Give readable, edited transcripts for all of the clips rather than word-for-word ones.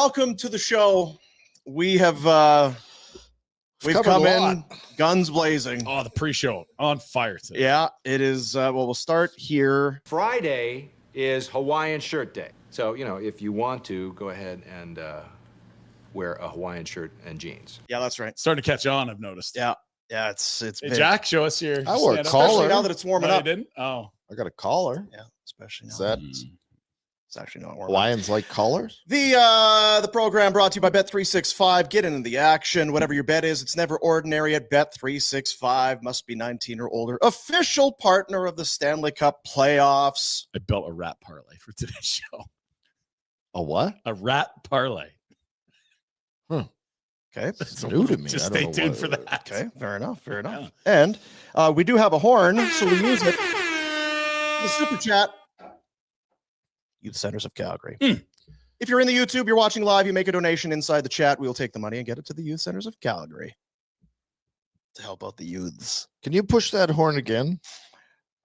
welcome to the show. We have we've come in guns blazing. Oh, the pre-show on fire today. Yeah, it is. Well, we'll start here. Friday is Hawaiian Shirt Day. So, you know, if you want to, go ahead and wear a Hawaiian shirt and jeans. Yeah, that's right. Starting to catch on, I've noticed. Yeah, it's. Hey, big. Jack, show us your. I wore a Especially collar. now that it's warming No, you up. didn't? Oh, I got a collar. Yeah, especially now. Is that It's actually not warming up. Hawaiians like collars? The program brought to you by Bet365. Get into the action. Whatever your bet is, it's never ordinary at Bet365. Must be 19 or older. Official partner of the Stanley Cup playoffs. I built a rat parlay for today's show. A what? A rat parlay. Okay. It's new to me. Just I don't stay know tuned what- for that. Okay. Fair enough. Fair enough. And we do have a horn, so we use it. The super chat. Youth Centers of Calgary. If you're in the YouTube, you're watching live, you make a donation inside the chat. We'll take the money and get it to the Youth Centers of Calgary to help out the youths. Can you push that horn again?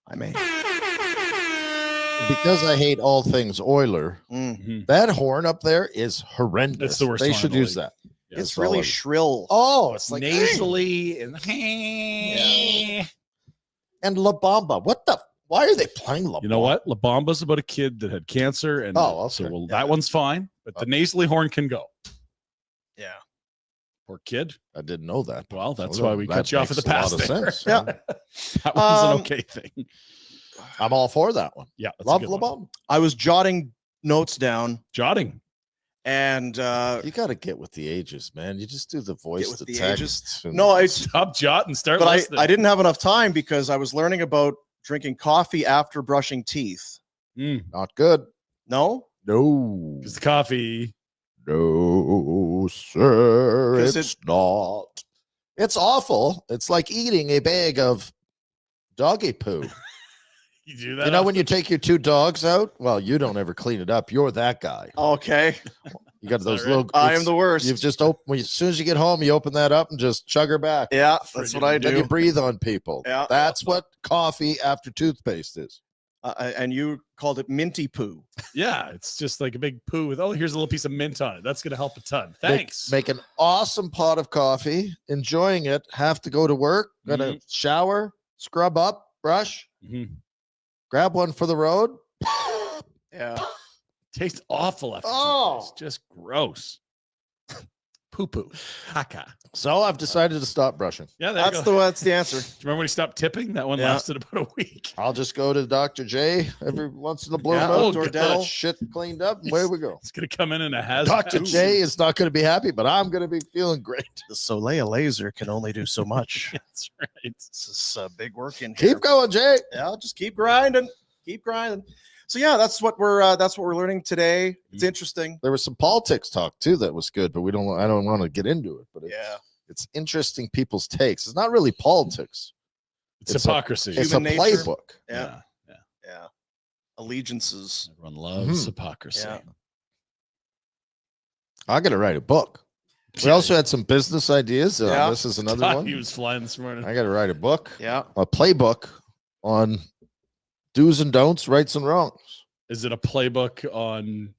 I may. Because I hate all things Oiler, that horn up there is horrendous. It's the worst They horn should in the use league. that. Yeah, It's really shrill. Oh, it's like nasally and And La Bamba. What the? Why are they playing La Bamba? You know what? La Bamba's about a kid that had cancer, and so okay. that one's fine. But the nasally horn can go. Yeah. Poor kid. I didn't know that. Well, that's So why we that cut you off at the makes a lot pass of there. sense. Yeah. That was an okay thing. I'm all for that one. Yeah, that's a Love good La one. Bamba. I was jotting notes down, Jotting. and You got to get with the ages, man. You just do the voice with to the text. ages. and- no, I Stop jotting. Start but listening. I didn't have enough time because I was learning about drinking coffee after brushing teeth. Not good. No, No. Because the coffee. No, sir. 'Cause It's not. It's awful. It's like eating a bag of doggy poo. You do that. You know, when you take your two dogs out, well, you don't ever clean it up. You're that guy. okay. You got Is those that right? little. I am the worst. You've just opened. As soon as you get home, you open that up and just chug her back. Yeah, that's what I Then you do. breathe on people. Yeah. That's what coffee after toothpaste is. And you called it minty poo. Yeah, it's just like a big poo with, here's a little piece of mint on it. That's going to help a ton. Thanks. Make an awesome pot of coffee, enjoying it, have to go to work, gonna shower, scrub up, brush, grab one for the road. Yeah. Tastes awful after Oh. toothpaste. Just gross. Poo poo. Caca. So I've decided to stop brushing. Yeah, there That's you go. that's the answer. Do you remember when he stopped tipping? That one Yeah. lasted about a week. I'll just go to Dr. J every once in a blue Yeah, moon, outdoor get that dental. shit cleaned up, and away we go. It's going to come in a hazard. Dr. J is not going to be happy, but I'm going to be feeling great. The Soleil laser can only do so much. That's right. This is big work in here. Keep going, Jay. Yeah, just keep grinding. Keep grinding. So yeah, that's what we're learning today. It's interesting. There was some politics talk too that was good, but I don't want to get into it. But it's interesting people's takes. It's not really politics. It's hypocrisy. It's a Human nature. playbook. Yeah. Allegiances. Everyone loves hypocrisy. Yeah. I got to write a book. We also had some business ideas. Yeah. This is another Thought one. He was flying this morning. I got to write a book, Yeah. a playbook on do's and don'ts, rights and wrongs. Is it a playbook on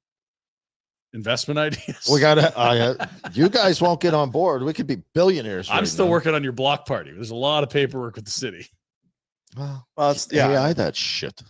investment ideas? We got to. You guys won't get on board. We could be billionaires. I'm right still now. working on your block party. There's a lot of paperwork with the city. Well, it's yeah. AI that shit.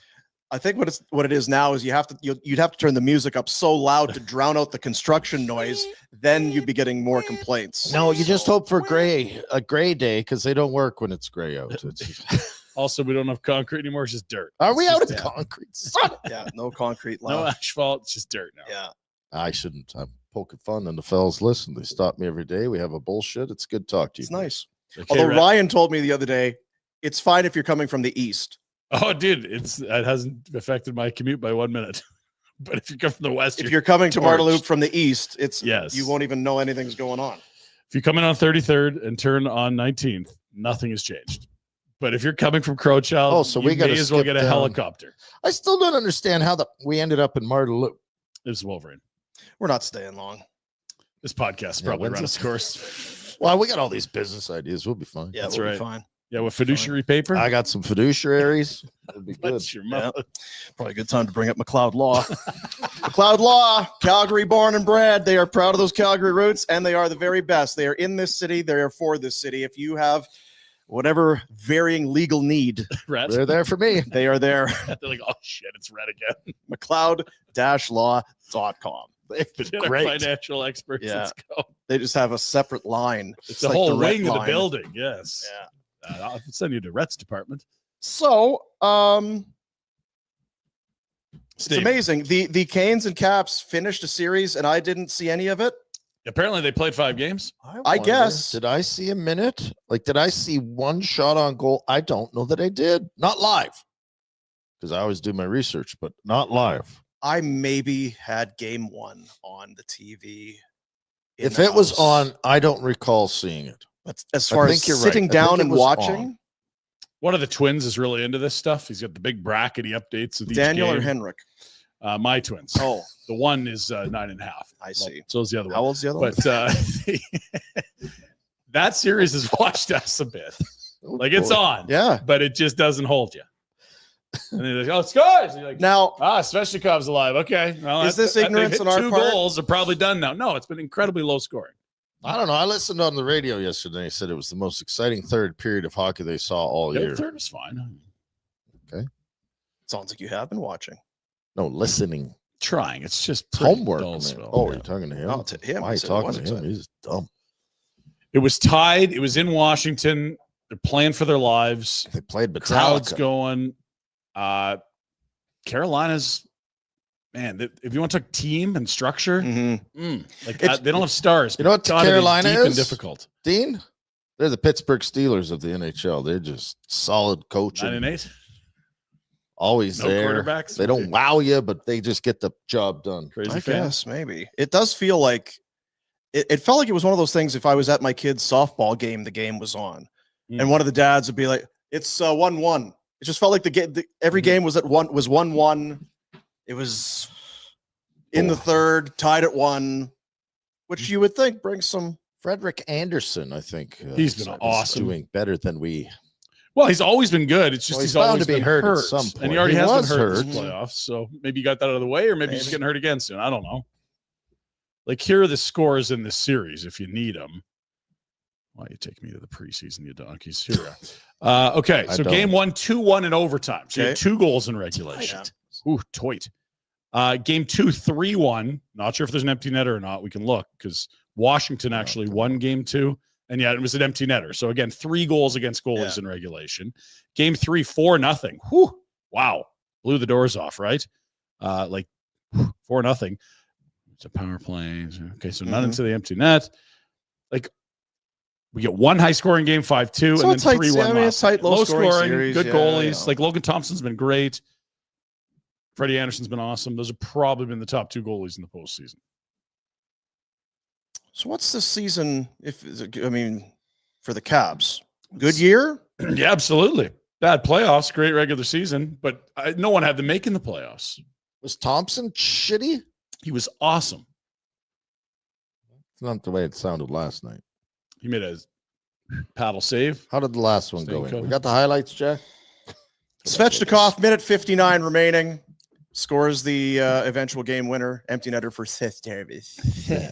I think what it is now is you'd have to turn the music up so loud to drown out the construction noise. Then you'd be getting more complaints. No, you just hope for a gray day because they don't work when it's gray out. It's- Also, we don't have concrete anymore. It's just dirt. Are we It's out of just concrete? Son of- Yeah, no concrete No left. asphalt. It's just dirt now. Yeah. I shouldn't. I'm poking fun, and the fellas listen. They stop me every day. We have a bullshit. It's good to talk to you. It's nice. Okay, Although Red. Ryan told me the other day, it's fine if you're coming from the east. Oh, dude, it hasn't affected my commute by 1 minute. But if you come from the west, If you're coming to Marda torched. Loop from the east, it's Yes. you won't even know anything's going on. If you come in on 33rd and turn on 19th, nothing has changed. But if you're coming from Crowchild, Oh, so we you gotta may as well skip get a down. helicopter. I still don't understand how we ended up in Marda Loop. It was Wolverine. We're not staying long. This podcast Yeah, probably when's run this- its course. Well, we got all these business ideas. We'll be fine. Yeah, That's we'll be right. fine. Yeah, with fiduciary paper. I got some fiduciaries. That'd be good. What's your mouth? Probably a good time to bring up McLeod Law. McLeod Law, Calgary born and bred. They are proud of those Calgary roots, and they are the very best. They are in this city. They are for this city. If you have whatever varying legal need, Red. They're there for me. they are there. They're like, oh shit, it's red again. McLeod-law.com. Great financial experts. Yeah. Let's go. They just have a separate line. It's the like whole red wing of the line. building. Yes. Yeah. I'll send you to Rhett's department. So, it's Steve. amazing. The Canes and Caps finished a series, and I didn't see any of it. Apparently, they played 5 games. I wonder, guess. Did I see a minute? Like, did I see one shot on goal? I don't know that I did. Not live, because I always do my research, but not live. I maybe had game 1 on the TV. If it was on, I don't recall seeing it. But as far as think you're right. sitting I think down it and was watching, on. One of the twins is really into this stuff. He's got the big brackety updates of each Daniel game. or Henrik? My twins. Oh, The one is 9.5. I see. So is the other How one. old's the other one? But that series has watched us a bit. Like it's on, Yeah. but it just doesn't hold you. And they're like, oh, it scores. And you're like, Now, Sveshnikov's alive. Okay. Well, Is this ignorance they've on hit our 2 part? goals are probably done now. No, it's been incredibly low scoring. I don't know. I listened on the radio yesterday. They said it was the most exciting third period of hockey they saw all Yeah, year. the third was fine. sounds like you have been watching. No, listening. Trying. It's just It's pretty homework. dull man. spell. Oh, Yeah. you're talking to him? No, to him. Why are I you said it talking was to him? exciting. He's dumb. It was tied. It was in Washington. They're playing for their lives. They played Crowds Metallica. going. Carolina's, man, if you want to talk team and structure, It's- they don't have stars. You know what God, it Carolina deep and is? difficult. Dean? They're the Pittsburgh Steelers of the NHL. They're just solid coaching. 9-8. Always No there. quarterbacks. They don't wow you, but they just get the job done. Crazy I fan. guess maybe it does feel like it felt like it was one of those things. If I was at my kid's softball game, the game was on, and one of the dads would be like, "It's 1-1." It just felt like every game was 1-1. It was in the third, tied at 1, which you would think brings some. Frederick Anderson, I think. He's been awesome. Doing better than we. Well, he's always been good. It's just Well, he's he's bound always to be been hurt hurt at some and point. he already He has was been hurt in hurt. the playoffs. So maybe you got that out of the way, or maybe he's Maybe. getting hurt again soon. I don't know. Like, here are the scores in this series if you need them. Why you take me to the preseason, you donkeys? Here we are. Okay, I so don't. game 1, 2-1 in overtime. So you had Okay. 2 goals in regulation. Ooh, toit. Game 2, 3-1. Not sure if there's an empty netter or not. We can look because Washington actually won game 2. And yeah, it was an empty netter. So again, 3 goals against goalies in regulation. Game 3, 4-0. Whew. Wow. Blew the doors off, right? 4-0. It's a power play. Okay, so none into the empty net. Like, we get 1 high scoring game, 5-2, So and it's then tight, 3-1. I mean, it's tight, low scoring series, good yeah, goalies. yeah. Like, Logan Thompson's been great. Freddie Anderson's been awesome. Those have probably been the top 2 goalies in the postseason. So what's this season? For the Caps, good year. Yeah, absolutely. Bad playoffs, great regular season, but no one had them making the playoffs. Was Thompson shitty? He was awesome. It's not the way it sounded last night. He made a paddle save. How did the last one Staying go in? covered. We got the highlights, Jack? Svechnikov, minute 59 remaining, scores the eventual game winner. Empty netter for Seth Davis. His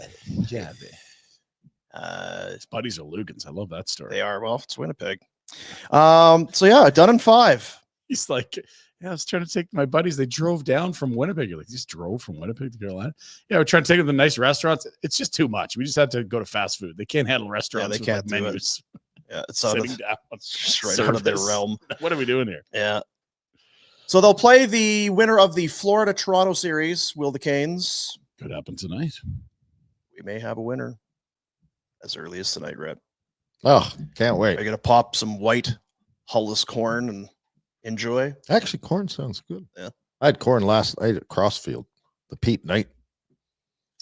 buddies are Lugans. I love that story. They are. Well, it's Winnipeg. So yeah, done in 5. He's like, yeah, I was trying to take my buddies. They drove down from Winnipeg. You're like, you just drove from Winnipeg to Carolina? Yeah, we're trying to take them to nice restaurants. It's just too much. We just had to go to fast food. They can't handle restaurants. they with, can't like, do it. menus Yeah, it's out sitting of, down. straight out of their Service. realm. What are we doing here? Yeah. So they'll play the winner of the Florida-Toronto series. Will the Canes? Could happen tonight. We may have a winner as early as tonight, Red. Oh, can't wait. Are you gonna pop some white hullless corn and enjoy? Actually, corn sounds good. Yeah. I had corn last night at Crossfield, the Pete night.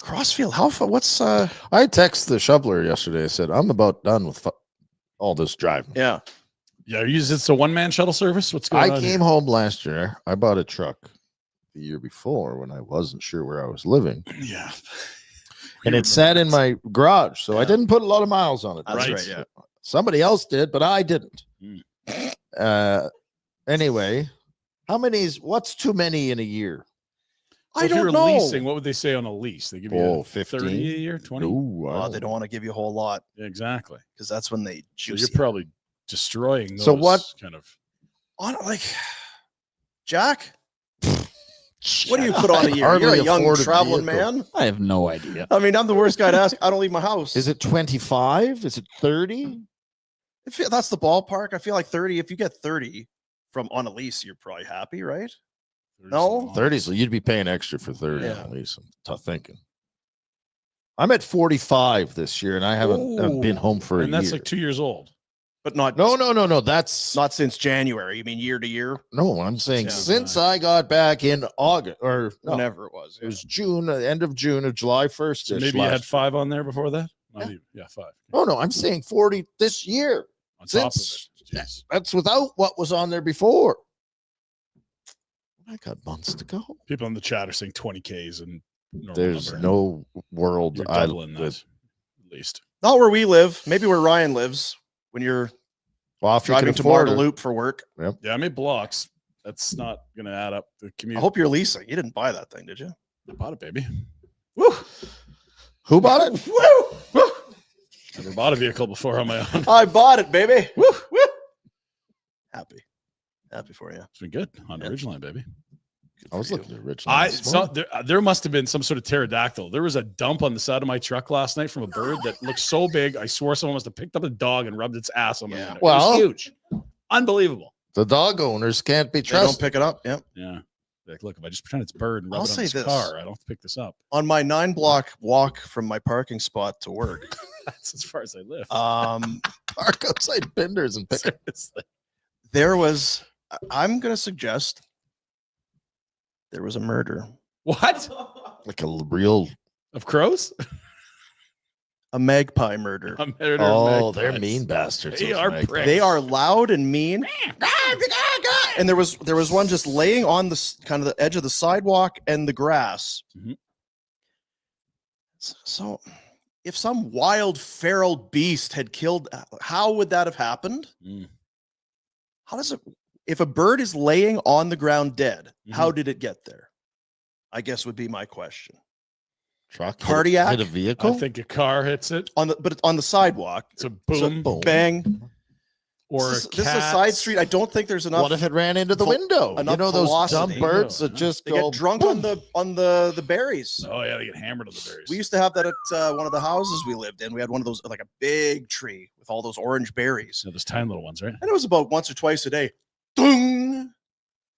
Crossfield, how far? What's I texted the shoveler yesterday. I said, I'm about done with all this driving. yeah. Yeah, it's a one-man shuttle service. What's going I on? came home last year. I bought a truck the year before when I wasn't sure where I was living. Here? Yeah. And it sat in my garage. So I Yeah. didn't put a lot of miles on it. That's Right. right. Yeah. Somebody else did, but I didn't. Mm. Anyway, what's too many in a year? So I if you were don't know. leasing, what would they say on a lease? They give you 15 30 a year, 20? No, They don't want to give you a whole lot Yeah, exactly. because that's when they So juice you're you. probably destroying those So what- kind of. Jack, what do you put on a year? Hardly You're a young afford a traveling vehicle. man. I have no idea. I mean, I'm the worst guy to ask. I don't leave my house. Is it 25? Is it 30? That's the ballpark. I feel like 30. If you get 30 from on a lease, you're probably happy, right? No? 30, so you'd be paying extra for 30 Yeah. at least. I'm tough thinking. I'm at 45 this year, and I haven't been home for a And that's year. like 2 years old. But not No. That's not since January. You mean year to year? no. I'm saying Yeah. since I got back in August or no, Whenever it was. it was June, end of June, or July 1st. So maybe you had 5 on there before that? Not even. Yeah, 5. No, I'm saying 40 this year. On top Since- of it. Jeez. That's without what was on there before. I got months to go. People in the chat are saying 20Ks and normal There's number. no world You're I doubling that live. at least. Not where we live. Maybe where Ryan lives when you're Well, if you can driving to afford Marda it. Loop for work. Yeah, I made blocks. That's not going to add up the commute. I hope you're leasing. You didn't buy that thing, did you? I bought it, baby. Woo! Who bought it? Woo! Woo! Never bought a vehicle before on my own. I bought it, baby. Woo! Woo! Happy for you. It's been good on the original line, baby. I was looking at the original. I this saw morning. there must have been some sort of pterodactyl. There was a dump on the side of my truck last night from a bird that looked so big. I swore someone must have picked up a dog and rubbed its ass on my window. It Well- was huge, unbelievable. The dog owners can't be They don't trusted. pick it up. Yep. Yeah, like look, if I just pretend it's a bird and rub I'll it on say this this. car, I don't have to pick this up. On my 9-block walk from my parking spot to work, That's as far as I live. Park outside Pinder's and pick it. Seriously. there was. I'm going to suggest there was a murder, What? Like a real. Of crows? a magpie murder. A murder of Oh, they're magpies. mean bastards. They those are magpies. pricks. They are loud and mean. And there was one just laying on the kind of the edge of the sidewalk and the grass. Mhm. So, if some wild feral beast had killed, how would that have happened? Mm. How does it? If a bird is laying on the ground dead, how did it get there? I guess would be my question. Truck hit- Cardiac? hit a vehicle. I think a car hits it. But on the sidewalk. It's a So, boom. boom. bang. Or this a is a side cat. street. I don't think there's enough. What if it ran into the vel- window? You enough know those velocity. dumb birds that Yeah. just They go get drunk boom. on the berries. Oh yeah, they get hammered on the berries. We used to have that at one of the houses we lived in. We had one of those, like a big tree with all those orange berries. So those tiny little ones, right? And it was about once or twice a day. Dung!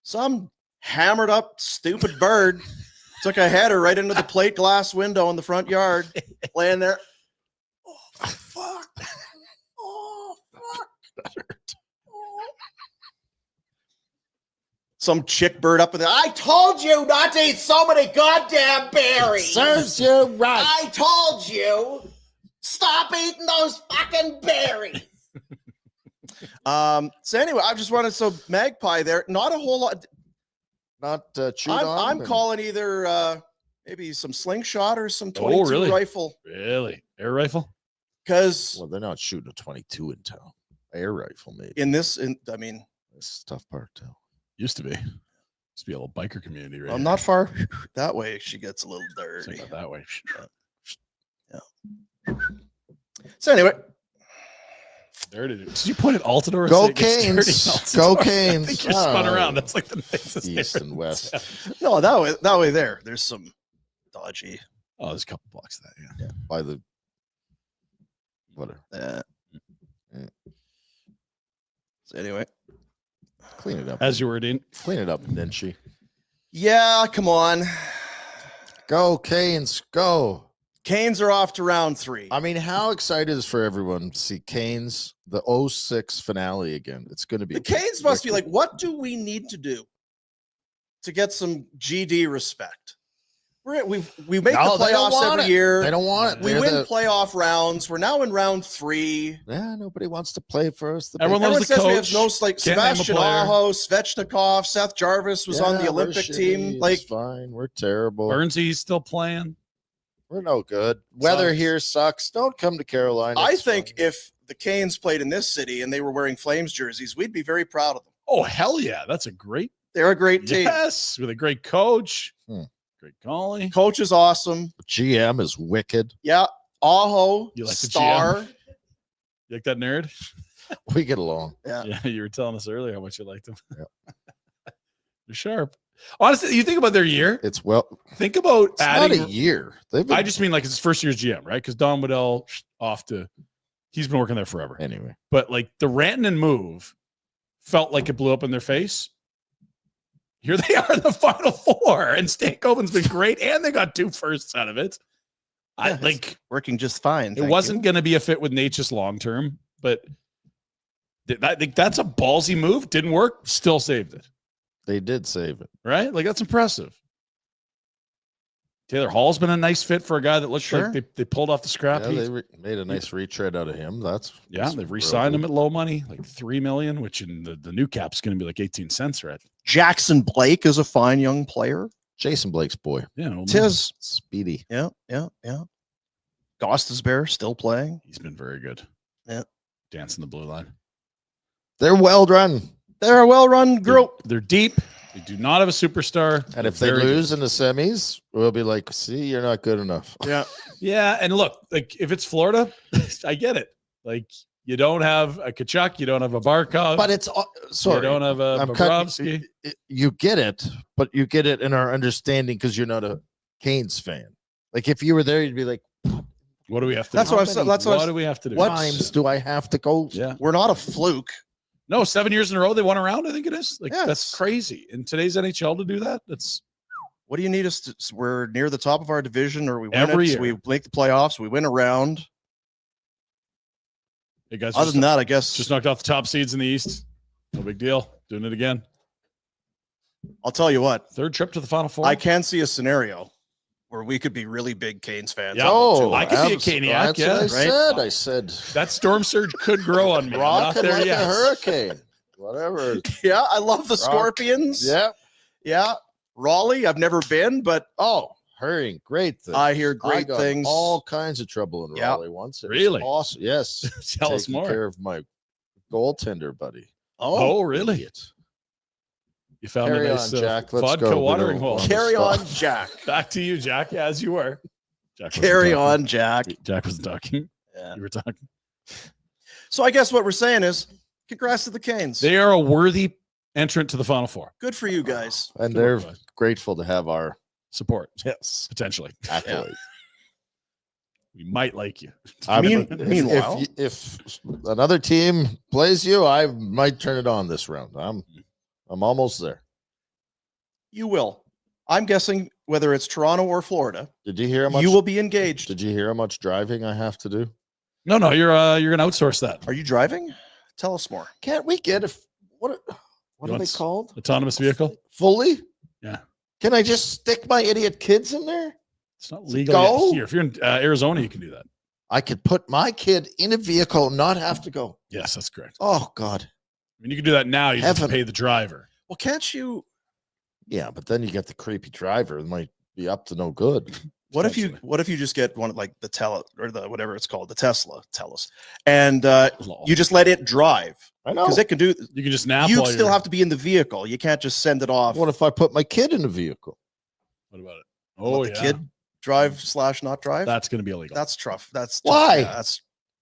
Some hammered up stupid bird took a header right into the plate glass window in the front yard, laying there. Oh, fuck. Oh, fuck. Oh. Some chick bird up in there. I told you not to eat so many goddamn berries. Serves you right. I told you, stop eating those fucking berries. So anyway, I just wanted magpie there. Not a whole lot. Not chewed on. I'm and- calling either maybe some slingshot or some 22 really? rifle Really? Air rifle? because Well, they're not shooting a 22 in town. Air rifle, maybe. I mean, That's the tough part too. Used to be. Used to be a little biker community, right? I'm not far that way. She gets a little It's dirty. not that way. So anyway, Dirty. Did you point at Altador? and Go say it gets dirty Canes. in Go Altador? I Canes. think you're spun Ah. around. That's like the nicest East and neighborhood. west. no, that way there's some dodgy. Oh, there's a couple blocks of that. Yeah. By the whatever. Yeah. So anyway, Clean it up. As you were in. Clean it up, didn't she? yeah, come on. Go Canes, go. Canes are off to round 3. I mean, how excited is for everyone to see Canes, the 06 finale again? It's going to be The Canes must be like, what do we need to do to get some GD respect? We make No, the they don't playoffs want every it. year. They don't want it. We They're win the- playoff rounds. We're now in round 3. Yeah, nobody wants to play for us. The Everyone big- loves Everyone the says we have coach. no like Can't name a Sebastian player. Aho, Svechnikov, Seth Jarvis was on the Yeah, we're Olympic shitty. team. It's Like fine. We're terrible. Burnsy's still playing. We're no good. Weather Sucks. here sucks. Don't come to Carolina. I It's think fine. if the Canes played in this city and they were wearing Flames jerseys, we'd be very proud of them. Oh, hell yeah. That's a great. They're a great team. Yes, with a great coach. Great goalie. Coach is awesome. GM is wicked. Yeah. Aho, You like the star. GM? You like that nerd? We get along. Yeah, you were telling us earlier how much you liked him. Yeah. They're sharp. Honestly, you think about their year. It's Think about it's adding. not a year. I just mean like it's his first year as GM, right? Because Don Waddell he's been working there forever. anyway. But like the Rantanen move felt like it blew up in their face. Here they are in the Final Four, and Stankoven's been great, and they got 2 firsts out of it. Yeah, it's working just fine. It wasn't going to be a fit with Nate just long term, but I think that's a ballsy move. Didn't work, still saved it. They did save it. Right? Like that's impressive. Taylor Hall's been a nice fit for a guy that looks like they pulled off the scrap Yeah, heap. they made a nice retread out of him. They've re-signed him at low money, like $3 million, which in the new cap's going to be like 18 cents, right? Jackson Blake is a fine young player. Jason Blake's boy. Yeah, Tis. Speedy. Yeah. Gostisbehere still playing. he's been very good. Yeah. Dancing the blue line. They're well run. They're a well-run group. They're deep. They do not have a superstar. And if they Very lose in the semis, we'll be like, see, you're not good enough. Yeah. Yeah, and look, like if it's Florida, I get it. Like you don't have a Kachuk, you don't have a Barkov, But it's sorry. you don't have a I'm cutting- Bobrovsky. You get it, but you get it in our understanding because you're not a Canes fan. Like if you were there, you'd be like, What do we have to That's do? what I said. That's What do we have to do? What times do I have to go? Yeah. We're not a fluke. No, 7 years in a row they won a round, I think it is. Like Yes. that's crazy. In today's NHL to do that, that's What do you need us to? We're near the top of our division, or we win Every it, year. we make the playoffs, we win a round. you guys Other just, than that, I guess just knocked off the top seeds in the East. No big deal. Doing it again. I'll tell you what. Third trip to the Final Four. I can see a scenario where we could be really big Canes fans. Yeah. Oh, I could be a absolutely. Caniac, That's what yeah, I said. that storm surge could grow on me. I'm not Rocking there like yet. a hurricane. Whatever. Yeah, I love the Rock. Scorpions. Yeah. Yeah. Raleigh, I've never been, but Oh, hurrying. Great thing. I hear I great got things. all kinds of trouble in Yeah. Raleigh once. It was Really? awesome. Yes. Tell us Taking more. care of my goaltender buddy. Oh, really? Idiot. You found Carry a nice on, Jack. Let's vodka go. We watering don't hole. want- Carry Stop. on, Jack. Back to you, Jack, as you were. Jack wasn't Carry talking. on, Jack. Jack wasn't talking. Yeah. You were talking. So I guess what we're saying is congrats to the Canes. They are a worthy entrant to the Final Four. Good for you guys. And Good they're work, guys. grateful to have our Support, yes potentially. accolade. We might like you. I Mean- mean, meanwhile- if another team plays you, I might turn it on this round. I'm almost there. You will. I'm guessing whether it's Toronto or Florida, Did you hear how much? you will be engaged. Did you hear how much driving I have to do? No, you're gonna outsource that. Are you driving? Tell us more. Can't we get what You are they want called? Autonomous vehicle. Fully? Yeah. Can I just stick my idiot kids in there? It's not legal Go? yet here. If you're in Arizona, you can do that. I could put my kid in a vehicle, not have to go. Yes, that's correct. Oh God. I mean, you can do that now. You just have to Heaven. pay the driver. Well, can't you? Yeah, but then you get the creepy driver. It might be up to no good. What if you? Potentially. What if you just get one like the Telsa or the whatever it's called, the Tesla, Telus, and you just let it drive I know. because it can do. You can just nap. You while still you're- have to be in the vehicle. You can't just send it off. What if I put my kid in a vehicle? What about it? Let Oh the yeah, kid drive / not drive. that's going to be illegal. That's tough. That's Why? Yeah, that's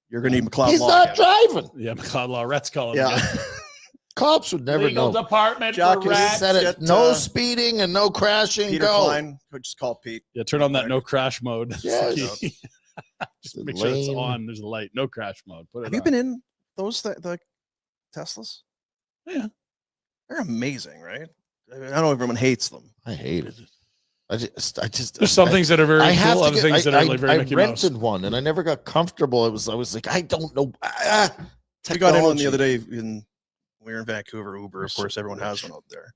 you're gonna need McLeod He's law not again. driving. Yeah, McLeod Laurette's calling. Yeah. again. Cops would never Legal know. department Jack for is rats. Said it. Get, No speeding and no crashing. Peter Go. Klein. Could just call Pete. Yeah, turn on that no crash mode. That's the Yes. key. Just The make sure it's lane. on. There's a light. No crash mode. Put it Have you on. been in those the Teslas? Yeah. They're amazing, right? I know everyone hates them. I hate it. I just. There's some things that are very I have cool. to Other get, things that are like very I Mickey Mouse. rented one and I never got comfortable. I was like, I don't know. We got in one the technology. other day when we were in Vancouver. Uber, of course, everyone has one out there.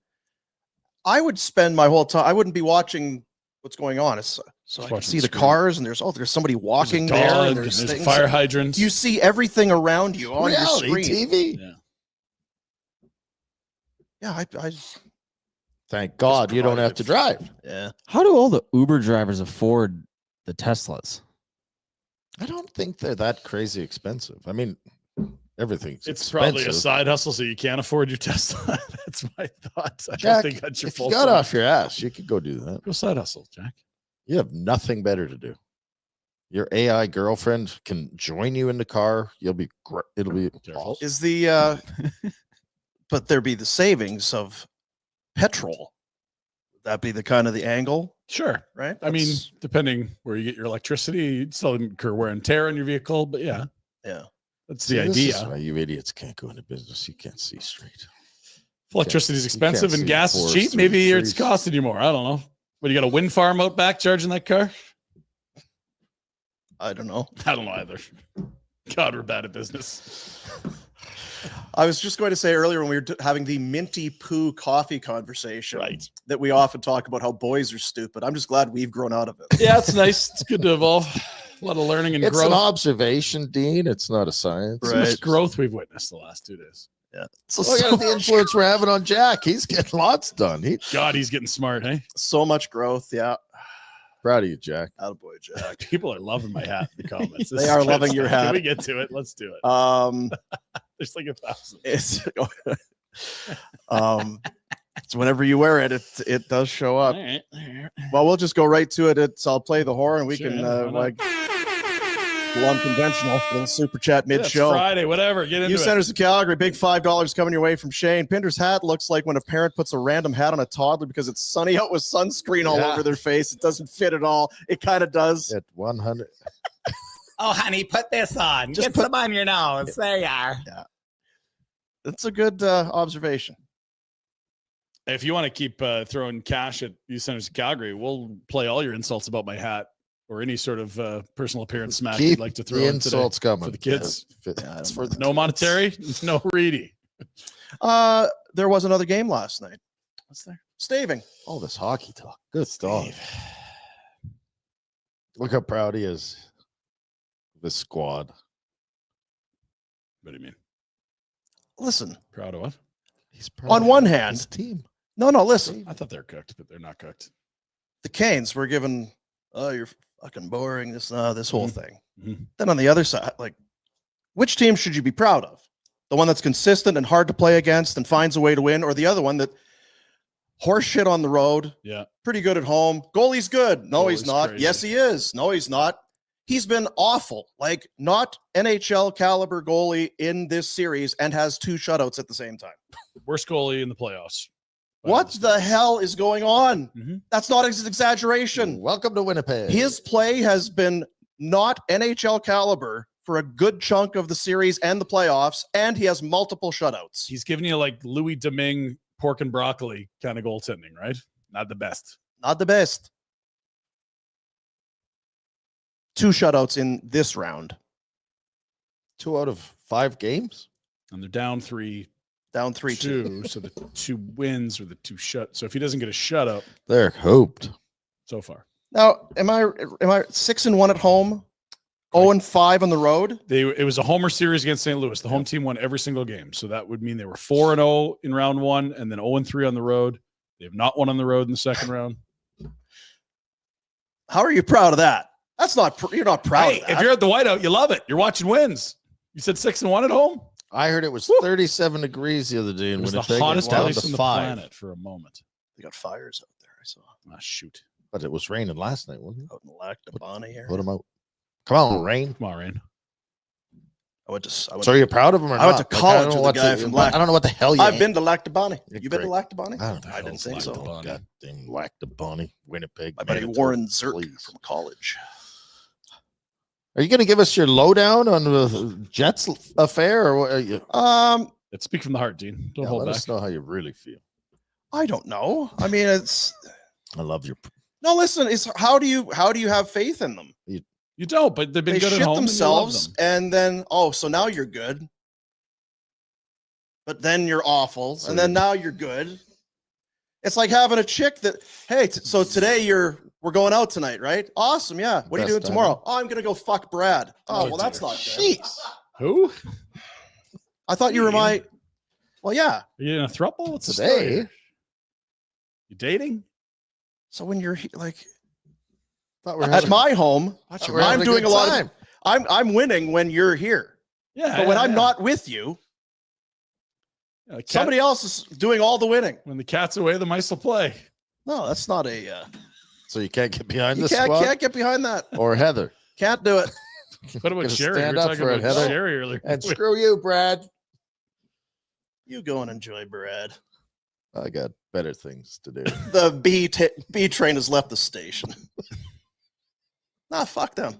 I would spend my whole time. I wouldn't be watching what's going on. It's, so I can watching see the the screen. cars, and there's somebody There's a walking dog, there, and and there's there's things. fire hydrants. You see everything around you on Reality your screen. TV. Yeah. Yeah, I Thank God you don't have to drive. yeah. How do all the Uber drivers afford the Teslas? I don't think they're that crazy expensive. I mean, everything's It's probably a expensive. side hustle, so you can't afford your Tesla. That's my thought. I Jack, don't think that's your if full you got time. off your ass, you could go do that. Go side hustle, Jack. You have nothing better to do. Your AI girlfriend can join you in the car. You'll be great. It'll be Careful. awesome. Is the but there be the savings of petrol? Would that be the kind of the angle, Sure. right? I mean, That's- depending where you get your electricity, you'd still incur wear and tear on your vehicle, but yeah, yeah. that's See, the this is idea. why you idiots can't go into business. You can't see straight. If electricity is you can't expensive and see gas is forest cheap, through maybe the it's trees. costing you more. I don't know. But you got a wind farm out back charging that car? I don't know. I don't know either. God, we're bad at business. I was just going to say earlier when we were having the minty poo coffee conversation, Right. that we often talk about how boys are stupid. I'm just glad we've grown out of it. Yeah, it's nice. It's good to evolve. A lot of learning and It's growth. an observation, Dean. It's not a science. So Right. much growth we've witnessed the last 2 days. Yeah. So, Look at the influence we're having on Jack. He's getting lots done. God, he's getting smart, hey? so much growth. Yeah. Proud of you, Jack. Attaboy, Jack. People are loving my hat in the comments. They are is good loving your stuff. hat. Can we get to it? Let's do it. There's like 1,000. It's it's whenever you wear it, it does show up. All right. Well, we'll just go right to it. I'll play the horn. We Sure, can yeah, why not? like go unconventional for the super chat Yeah, it's mid-show. Friday, whatever. Get into You it. Centers of Calgary, big $5 coming your way from Shane. Pinder's hat looks like when a parent puts a random hat on a toddler because it's sunny out with sunscreen all Yeah. over their face. It doesn't fit at all. It kind of does. At 100. Oh, honey, put this on. Just Get put- some on your nose. There you are. That's a good observation. If you want to keep throwing cash at you Centers of Calgary, we'll play all your insults about my hat or any sort of personal appearance smack you'd Keep like to throw the in today. insults coming for the kids. Yeah, I It's don't for the No kids. monetary, no reedy. There was another game last night. What's there? Staving. All this hockey talk. Good stuff. Look how proud he is of his squad. What do you mean? Listen, Proud of what? He's proud on of one his hand, team. no, listen. I thought they're cooked, but they're not cooked. The Canes were given, oh, you're fucking boring, this whole thing. Mhm. Then on the other side, like, which team should you be proud of? The one that's consistent and hard to play against and finds a way to win, or the other one that horse shit on the road, Yeah. pretty good at home. Goalie's good. No, he's Goalie's not. crazy. Yes, he is. No, he's not. He's been awful, like not NHL caliber goalie in this series and has 2 shutouts at the same time. Worst goalie in the playoffs. by What the the hell is going on? Mhm. That's not an exaggeration. Welcome to Winnipeg. His play has been not NHL caliber for a good chunk of the series and the playoffs, and he has multiple shutouts. He's giving you like Louis Domingue pork and broccoli kind of goaltending, right? Not the best. Not the best. 2 shutouts in this round. 2 out of 5 games. And they're down 3-2. Down 3-2. So the 2 wins or the 2 shut. So if he doesn't get a shutout They're hoped. so far, Now, am I 6-1 at home? 0-5 on the road? it was a homer series against St. Louis. The home team won every single game. So that would mean they were 4-0 in round 1 and then 0-3 on the road. They have not won on the road in the second round. How are you proud of that? That's not you're not proud Hey, of if that. you're at the whiteout, you love it. You're watching wins. You said 6-1 at home. I heard it was 37 degrees the other day in It was the Winnipeg. hottest down place to on the 5. planet for a moment. They got fires out there. I saw Ah, shoot. But it was raining last night, wasn't it? out in Lactabana here. Put them out. Come on, rain. Come on, Rain. I went So are you proud of him or I not? went to college I don't know with what a guy to- from I don't know what the hell you I've ain't. been to Lactabani. You're You been to great. Lactabani? I don't know. I didn't think so. Lactabani. Goddamn Lactabani, Winnipeg. My buddy Manitoba, Warren Zirk please. from college. Are you going to give us your lowdown on the Jets affair, or what are you? Let's speak from the heart, Dean. Don't Yeah, hold let back. us know how you really feel. I don't know. I mean, it's I love your. no. Listen, it's how do you have faith in them? You don't, but they've been They good shit at home. themselves, And you love them. and then so now you're good, but then you're awful, So and then now you're good. It's like having a chick that, hey, so today we're going out tonight, right? Awesome, yeah. What are you Best doing time. tomorrow? Oh, I'm gonna go fuck Brad. Oh, Oh, well, that's dear. not good. Jeez. Who? I thought you were Dean? my. Well, yeah. Are you in a throuple? What's the Today? story here? You dating? So when you're like Thought we were at having- my home, thought you were I'm having doing good a lot of. time. I'm winning when you're here. Yeah. But when I'm not with you, somebody else is doing all the winning. When the cat's away, the mice will play. No, that's not a. So you can't get behind You the squad can't get behind that. or Heather. Can't do it. What about Gonna Sherry? We stand were up talking for it, about Heather. Sherry earlier. And screw you, Brad. You go and enjoy bread. I got better things to do. The B train has left the station. Nah, fuck them.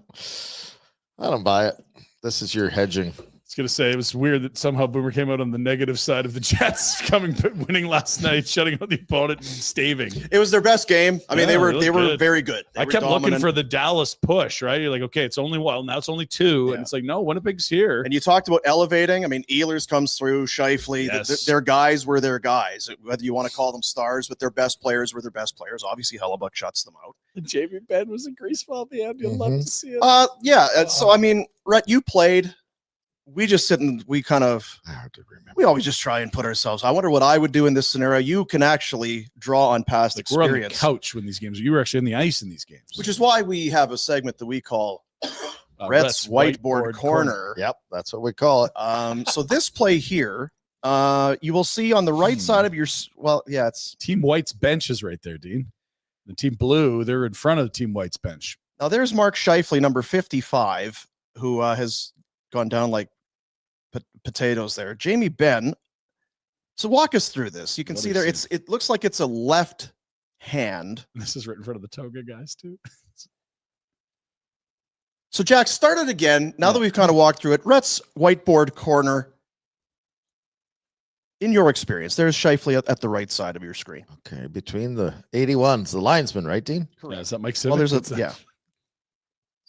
I don't buy it. This is your hedging. I was going to say, it was weird that somehow Boomer came out on the negative side of the Jets winning last night, shutting out the opponent and staving. It was their best game. I mean, Yeah, they were good. very good. They I were kept looking dominant. for the Dallas push, right? You're like, okay, it's only one. Now it's only two. Yeah. And it's like, no, Winnipeg's here. And you talked about elevating. I mean, Ehlers comes through, Scheifele. Yes. Their guys were their guys. Whether you want to call them stars, but their best players were their best players. Obviously, Hellebuck shuts them out. And Jamie Benn was a greaseball at the end. You'll love to see it. Yeah. So, I mean, Rhett, you played. We just sit and we kind of, Hard to remember. we always just try and put ourselves. I wonder what I would do in this scenario. You can actually draw on past Like we're on the experience, couch when these games. You were actually on the ice in these games. which is why we have a segment that we call Rhett's Whiteboard Corner. Yep, that's what we call it. So this play here, you will see on the right side of your, it's Team White's bench is right there, Dean. The Team Blue, they're in front of the Team White's bench. now there's Mark Scheifele, number 55, who has gone down like potatoes there. Jamie Benn. So walk us through this. You can What see is there. it? It looks like it's a left hand. This is right in front of the Toga guys, too. So Jack, start it again. Now that we've kind of walked through it, Rhett's Whiteboard Corner. In your experience, there's Scheifele at the right side of your screen. Okay, between the 81s, the linesman, right, Dean? Yeah, is that Mike Well, Civic? there's a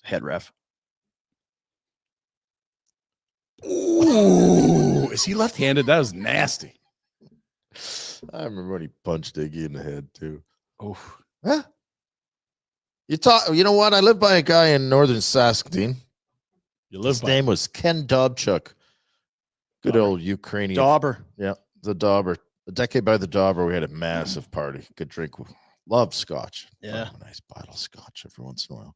head ref. Ooh, is he left-handed? That was nasty. I remember when he punched Iggy in the head too. Oh, Huh? You know what? I lived by a guy in northern Saskatoon. you live His by name was Ken Dobchuk. Good Dauber. old Ukrainian. Dauber. Yeah, the Dauber. A decade by the Dauber, we had a massive party. Good drink. Loved scotch. Yeah. Love a nice bottle of scotch every once in a while.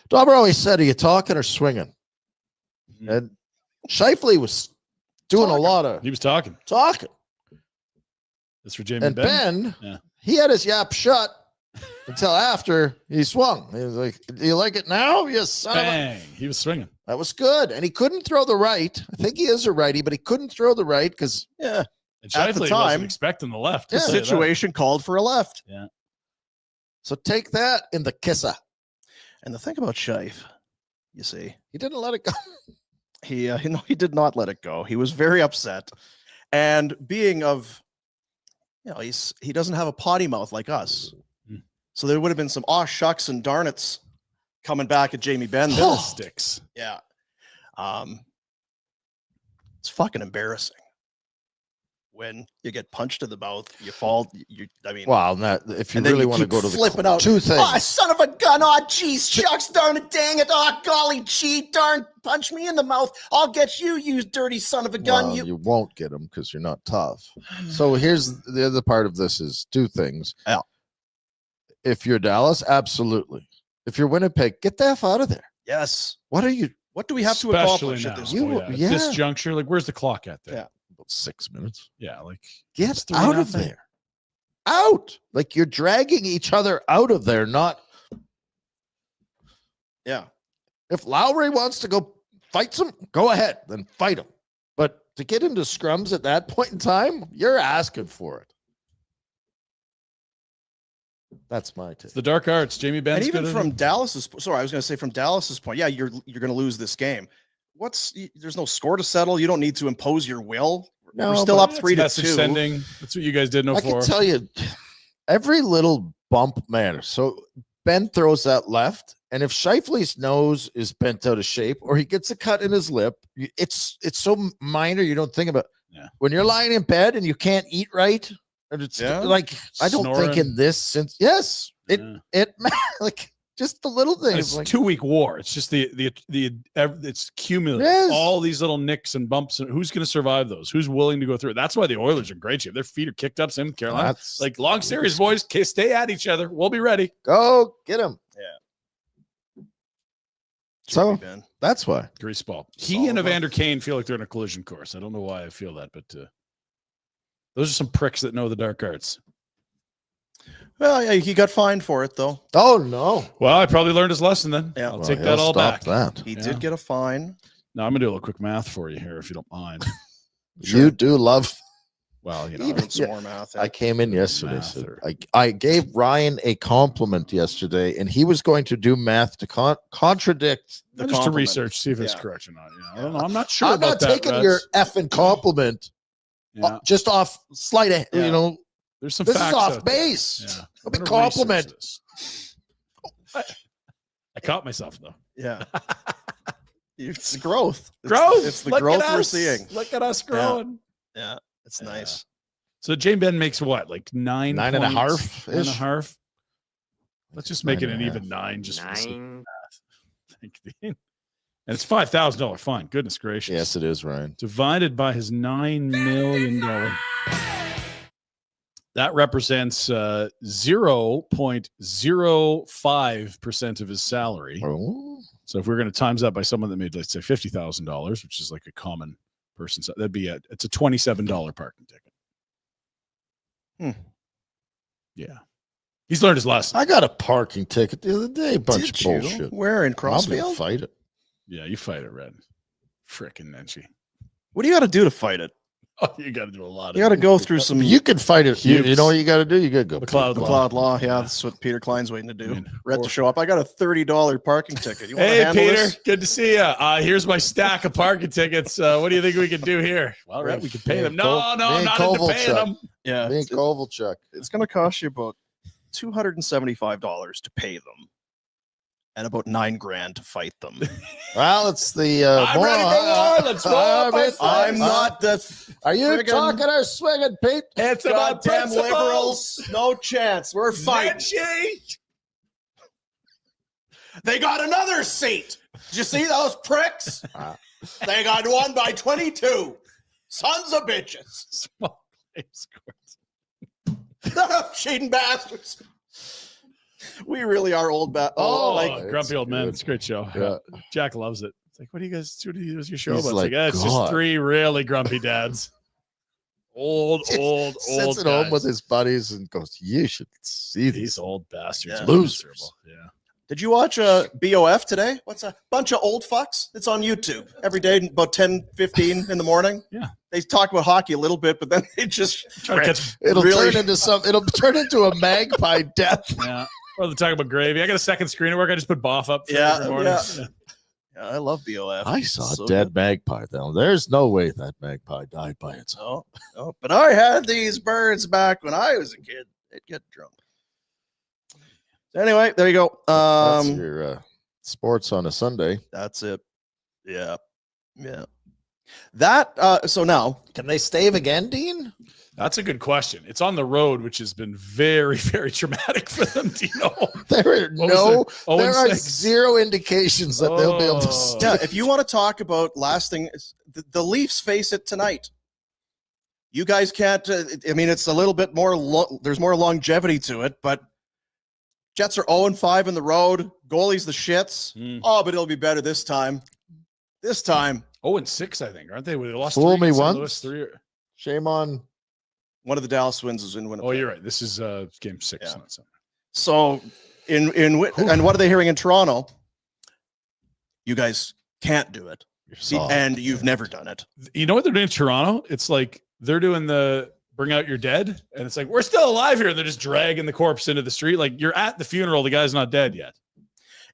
Dauber always said, "Are you talking or swinging?" Mhm. And Scheifele was doing a lot of He was talking. talking. That's for Jamie And Ben. Ben, Yeah. he had his yap shut until after he swung. He was like, "Do you like it now?" Yes, son of a-" Bang. He was swinging. That was good. And he couldn't throw the right. I think he is a righty, but he couldn't throw the right because Yeah. And At the Scheifele time, wasn't expecting the left. The I'll say that. situation called for a left. so take that in the kisser. And the thing about Scheif, you see, He didn't let it go. he did not let it go. He was very upset. And being of, he doesn't have a potty mouth like us. Mm. So there would have been some shucks and darnets coming back at Jamie Benn. Fiddlesticks. Yeah. It's fucking embarrassing. When you get punched in the mouth, you fall. Wow, if you and then really you want to keep go to the flipping out. two things. Oh, son of a gun. Oh, jeez, shucks, darn it, dang it. Oh, golly, gee, darn, punch me in the mouth. I'll get you, you dirty son of a gun. Well, you won't get them because you're not tough. So here's the other part of this is two things. Yeah. If you're Dallas, absolutely. If you're Winnipeg, get the F out of there. Yes. What are you? What do we have to Especially accomplish now. at this You- point? At yeah. this juncture, like, where's the clock at there? Yeah. About 6 minutes. Yeah, like Get it's out of 3-0. there. Out. Like you're dragging each other out of there, not Yeah. if Lowry wants to go fight some, go ahead, then fight him. But to get into scrums at that point in time, you're asking for it. That's my take. It's the dark arts. Jamie Benn. And even from Dallas's, sorry, I was going to say from Dallas's point, yeah, you're going to lose this game. There's no score to settle. You don't need to impose your will. No, We're still but up 3-2. sending. That's what you guys did. I can tell you, every little bump matters. So Ben throws that left, and if Scheifele's nose is bent out of shape, or he gets a cut in his lip, it's so minor you don't think about. Yeah. When you're lying in bed and you can't eat right, and it's like I don't think in this it like just the little things. It's like, 2-week war. It's just it's cumulative. Yes. All these little nicks and bumps. And who's going to survive those? Who's willing to go through it? That's why the Oilers are in great shape. Their feet are kicked up. Same with Carolina. That's- Like long series, boys. Stay at each other. We'll be ready. go get him. So Ben. that's why. Greaseball. He Solid and one. Evander Kane feel like they're in a collision course. I don't know why I feel that, but those are some pricks that know the dark arts. Well, yeah, he got fined for it though. Oh no. Well, I probably learned his lesson then. Yeah. I'll Well, take he'll that all stop back. that. He Yeah. did get a fine. Now I'm gonna do a little quick math for you here, if you don't mind. You do love. Well, you know, Even some Yeah. more math. I came in yesterday. Math Said, or- I gave Ryan a compliment yesterday, and he was going to do math to contradict. The just to compliment. research, see if it's Yeah. correct or not. Yeah, I don't know. I'm not sure I'm about not that. taking Reds. your effing compliment Yeah, just off slight. Yeah. You know, there's some this is facts off out there. base. Yeah. A big I'm gonna research compliment. this. I caught myself though. Yeah. It's growth. Growth. It's the Look growth at we're us. seeing. Look at us growing. Yeah. It's Yeah. nice. So Jane Ben makes what, like 9 Nine and a half points? 9.5. Let's just make it an 9.5. even 9. Just for the sake of Nine. math. Thank you, Dean. And it's $5,000 fine. Goodness gracious. Yes, it is, Ryan. Divided by his $9 million. That represents 0.05% of his salary. Oh, So if we're going to times that by someone that made, let's say, $50,000, which is like a common person's, that'd be it's a $27 parking ticket. Yeah. He's learned his lesson. I got a parking ticket the other day. Bunch Did of you? bullshit. Where in I'm gonna Crossfield? fight it. Yeah, you fight it, Red. Frickin' Nenchi. What do you got to do to fight it? Oh, you got to do a lot of You got to go through some You can fight it. You Cubes. know what you got to do? You got to go. McLeod the law. cloud law. Yeah, Yeah. that's what Peter Klein's waiting to do. I mean, Red to show up. I got a $30 parking ticket. You want to Hey, handle Peter. this? Good to see you. Here's my stack of parking tickets. What do you think we can do here? Well, Red, we can pay them. No, I'm not into paying them. Yeah, Me and Kovalchuk. it's going to cost you about $275 to pay them, and about $9,000 to fight them. Well, it's the. I'm ready for war. Let's roll, my I'm not the Are you friggin- talking or swinging, Pete? It's about goddamn principles. liberals. No chance. We're fighting. Nenchi. They got another seat. Did you see those pricks? They got one by 22. Sons of bitches. Small claims court. Cheating bastards. We really are old Oh, like grumpy old man. good. It's a great show. Yeah. Jack loves it. It's like, what do you guys do? What's your show He's about? like, It's just God. 3 really grumpy dads. Old Sits at home with his buddies and goes, "You should see These these." old bastards. Yeah. are Losers. miserable. Yeah. Did you watch BOF today? What's a bunch of old fucks? It's on YouTube every day about 10:15 in the morning. Yeah. They talk about hockey a little bit, but then they just Try to catch. It'll Really? turn into some. It'll turn into a magpie death. Yeah. Or they're talking about gravy. I got a second screen at work. I just put Boff up for Yeah, every morning. yeah. Yeah, I love BOF. I saw So a dead good. magpie. Though there's no way that magpie died by itself. No, but I had these birds back when I was a kid. They'd get drunk. Anyway, there you go. That's your sports on a Sunday. That's it. Yeah. Yeah. That so now Can they stave again, Dean? That's a good question. It's on the road, which has been very, very traumatic for them. Do you know? There are What was no. There are 0-6? zero indications that they'll be able to. Oh. Stave. yeah, if you want to talk about lasting, the Leafs face it tonight. You guys can't. I mean, it's a little bit more. There's more longevity to it, but Jets are 0-5 in the road. Goalie's the shits. Mm. Oh, but it'll be better this time. This time, 0-6, I think, aren't they? They lost Fool 3 me against St. once. Louis, 3. Shame on. one of the Dallas Twins is in Winnipeg. Oh, you're right. This is game 6. Yeah. Not 7. So and what are they hearing in Toronto? You guys can't do it, You're soft. and you've never done it. You know what they're doing in Toronto? It's like they're doing the bring out your dead, and it's like we're still alive here, and they're just dragging the corpse into the street. Like you're at the funeral, the guy's not dead yet.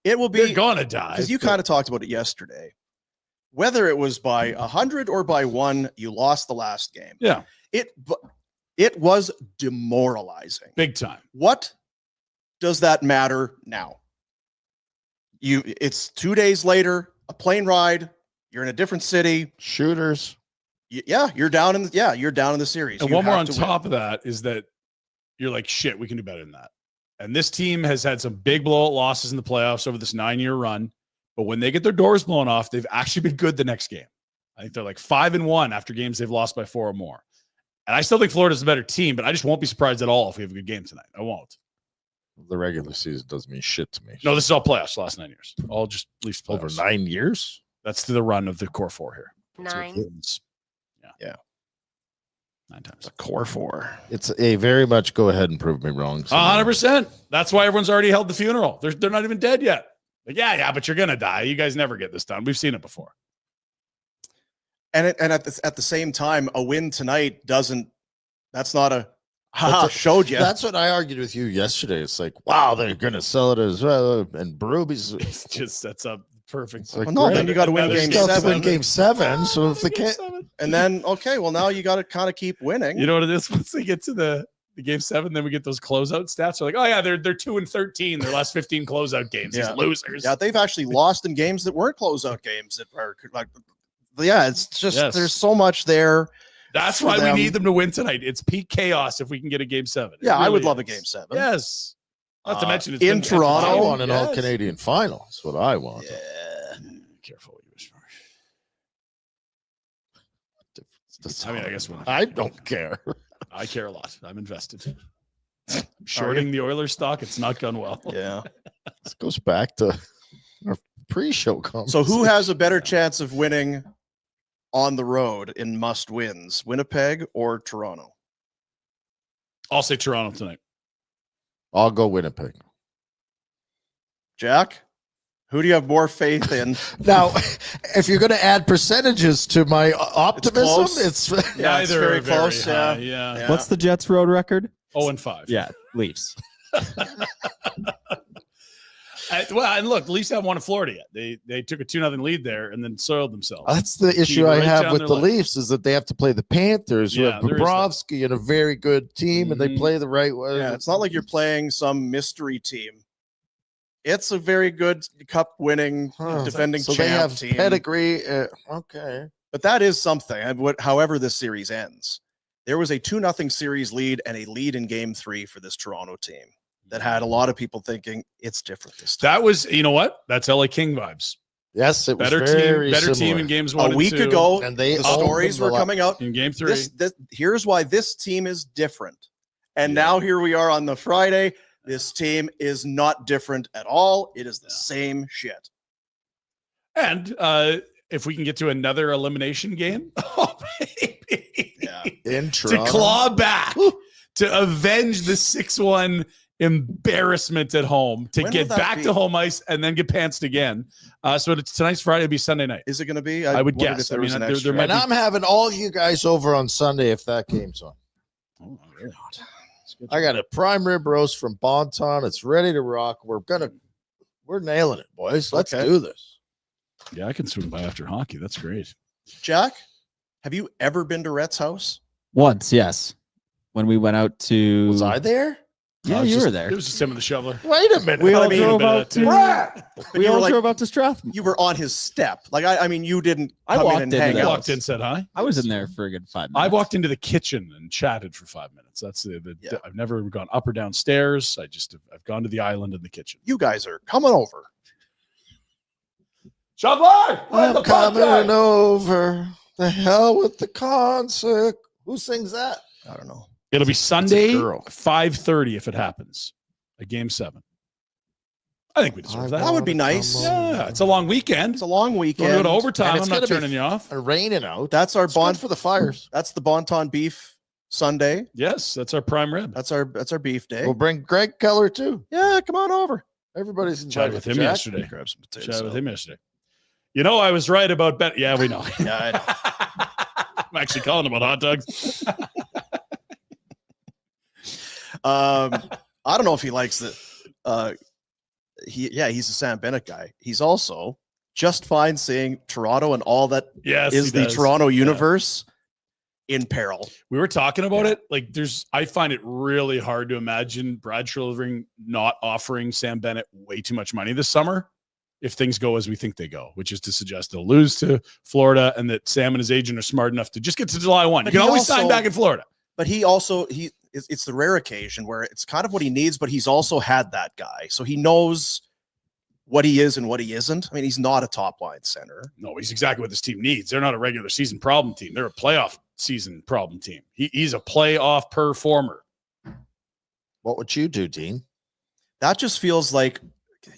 It will They're be gonna die. because you kind of talked about it yesterday. Whether it was by 100 or by 1, you lost the last game. Yeah, It was demoralizing. big time. What does that matter now? It's 2 days later, a plane ride. You're in a different city. Shooters. You're down in the series. And You one more have on to win. top of that is that you're like, shit, we can do better than that. And this team has had some big blowout losses in the playoffs over this 9-year run. But when they get their doors blown off, they've actually been good the next game. I think they're like 5-1 after games they've lost by 4 or more. And I still think Florida's a better team, but I just won't be surprised at all if we have a good game tonight. I won't. The regular season doesn't mean shit to me. No, this is all playoffs. Last 9 years, all just Leafs Over playoffs. 9 years. That's the run of the core four here. Nine. Yeah. 9 times. The core four. It's a very much go ahead and prove me wrong. 100%. That's why everyone's already held the funeral. They're not even dead yet. Like, yeah, but you're gonna die. You guys never get this done. We've seen it before. And at the same time, a win tonight doesn't. That's not a. Haha, showed you. That's what I argued with you yesterday. It's like, wow, they're gonna sell it as well. And Berube It just sets up perfect. like, Well, no, great. then you got to win Another game Still have to 7. win game 7. So if they can't, And then, okay, well, now you got to kind of keep winning. You know what it is? Once they get to the game 7, then we get those closeout stats. They're like, oh yeah, they're 2-13. Their last 15 closeout games. Yeah. These losers. Yeah, they've actually lost in games that weren't closeout games that are like. Yeah, it's just Yes. there's so much there. That's for why them. we need them to win tonight. It's peak chaos if we can get a game 7. It Yeah, I would really love a is. game 7. Yes. Not to mention it's in been Toronto, I entertaining. want an Yes. all Canadian final. That's what I want. Yeah. Careful what you wish for. I mean, I guess we'll- I don't care. I care a lot. I'm invested. Shorting the Oilers stock, it's not gone well. Yeah. This goes back to our pre-show So who conversation. has a better chance of winning on the road in must wins, Winnipeg or Toronto? I'll say Toronto tonight. I'll go Winnipeg. Jack, who do you have more faith in? Now, if you're going to add percentages to my optimism, close. it's Yeah, it's very close. high, Yeah. yeah. What's the Jets' road record? 0-5. Yeah, Leafs. Well, and look, the Leafs haven't won in Florida yet. They took a 2-0 lead there and then soiled themselves. that's the issue Right I have down with their the leg. Leafs is that they have to play the Panthers, who Yeah, have there is that. Bobrovsky and a very good team, and they Mhm. play the right way. Yeah, it's not like you're playing some mystery team. It's a very good cup winning Huh. defending so champ they have team. pedigree. Okay. But that is something. However this series ends, there was a 2-0 series lead and a lead in game 3 for this Toronto team that had a lot of people thinking it's different this time. That was, you know what? That's LA King vibes. Yes, it was Better very team similar. in games 1 A and week 2. ago, And they the owned stories them were a lot. coming out. In game 3. Here's why this team is different. And Yeah. now here we are on the Friday. This team is not different at all. It is the same shit. And if we can get to another elimination game, oh, baby. Yeah. in To Toronto. claw back, to avenge the 6-1 embarrassment at home, to When get will that back be? to home ice and then get pantsed again. So tonight's Friday, it'll be Sunday night. Is it going to be? I would wondered guess. if there I was mean, an there extra. might And I'm having all you guys over on Sunday if that game's on. Oh, really? I got a prime rib roast from Bonton. It's ready to rock. We're nailing it, boys. Let's Okay. do this. Yeah, I can swing by after hockey. That's great. Jack, have you ever been to Rhett's house? Once, yes. When we went out to. Was I there? Yeah, it was you just- were there. It was just him and the shoveler. Wait a minute. We all I mean, drove a bit of out that too. to. But We you were all like, drove out to Strathmore. you were on his step. Like I mean, you didn't I come in walked and into hang the out. Walked in, said hi. I was in there for a good 5 minutes. I walked into the kitchen and chatted for 5 minutes. That's the Yeah. I've never gone up or downstairs. I've gone to the island in the kitchen. You guys are coming over. Shoveler, I'm coming over. The hell with the concert. Who sings that? I don't know. It'll be Sunday, girl. 5:30 if it happens. A game 7. I think we deserve that. That would be nice. Yeah, it's a long weekend. It's a long We're weekend. going to go to overtime. And it's I'm not gonna be turning you off. Raining out. That's our It's good bond for the fires. That's the Bonton beef Sunday. Yes, that's our prime rib. That's our beef day. We'll bring Greg Keller too. Yeah, come on over. Everybody's Chatted invited. with him Jack? yesterday. Grab some potatoes. Chatted with him yesterday. You know, I was right about Bennett. Yeah, we know. Yeah, I I'm actually calling about hot dogs. I don't know if he likes the he's a Sam Bennett guy. He's also just fine seeing Toronto and all that Yes, is he the does. Toronto universe in peril. We were talking about it. Like, I find it really hard to imagine Brad Treliving not offering Sam Bennett way too much money this summer if things go as we think they go, which is to suggest they'll lose to Florida and that Sam and his agent are smart enough to just get to July 1. But You can he always sign also- back in Florida. But it's the rare occasion where it's kind of what he needs, but he's also had that guy. So he knows what he is and what he isn't. I mean, he's not a top line center. No, he's exactly what this team needs. They're not a regular season problem team. They're a playoff season problem team. He's a playoff performer. What would you do, Dean? that just feels like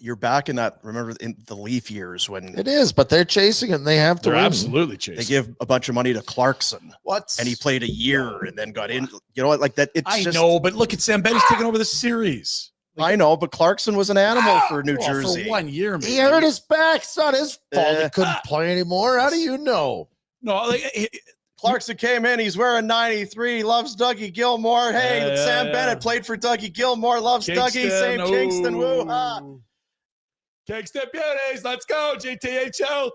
you're back in that. Remember in the Leaf years when It is, but they're chasing it and they have to They're win. absolutely chasing. they give a bunch of money to Clarkson What's and he played a year and then got in. You know what? Like that. It's I just, know, but look at Sam Bennett's taking over the series. I know, but Clarkson was an animal for New Well, Jersey. for 1 year. He maybe. hurt his back. It's not his fault. He Uh, couldn't play anymore. How do you know? No, like, Clarkson came in. He's wearing 93. Loves Dougie Gilmore. Hey, Yeah, Sam yeah, Bennett yeah. played for Dougie Gilmore. Loves Dougie. Same Kingston. Woo-ha. Kingston Beauties. Let's go. GTHO.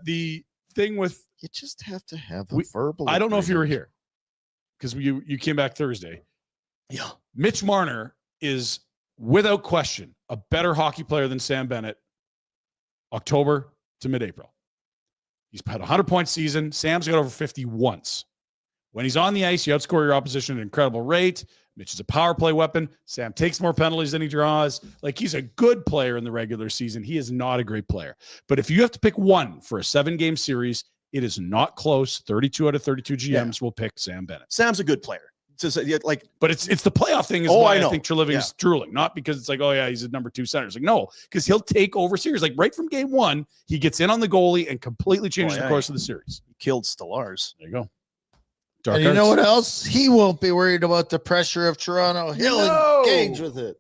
The thing with, You just have to have a We- verbal. I don't know if you were agreement. here because you came back Thursday. Yeah. Mitch Marner is without question a better hockey player than Sam Bennett. October to mid-April. He's had a 100-point season. Sam's got over 50 once. When he's on the ice, you outscore your opposition at an incredible rate. Mitch is a power play weapon. Sam takes more penalties than he draws. Like, he's a good player in the regular season. He is not a great player. But if you have to pick one for a 7-game series, it is not close. 32 out of 32 GMs will pick Sam Bennett. Sam's a good player. Like, But it's the playoff thing is Oh, why I I know. think Treliving's drooling. Not because it's like, oh yeah, he's a number 2 center. It's like, no, because he'll take over series. Like right from game 1, he gets in on the goalie and completely changes Oh, yeah. the course of the series. he killed Stellars. There you go. Dark And you know arts. what else? He won't be worried about the pressure of Toronto. He'll No. engage with it.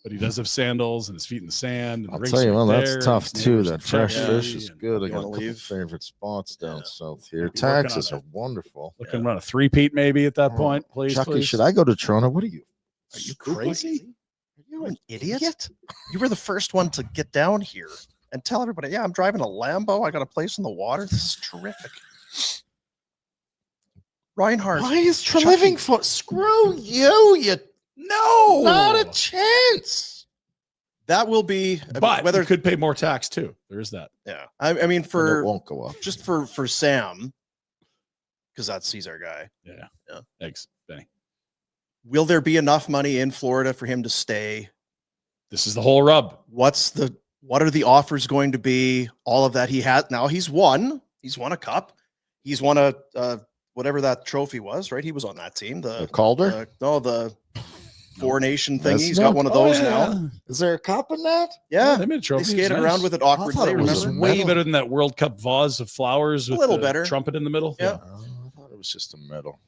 But he does have sandals and his feet in the sand. And the I'll rink's tell you, right well, that's there, tough and his too. neighbors That and fresh family, fish is and good. I You got a wanna couple leave? favorite spots down Yeah. south here. We'll be working on Taxes that. are wonderful. Looking run a 3-peat maybe at that Oh, point. Please, Chucky, please. should I go to Toronto? What are you? Are you stupid? crazy? Are you an idiot? You were the first one to get down here and tell everybody, yeah, I'm driving a Lambo. I got a place in the water. This is terrific. Reinhardt. Why is Chucky. Treliving for? Screw you! You no, not a chance. That will be But whether you could pay more tax too. There is that. yeah. I mean And it for won't go up. just for Sam, because he's our guy. Yeah. Yeah. Thanks, Benny. Will there be enough money in Florida for him to stay? This is the whole rub. What are the offers going to be? All of that he had. Now he's won a cup. He's won a whatever that trophy was, right? He was on that team. The Calder? The Four Nation thing. That's He's got not- one of Oh, those yeah. now. Is there a cup in that? Yeah. They made a They trophy. It's skated nice. around with it thought awkwardly. it was It's Remember? way metal. better than that World Cup vase of flowers with little the better. trumpet in the middle. Yeah. Oh, I thought it was just a medal.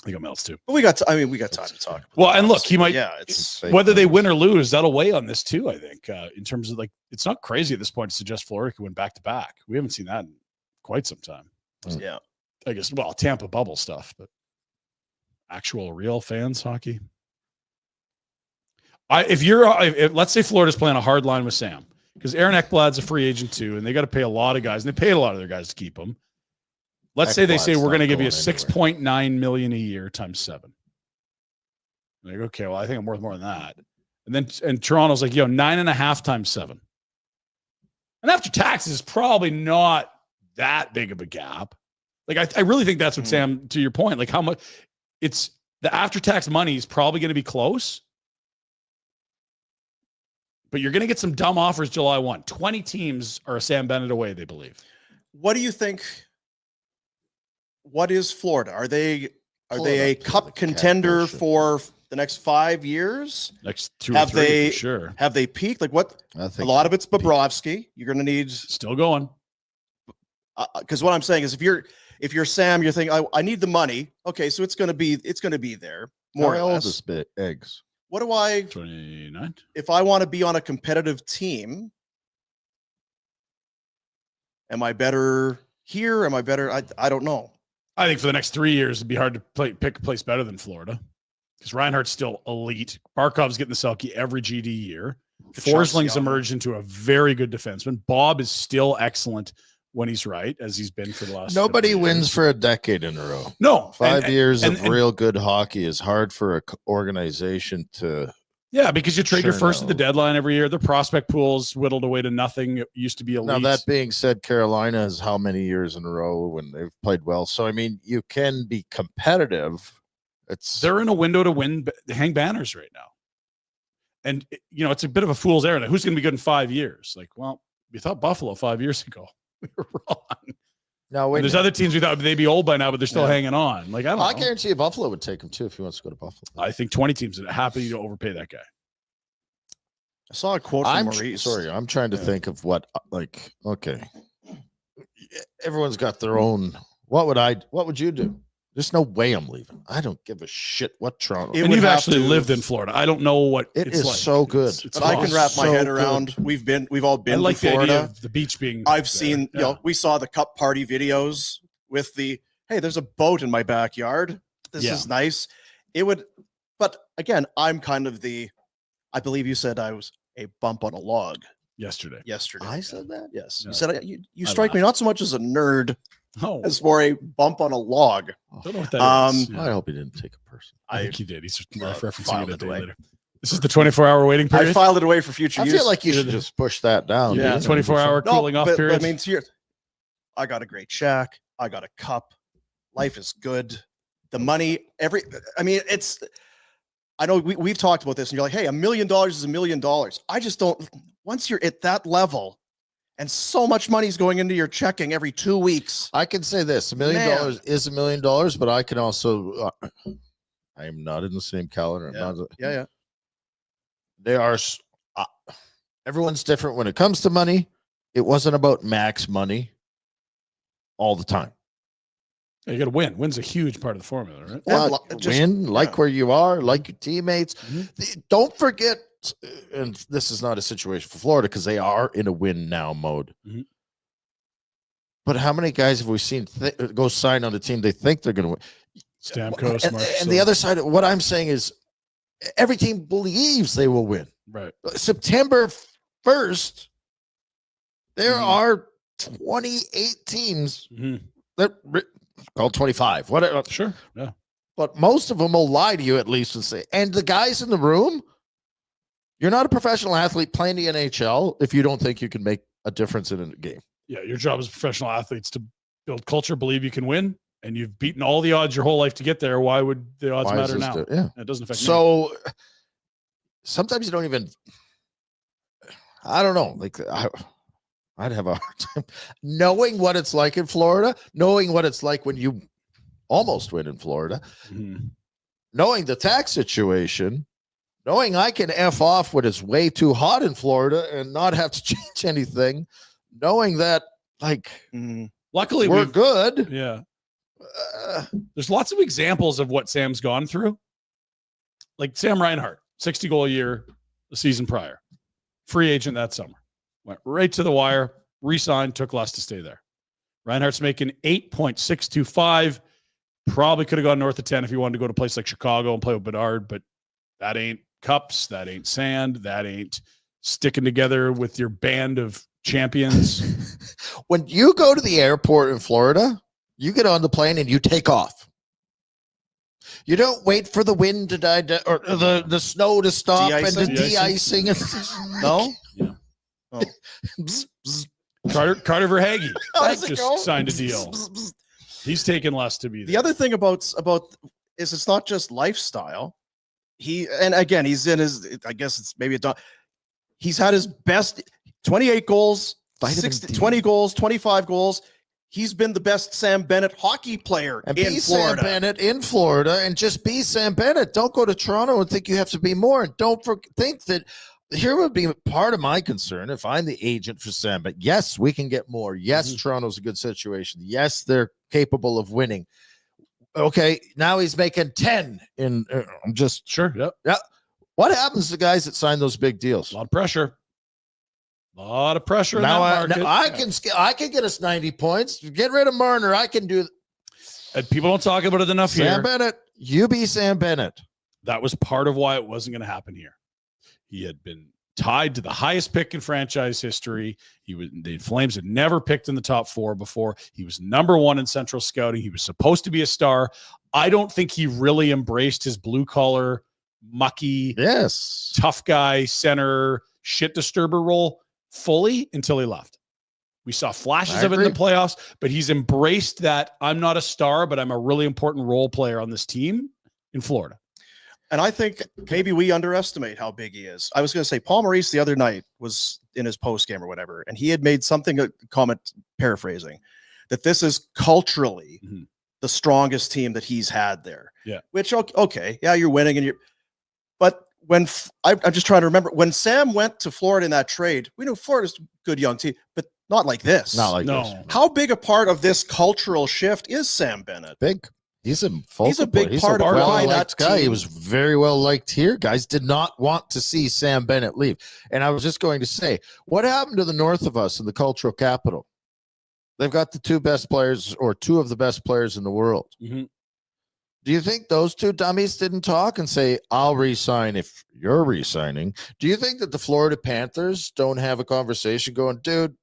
I think it melts too. But we got time to talk. about Well, that, and look, obviously. he might- Yeah, it's Fake Whether they medals. win or lose, that'll weigh on this too. I think in terms of like, it's not crazy at this point to suggest Florida could win back to back. We haven't seen that in quite some time. yeah. I guess, well, Tampa bubble stuff, but actual real fans hockey. If let's say Florida's playing a hard line with Sam, because Aaron Ekblad's a free agent too, and they got to pay a lot of guys, and they paid a lot of their guys to keep him. Let's say they say Ekblad's we're going to not give you going anywhere. $6.9 million a year times 7. Like, okay, well, I think I'm worth more than that. And Toronto's like, 9.5 times 7. And after taxes, probably not that big of a gap. Like, I really think that's what Sam, to your point, like how much it's the after tax money is probably going to be close. But you're going to get some dumb offers July 1. 20 teams are a Sam Bennett away, they believe. What do you think? What is Florida? Are they Pull a it up to cup the cat contender bullshit. for the next 5 years? Next 2 Have or 3 they- for sure. Have they peaked? Like what? I A think lot of it's Bobrovsky. You're going to need Still going. because what I'm saying is if you're Sam, you're thinking I need the money. Okay, so it's going to be there more How or old less. is eggs? What do I 29. if I want to be on a competitive team? Am I better here? Am I better? I don't know. I think for the next 3 years, it'd be hard to pick a place better than Florida because Reinhardt's still elite. Barkov's getting the Selke every GD year. Forsling's young. emerged into a very good defenseman. Bob is still excellent when he's right, as he's been for the last. Nobody couple of wins years. for a decade in a row. No 5 and- years and- of real good hockey is hard for a organization to. Yeah, because you trade your Sure, first at the no. deadline every year. The prospect pool's whittled away to nothing. It used to be elite. Now that being said, Carolina has how many years in a row when they've played well. So I mean, you can be competitive. They're in a window to win, hang banners right now. And, it's a bit of a fool's errand. Who's going to be good in 5 years? Like, well, we thought Buffalo 5 years ago. We were wrong. No, And wait. there's other teams we thought they'd be old by now, but they're still Yeah. hanging on. Like, I don't know. I guarantee you Buffalo would take him too if he wants to go to Buffalo. I think 20 teams are happy to overpay that guy. I saw a quote from I'm Maurice. sorry. I'm trying to think of what, like, okay. Everyone's got their own. What would you do? There's no way I'm leaving. I don't give a shit what Toronto. It And would you've have actually to- lived in Florida. I don't know what It it's is like. so good. It's But I can wrap my so head good. around. We've all I been like to the idea Florida. of the beach being. I've there. seen, Yeah. you know, we saw the cup party videos with the, hey, there's a boat in my backyard. This Yeah. is nice. It would, but again, I'm kind of I believe you said I was a bump on a log yesterday. yesterday. I said that. Yes. Yeah. You said you I strike me laughed. not so much as a nerd Oh, as for a bump on a log. don't know what that is. Um, Yeah. I hope he didn't take a person. I think he did. He's just referencing filed it a it day away. later. This is the 24-hour waiting period. I filed it away for future I use. feel like you should just push that down. Yeah, dude. 24-hour cooling off but period. I mean, I got a great shack. I got a cup. Life is good. The money, I know we've talked about this and you're like, hey, $1 million is $1 million. I just don't, once you're at that level and so much money is going into your checking every 2 weeks. I can say this: $1 million Man. is $1 million, but I can also. I am not in the same calendar. I'm not, Yeah. They are. Everyone's different when it comes to money. It wasn't about max money all the time. You got to win. Win's a huge part of the formula, right? Well, win, like where you are, like your teammates. Mhm. Don't forget, and this is not a situation for Florida because they are in a win now mode. Mhm. But how many guys have we seen go sign on the team they think they're going to win? Stamkos, And the other side, what I'm saying is every team believes they will win. right. September 1st, there Mhm. are 28 teams Mhm. that called 25, whatever. Sure. Yeah. But most of them will lie to you at least and say, and the guys in the room, you're not a professional athlete playing the NHL if you don't think you can make a difference in a game. Yeah. Your job as professional athletes to build culture, believe you can win, and you've beaten all the odds your whole life to get there. Why would the odds Why is matter this now? yeah. It doesn't affect me. So sometimes you don't even, I don't know. Like I'd have a hard time knowing what it's like in Florida, knowing what it's like when you almost win in Florida, Mhm. knowing the tax situation, knowing I can F off when it's way too hot in Florida and not have to change anything, knowing that like Luckily, we're we've good. yeah. There's lots of examples of what Sam's gone through. Like Sam Reinhart, 60 goal a year the season prior, free agent that summer, went right to the wire, re-signed, took less to stay there. Reinhart's making 8.625. Probably could have gone north of 10 if he wanted to go to a place like Chicago and play with Bedard, but that ain't cups, that ain't sand, that ain't sticking together with your band of champions. When you go to the airport in Florida, you get on the plane and you take off. You don't wait for the wind to die or the snow to stop and the De-icing? de-icing. No? Yeah. Oh. Bzz, bzz. Carter Verhaeghe How does it just go? signed a deal. He's taking less to be there. The other thing about is it's not just lifestyle. And again, he's in his, I guess it's maybe he's had his best 28 goals, Vitamin 60, D. 20 goals, 25 goals. He's been the best Sam Bennett hockey player And in be Florida. Sam Bennett in Florida and just be Sam Bennett. Don't go to Toronto and think you have to be more. And don't think that here would be part of my concern if I'm the agent for Sam. But yes, we can get more. Yes, Toronto's a good situation. Yes, they're capable of winning. Okay, now he's making 10 in I'm just Sure. Yep. what happens to guys that sign those big deals? A lot of pressure. A lot of pressure in Now that market. I can get us 90 points. Get rid of Marner. I can do And people don't talk about it enough Sam here. Bennett. You be Sam Bennett. That was part of why it wasn't going to happen here. He had been tied to the highest pick in franchise history. The Flames had never picked in the top 4 before. He was number 1 in central scouting. He was supposed to be a star. I don't think he really embraced his blue collar, mucky, Yes. tough guy, center, shit disturber role fully until he left. We saw flashes I of it in the agree. playoffs, but he's embraced that I'm not a star, but I'm a really important role player on this team in Florida. And I think maybe we underestimate how big he is. I was going to say Paul Maurice the other night was in his post game or whatever, and he had made a comment paraphrasing that this is culturally Mhm. the strongest team that he's had there. Yeah. Which, okay, yeah, you're winning and but when I'm just trying to remember when Sam went to Florida in that trade, we knew Florida's a good young team, but not like this. Not like No. this. How big a part of this cultural shift is Sam Bennett? Big. He's a big part of why that guy. He team- was very well liked here. Guys did not want to see Sam Bennett leave. And I was just going to say, what happened to the north of us in the cultural capital? They've got the two best players or two of the best players in the world. Mhm. Do you think those two dummies didn't talk and say, I'll resign if you're resigning? Do you think that the Florida Panthers don't have a conversation going, dude,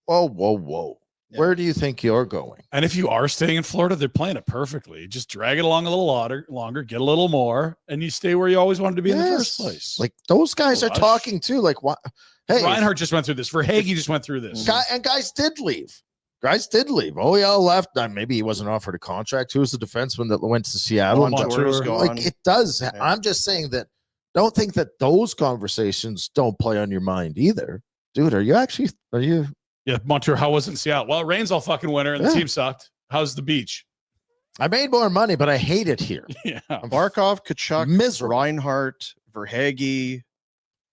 whoa. Yeah. Where do you think you're going? And if you are staying in Florida, they're playing it perfectly. Just drag it along a little longer, get a little more, and you stay where you always wanted to be in the first place. Like those guys are Lush. talking too. Like what? Hey, Reinhardt just went through this. Verhaeghe just went through this. guys did leave. Guys did leave. Oh, yeah, left. Maybe he wasn't offered a contract. Who was the defenseman that went to Seattle? Montour's gone. Like it does. Yeah. I'm just saying that. Don't think that those conversations don't play on your mind either, dude. Are you? Yeah, Montour, how was it in Seattle? Well, it rains all fucking winter and the Yeah. team sucked. How's the beach? I made more money, but I hate it here. Yeah. Barkov, Kachuk, Miserable. Reinhardt, Verhaeghe,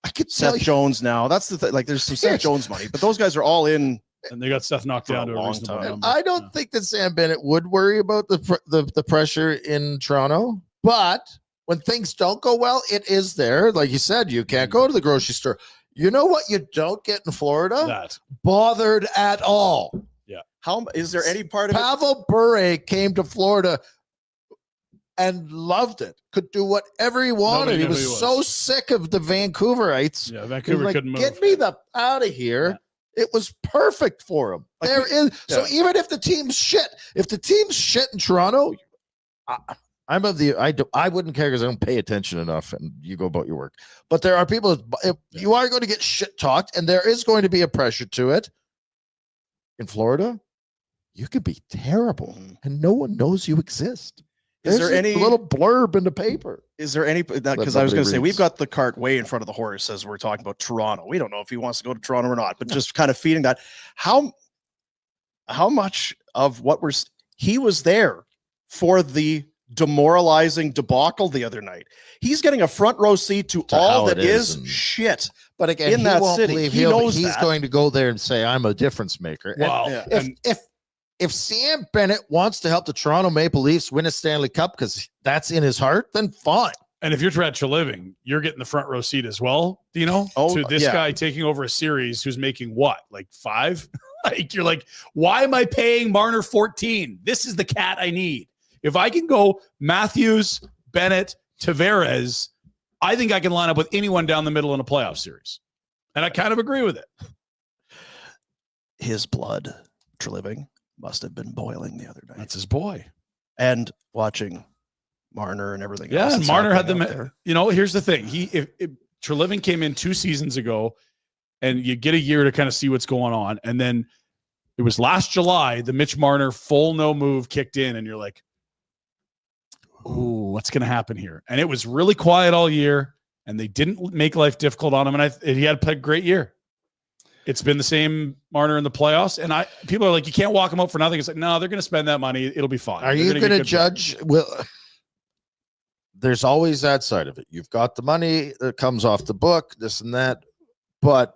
I could tell Seth you. Jones now. That's the thing. Like, there's some Seth Yes. Jones money, but those guys are all in. And they got Seth knocked For a down to a long reasonable time. number. I don't think that Sam Bennett would worry about the pressure in Toronto, but when things don't go well, it is there. Like you said, you can't go to the grocery store. You know what you don't get in Florida? That. Bothered at all. How is there any part of it? Pavel Bure came to Florida and loved it. Could do whatever he wanted. Nobody He knew was who he so was. sick of the Vancouverites. Yeah, He was Vancouver like, couldn't move. get me the out of here. It was perfect for him. Like There is so yeah. even if the team's shit, in Toronto, I'm of the I wouldn't care because I don't pay attention enough, and you go about your work. But there are people. If you are going to get shit talked, and there is going to be a pressure to it. In Florida, you could be terrible, Mhm. and no one knows you exist. Is There's there a any little blurb in the paper? Is there any because I was nobody going to say we've reads. got the cart way in front of the horse as we're talking about Toronto. We don't know if he wants to go to Toronto or not, but just kind of feeding that. How much of what he was there for the demoralizing debacle the other night. He's getting a front row seat to To all how that it is is and- shit. But again, In he that won't city, believe he knows he's that. going to go there and say, "I'm a difference maker." And Well, Yeah. and if Sam Bennett wants to help the Toronto Maple Leafs win a Stanley Cup because that's in his heart, then fine. And if you're Brad Treliving, you're getting the front row seat as well, Dino. Oh, to this yeah. guy taking over a series who's making what, like 5? Like you're like, why am I paying Marner 14? This is the cat I need. If I can go Matthews, Bennett, Tavares, I think I can line up with anyone down the middle in a playoff series. And I kind of agree with it. His blood, Treliving, must have been boiling the other night. That's his boy. And watching Marner and everything Yeah, else. and that's Marner had happening them. out there. You know, here's the thing. If Treliving came in 2 seasons ago, and you get a year to kind of see what's going on, and then it was last July, the Mitch Marner full no move kicked in, and you're like, "Ooh, what's going to happen here?" And it was really quiet all year, and they didn't make life difficult on him, and he had a great year. It's been the same Marner in the playoffs, and people are like, "You can't walk him out for nothing." It's like, no, they're going to spend that money. It'll be fine. Are They're you get going to good- judge? Well, there's always that side of it. You've got the money that comes off the book, this and that. But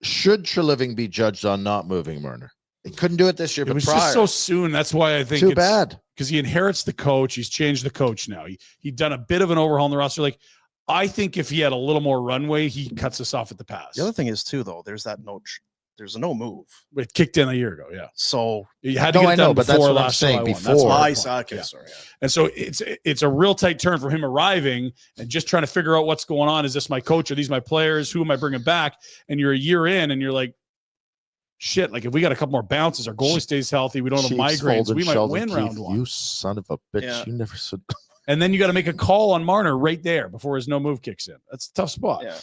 should Treliving be judged on not moving Marner? He couldn't do it this year, It but was prior. just so soon. That's why I think Too it's bad. because he inherits the coach. He's changed the coach now. He'd done a bit of an overhaul in the roster. Like, I think if he had a little more runway, he cuts us off at the pass. The other thing is too, though, there's a no move. It kicked in a year ago. Yeah, So you had to No, get I it know, done but that's before what I'm last saying, July 1. That's before. my I point. saw. Okay, Yeah. sorry. Yeah. And so it's a real tight turn for him arriving and just trying to figure out what's going on. Is this my coach? Are these my players? Who am I bringing back? And you're a year in, and you're like, shit. Like, if we got a couple more bounces, our goalie stays healthy, we don't have Chiefs migraines, folded we might Sheldon win Keefe. round 1. You son of a bitch! Yeah. You never said. And then you got to make a call on Marner right there before his no move kicks in. That's a tough spot. Yeah.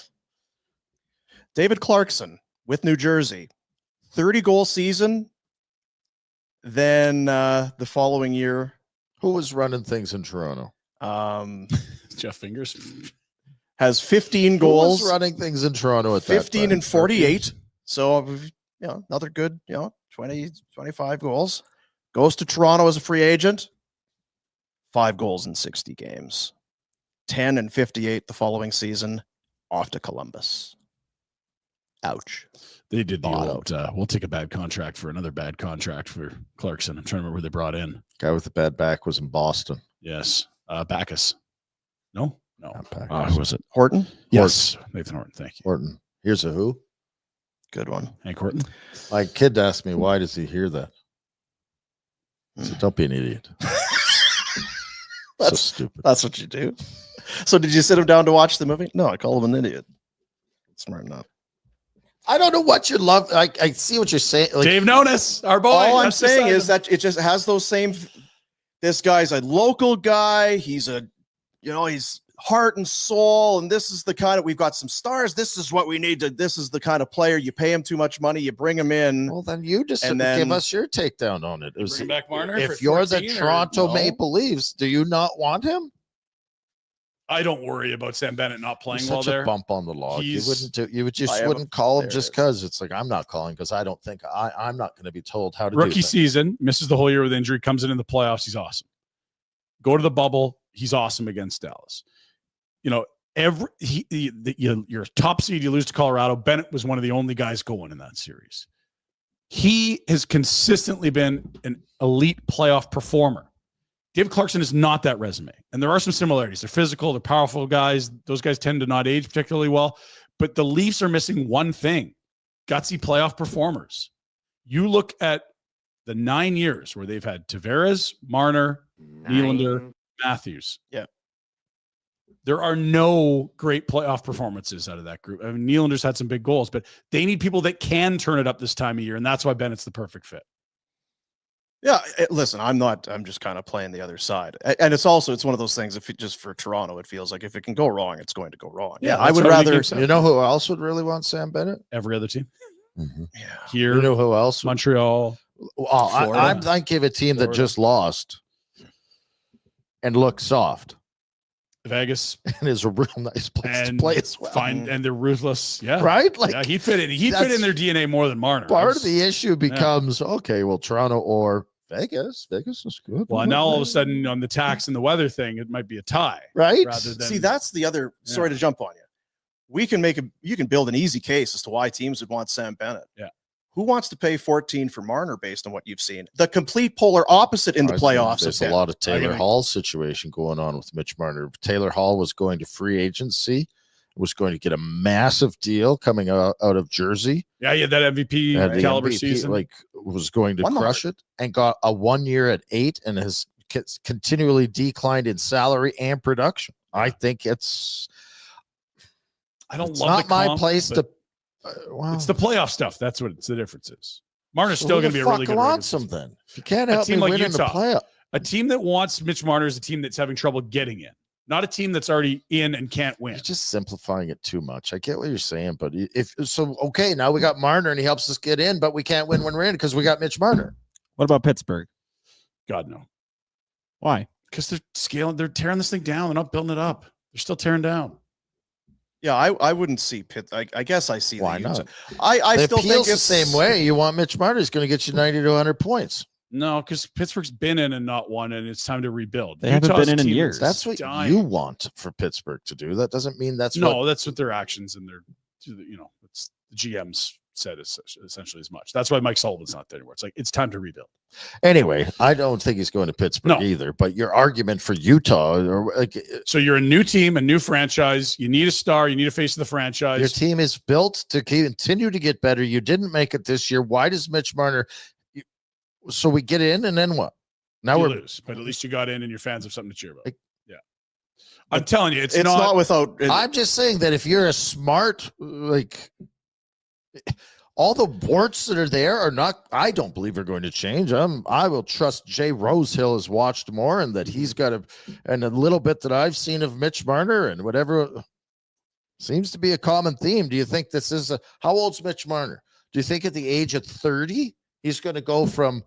David Clarkson with New Jersey, 30-goal season. Then the following year, Who was running things in Toronto? Jeff Fingers. has 15 Who was goals, running things in Toronto at 15 that time? and 48. So, another good, 20, 25 goals. Goes to Toronto as a free agent. 5 goals in 60 games. 10 and 58 the following season. Off to Columbus. Ouch. They did the Bought old, we'll take a bad contract for another bad contract for Clarkson. I'm trying to remember who they brought in. Guy with the bad back was in Boston. Yes. Backus. No? No. Not Backus. Who was it? Horton. Yes. Nathan Horton. Thank you. Horton. Here's a who. Good one. Hank Horton. My kid asked me, why does he hear that? I said, don't be an idiot. So That's stupid. That's what you do. So did you sit him down to watch the movie? No, I call him an idiot. Smart enough. I don't know what you love. I see what you're saying. Like, Dave Nonis, our boy. All I'm That's the saying side is of- that it just has those same. This guy's a local guy. He's he's heart and soul, and this is the kind of, we've got some stars. This is what we need to. This is the kind of player. You pay him too much money, you bring him in. well, then you just And give then- us your takedown on it. It was- Bring back Marner if for you're the 14 or Toronto no? Maple Leafs, do you not want him? I don't worry about Sam Bennett not playing He's well such there. a bump on the log. You He's- wouldn't do. You would I just have a- wouldn't call him there just it is. because it's like I'm not calling because I don't think I'm not going to be told how to do Rookie things. season, misses the whole year with injury, comes in the playoffs. He's awesome. Go to the bubble. He's awesome against Dallas. You know, your top seed, you lose to Colorado. Bennett was one of the only guys going in that series. He has consistently been an elite playoff performer. David Clarkson is not that resume. And there are some similarities. They're physical, they're powerful guys. Those guys tend to not age particularly well. But the Leafs are missing one thing: gutsy playoff performers. You look at the 9 years where they've had Tavares, Marner, Nylander, Matthews. Yeah. There are no great playoff performances out of that group. I mean, Nylander's had some big goals, but they need people that can turn it up this time of year. And that's why Bennett's the perfect fit. Yeah, listen, I'm just kind of playing the other side. And it's one of those things, if it just for Toronto, it feels like if it can go wrong, it's going to go wrong. Yeah, I that's would why we rather. give some- You know who else would really want Sam Bennett? Every other team Mm-hmm. Yeah. here, You know who else? Montreal. Well, Florida. I'm thinking of a team that Florida. just lost and looks soft Vegas, and is a real nice place to and play as well. fine, and they're ruthless. Yeah, Right? Like yeah, he'd fit in. He'd fit that's in their DNA more than Marner. part of the issue becomes okay, well, Toronto or Vegas. Vegas is good. Well, now all of a sudden on the tax and the weather thing, it might be a tie. right? rather than See, that's the other. Sorry to jump on you. You can build an easy case as to why teams would want Sam Bennett. Yeah. Who wants to pay 14 for Marner based on what you've seen? The complete polar opposite in the I think playoffs. There's of a him. lot of Taylor Argument. Hall situation going on with Mitch Marner. Taylor Hall was going to free agency, was going to get a massive deal coming out of Jersey. Yeah, yeah, that MVP Had the caliber MVP, season. like was going to Won the crush it, and got a 1 year at 8 and has continually declined in salary and production. I think it's don't love not the my comp, place but to. Well, It's the playoff stuff. That's what the difference is. Marner's so still who going the to be a really fuck good wants regular him season. then. If you can't A help me team like win in the Utah. playoff, A team that wants Mitch Marner is a team that's having trouble getting in, not a team that's already in and can't win. you're just simplifying it too much. I get what you're saying, but if so, okay, now we got Marner and he helps us get in, but we can't win when we're in because we got Mitch Marner. What about Pittsburgh? God, no. Why? Because they're tearing this thing down. They're not building it up. They're still tearing down. Yeah, I wouldn't see Pitt. I guess I see. Why the not? I It still think feels the it's same way. You want Mitch Marner, he's going to get you 90 to 100 points. No, because Pittsburgh's been in and not won, and it's time to rebuild. They haven't Utah's been in team years. That's what dying. you want for Pittsburgh to do. That doesn't mean that's No, what. that's what their actions and their, it's the GM's said essentially as much. That's why Mike Sullivan's not there anymore. It's like it's time to rebuild. Anyway, I don't think he's going to Pittsburgh No. either. But your argument for Utah, or like So you're a new team, a new franchise. You need a star. You need a face of the franchise. your team is built to continue to get better. You didn't make it this year. Why does Mitch Marner? So we get in, and then what? Now You we're lose, but at least you got in, and your fans have something to cheer about. Like- Yeah, I'm telling you, it's it's not without. I'm just saying that if you're a smart, like all the warts that are there are not, I don't believe are going to change. I will trust Jay Rosehill has watched more and that he's got and a little bit that I've seen of Mitch Marner and whatever seems to be a common theme. Do you think this is how old's Mitch Marner? Do you think at the age of 30, he's going to go from,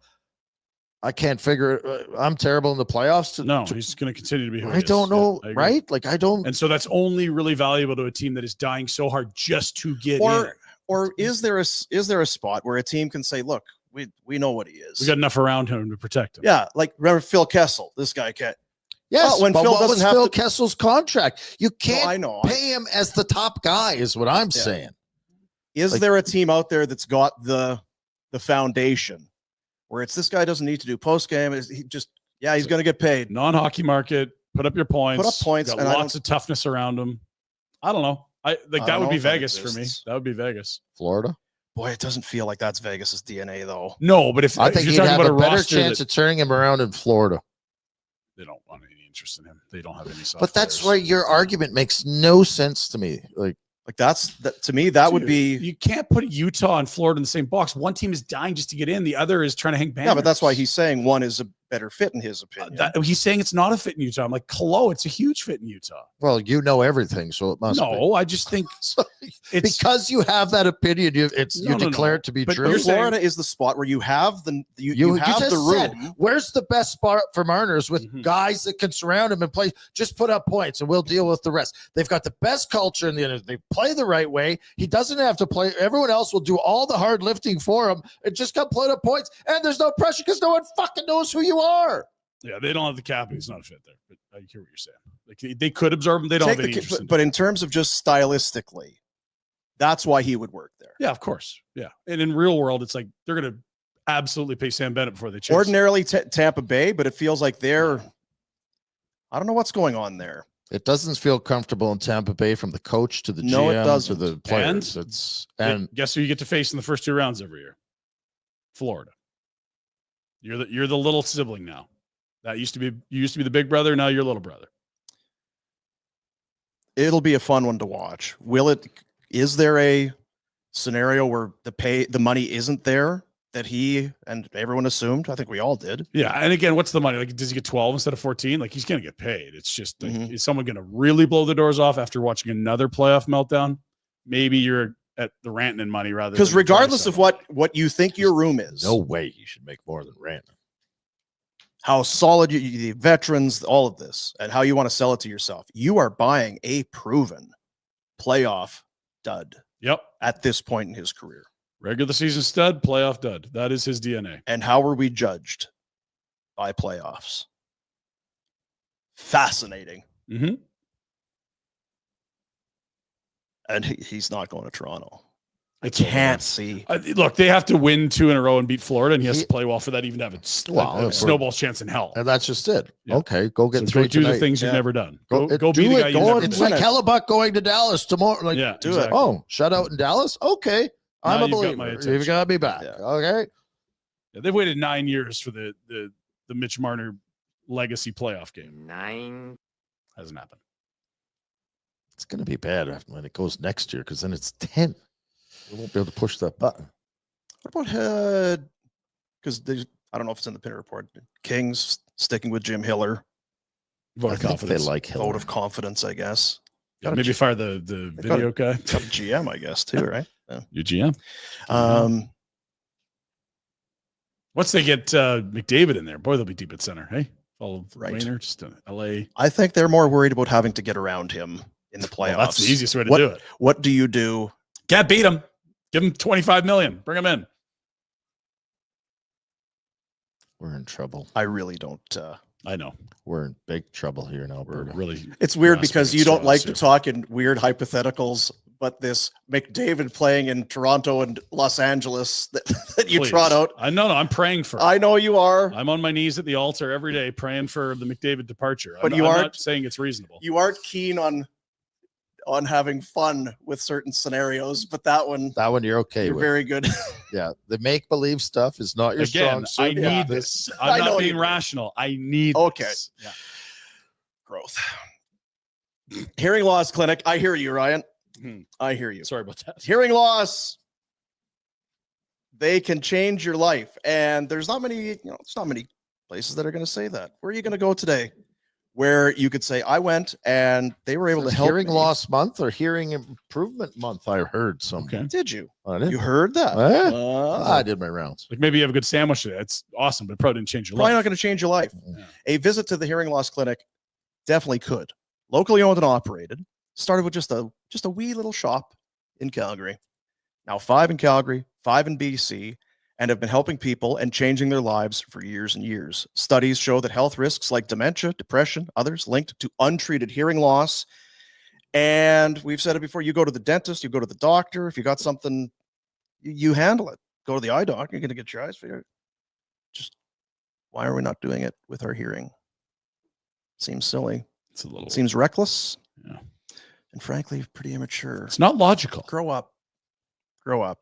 I can't figure it, I'm terrible in the playoffs to, No, he's going to continue to be who he I is. don't know, Yeah, I agree. right? Like I don't. And so that's only really valuable to a team that is dying so hard just to get in. Or is there a spot where a team can say, look, We know what he is. We got enough around him to protect him. Yeah, like remember Phil Kessel? This guy can't. Yes, when but Phil what doesn't was have Phil to- Kessel's contract? You No, can't I know. pay him as the top guy, is what I'm saying. Is Like- there a team out there that's got the foundation where it's this guy doesn't need to do post game? Is he just he's going to get paid? Non-hockey market, put up your points. Put up points, Got and I lots of toughness around him. I don't know. I That don't would know be if that Vegas for me. exists. That would be Vegas. Florida. Boy, it doesn't feel like that's Vegas's DNA though. No, but if I think you're he'd talking have about a a better roster chance that of turning him around in Florida. they don't want any interest in him. They don't have any soft But that's players. why your argument makes no sense to me. Like that to me, that would Dude, be You can't put Utah and Florida in the same box. One team is dying just to get in. The other is trying to hang banners. yeah, but that's why he's saying one is a better fit in his opinion. He's saying it's not a fit in Utah. I'm like, hello, it's a huge fit in Utah. Well, you know everything, so it must be. No, I just think it's Because you have that opinion, you No, no, declare no. it to be But true. you're saying- Florida is the spot where you have you You have just the room. said, where's the best spot for Marners with Mhm. guys that can surround him and play? Just put up points and we'll deal with the rest. They've got the best culture in the end. They play the right way. He doesn't have to play. Everyone else will do all the hard lifting for him. It just got put up points, and there's no pressure because no one fucking knows who you are. Yeah, they don't have the cap. He's not a fit there. But I hear what you're saying. Like they could absorb him. They don't have any interest in but in terms of just stylistically, that's why he would work there. Yeah, of course. Yeah, and in real world, it's like they're going to absolutely pay Sam Bennett before they chase. Ordinarily Tampa Bay, but it feels like they're. I don't know what's going on there. It doesn't feel comfortable in Tampa Bay from the coach to the No, it GM to doesn't. the players. And guess who you get to face in the first 2 rounds every year? Florida. You're the little sibling now. That used to be the big brother. Now you're little brother. It'll be a fun one to watch. Is there a scenario where the money isn't there that he and everyone assumed? I think we all did. Yeah, and again, what's the money? Like, does he get 12 instead of 14? Like, he's going to get paid. It's just like, Mhm. is someone going to really blow the doors off after watching another playoff meltdown? Maybe you're at the Rantanen money rather. Because than regardless of Draisaitl. what you think your room is, No way you should make more than Rand. how solid the veterans, all of this, and how you want to sell it to yourself, you are buying a proven playoff dud Yep, at this point in his career. regular season stud, playoff dud. That is his DNA. And how are we judged by playoffs? Fascinating. Mm-hmm. And he's not going to Toronto. I It's over. can't see. Look, they have to win 2 in a row and beat Florida, and he has to play well for that even to have Well, a snowball's chance in hell. And that's just it. Yeah. Okay, go get So 3 do the tonight. things you've Yeah. never done. Go- Go be do the it. guy Go you on. never It's been. like Hellebuck going to Dallas tomorrow. Like, Yeah, do it. exactly. oh, shutout in Dallas? Okay. I'm Now a you've got my believer. attention. You've got to be back. Yeah. Okay. Yeah, they've waited 9 years for the Mitch Marner legacy playoff game. 9. Hasn't happened. It's going to be bad when it goes next year because then it's 10. We won't be able to push that button. What about because I don't know if it's in the Pinder Report. Kings sticking with Jim Hiller. Vote I of think confidence. they like Hiller. Vote of confidence, I guess. Yeah, Gotta maybe check. fire the They gotta- video guy. Got a GM, I guess, too, right? Yeah. Your GM. Once they get McDavid in there, boy, they'll be deep at center. Hey, follow Right. Wayner, just LA. I think they're more worried about having to get around him in the playoffs. Well, that's the easiest way to What- do it. What do you do? Can't beat him. Give him $25 million. Bring him in. We're in trouble. I really don't. I know. We're in big trouble here in We're Alberta. really. It's weird grasping because at you don't straws like to here. talk in weird hypotheticals, but this McDavid playing in Toronto and Los Angeles that you Please. trot out. I know. I'm praying for. I know you are. I'm on my knees at the altar every day praying for the McDavid departure. But I'm, you I'm aren't- not saying it's reasonable. You aren't keen on having fun with certain scenarios, but that one That one you're okay you're with. very good. Yeah. The make believe stuff is not your Again, strong I suit. need this. I'm I know not you being do. rational. I need Okay. this. Yeah. Growth. Hearing loss clinic. I hear you, Ryan. Hmm. I hear you. Sorry about that. Hearing loss. They can change your life, and there's not many. It's not many places that are going to say that. Where are you going to go today? Where you could say, I went and they were able to help hearing me. loss month or hearing improvement month. I heard some. Okay. Did you? I did. You heard that? Eh? Uh, I did my rounds. Like maybe you have a good sandwich today. It's awesome, but it probably didn't change your Probably life. not going to change your life. Yeah. A visit to the hearing loss clinic definitely could. Locally owned and operated. Started with just a wee little shop in Calgary. Now 5 in Calgary, 5 in BC, and have been helping people and changing their lives for years and years. Studies show that health risks like dementia, depression, others linked to untreated hearing loss. And we've said it before, you go to the dentist, you go to the doctor. If you got something, you handle it. Go to the eye doctor, you're going to get your eyes figured. Just why are we not doing it with our hearing? Seems silly. It's a little. Seems reckless. Yeah. And frankly, pretty immature. It's not logical. Grow up. Grow up.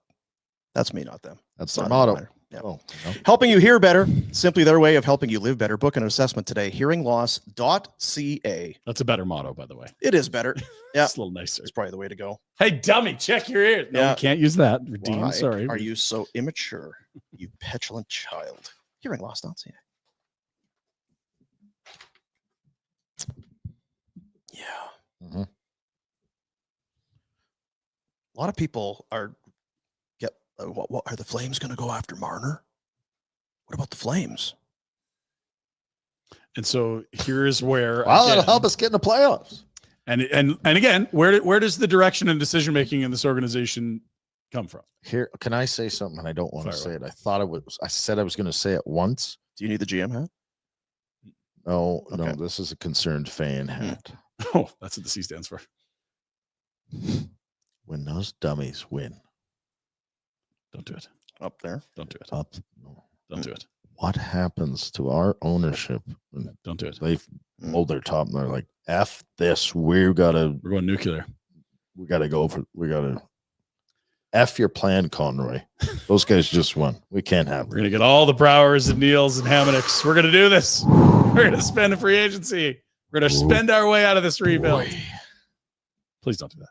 That's me, not them. That's It's their not a motto. matter. Yeah. Oh, no. Helping you hear better, simply their way of helping you live better. Book an assessment today, hearingloss.ca. That's a better motto, by the way. It is better. Yeah. It's a little nicer. It's probably the way to go. Hey, dummy, check your ears. No, Yeah. we can't use that. Dean, Why sorry. are you so immature, you petulant child? Hearingloss.ca. Yeah. Mhm. A lot of people are what are the Flames going to go after Marner? What about the Flames? And so here's where Well, that'll again- help us get in the playoffs. And again, where does the direction and decision making in this organization come from? Here, can I say something? And I don't want to Fire say away. it. I said I was going to say it once. Do you need the GM hat? No, no, Okay. this is a concerned fan hat. Oh, that's what the C stands for. When those dummies win Don't do it. Up there. Don't do it. up, Don't do it. what happens to our ownership? when Don't do it. They hold their top and they're like, F this. We gotta We're going nuclear. go for F your plan, Conroy. Those guys just won. We can't have We're gonna get all the Browers and Neils and Hamaneks. We're gonna do this. We're gonna spend a free agency. We're gonna spend our way out of this rebuild. Boy, Please don't do that.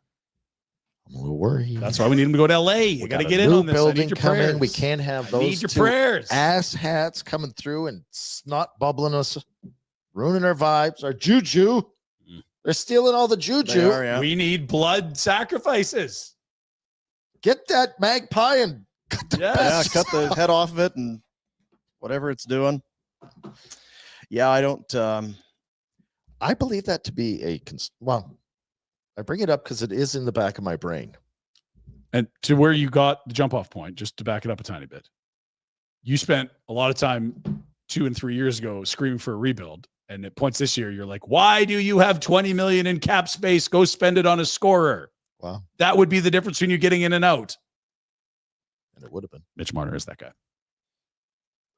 I'm a little worried. That's why we need them to go to LA. You We got to got get a in new on this. I building need your coming. prayers. We can't have I those need your two prayers. ass hats coming through and snot bubbling us, ruining our vibes, our juju. Mm. They're stealing all the They juju. are, yeah. We need blood sacrifices. Get that magpie and cut the Yes. Yeah, best. cut the head off of it and whatever it's doing. Yeah, I don't. I believe that to be well, I bring it up because it is in the back of my brain. And to where you got the jump off point, just to back it up a tiny bit, you spent a lot of time 2 and 3 years ago screaming for a rebuild. And at points this year, you're like, why do you have 20 million in cap space? Go spend it on a scorer. Wow. That would be the difference between you getting in and out. And it would have been. Mitch Marner is that guy.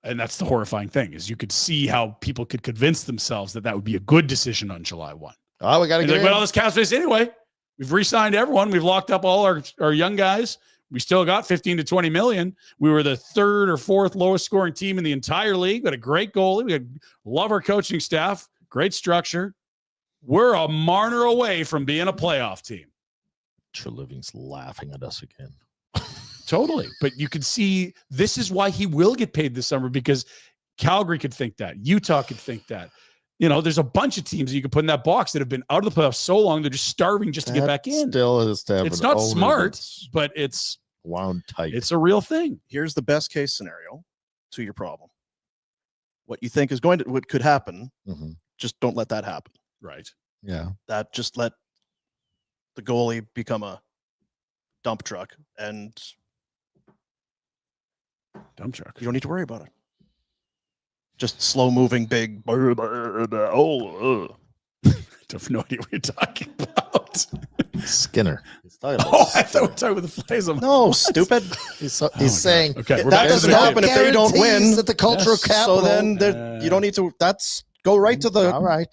And that's the horrifying thing is you could see how people could convince themselves that that would be a good decision on July 1. Oh, we got to And get like, in. well, this cap space anyway. We've re-signed everyone. We've locked up all our young guys. We still got 15 to 20 million. We were the 3rd or 4th lowest scoring team in the entire league. We had a great goalie. We love our coaching staff. Great structure. We're a Marner away from being a playoff team. Treliving's laughing at us again. Totally. But you can see this is why he will get paid this summer because Calgary could think that. Utah could think that. You know, there's a bunch of teams that you can put in that box that have been out of the playoffs so long, they're just starving just to get back in. Still has to have It's an not owner smart, that's but it's wound tight. a real thing. Here's the best case scenario to your problem. What you think is going to what could happen, Mhm. just don't let that happen. Right. Yeah. That just let the goalie become a dump truck, and Dump truck. you don't need to worry about it. Just slow moving, big. I have no idea what you're talking about. Skinner. He's talking about Oh, I thought we Skinner. were talking about the Flames. I'm like, No, stupid. He's oh my God. saying okay, we're that back to doesn't the happen if they don't guarantees win. That the cultural Yes. capital. So then you don't need to. That's go right to the all right.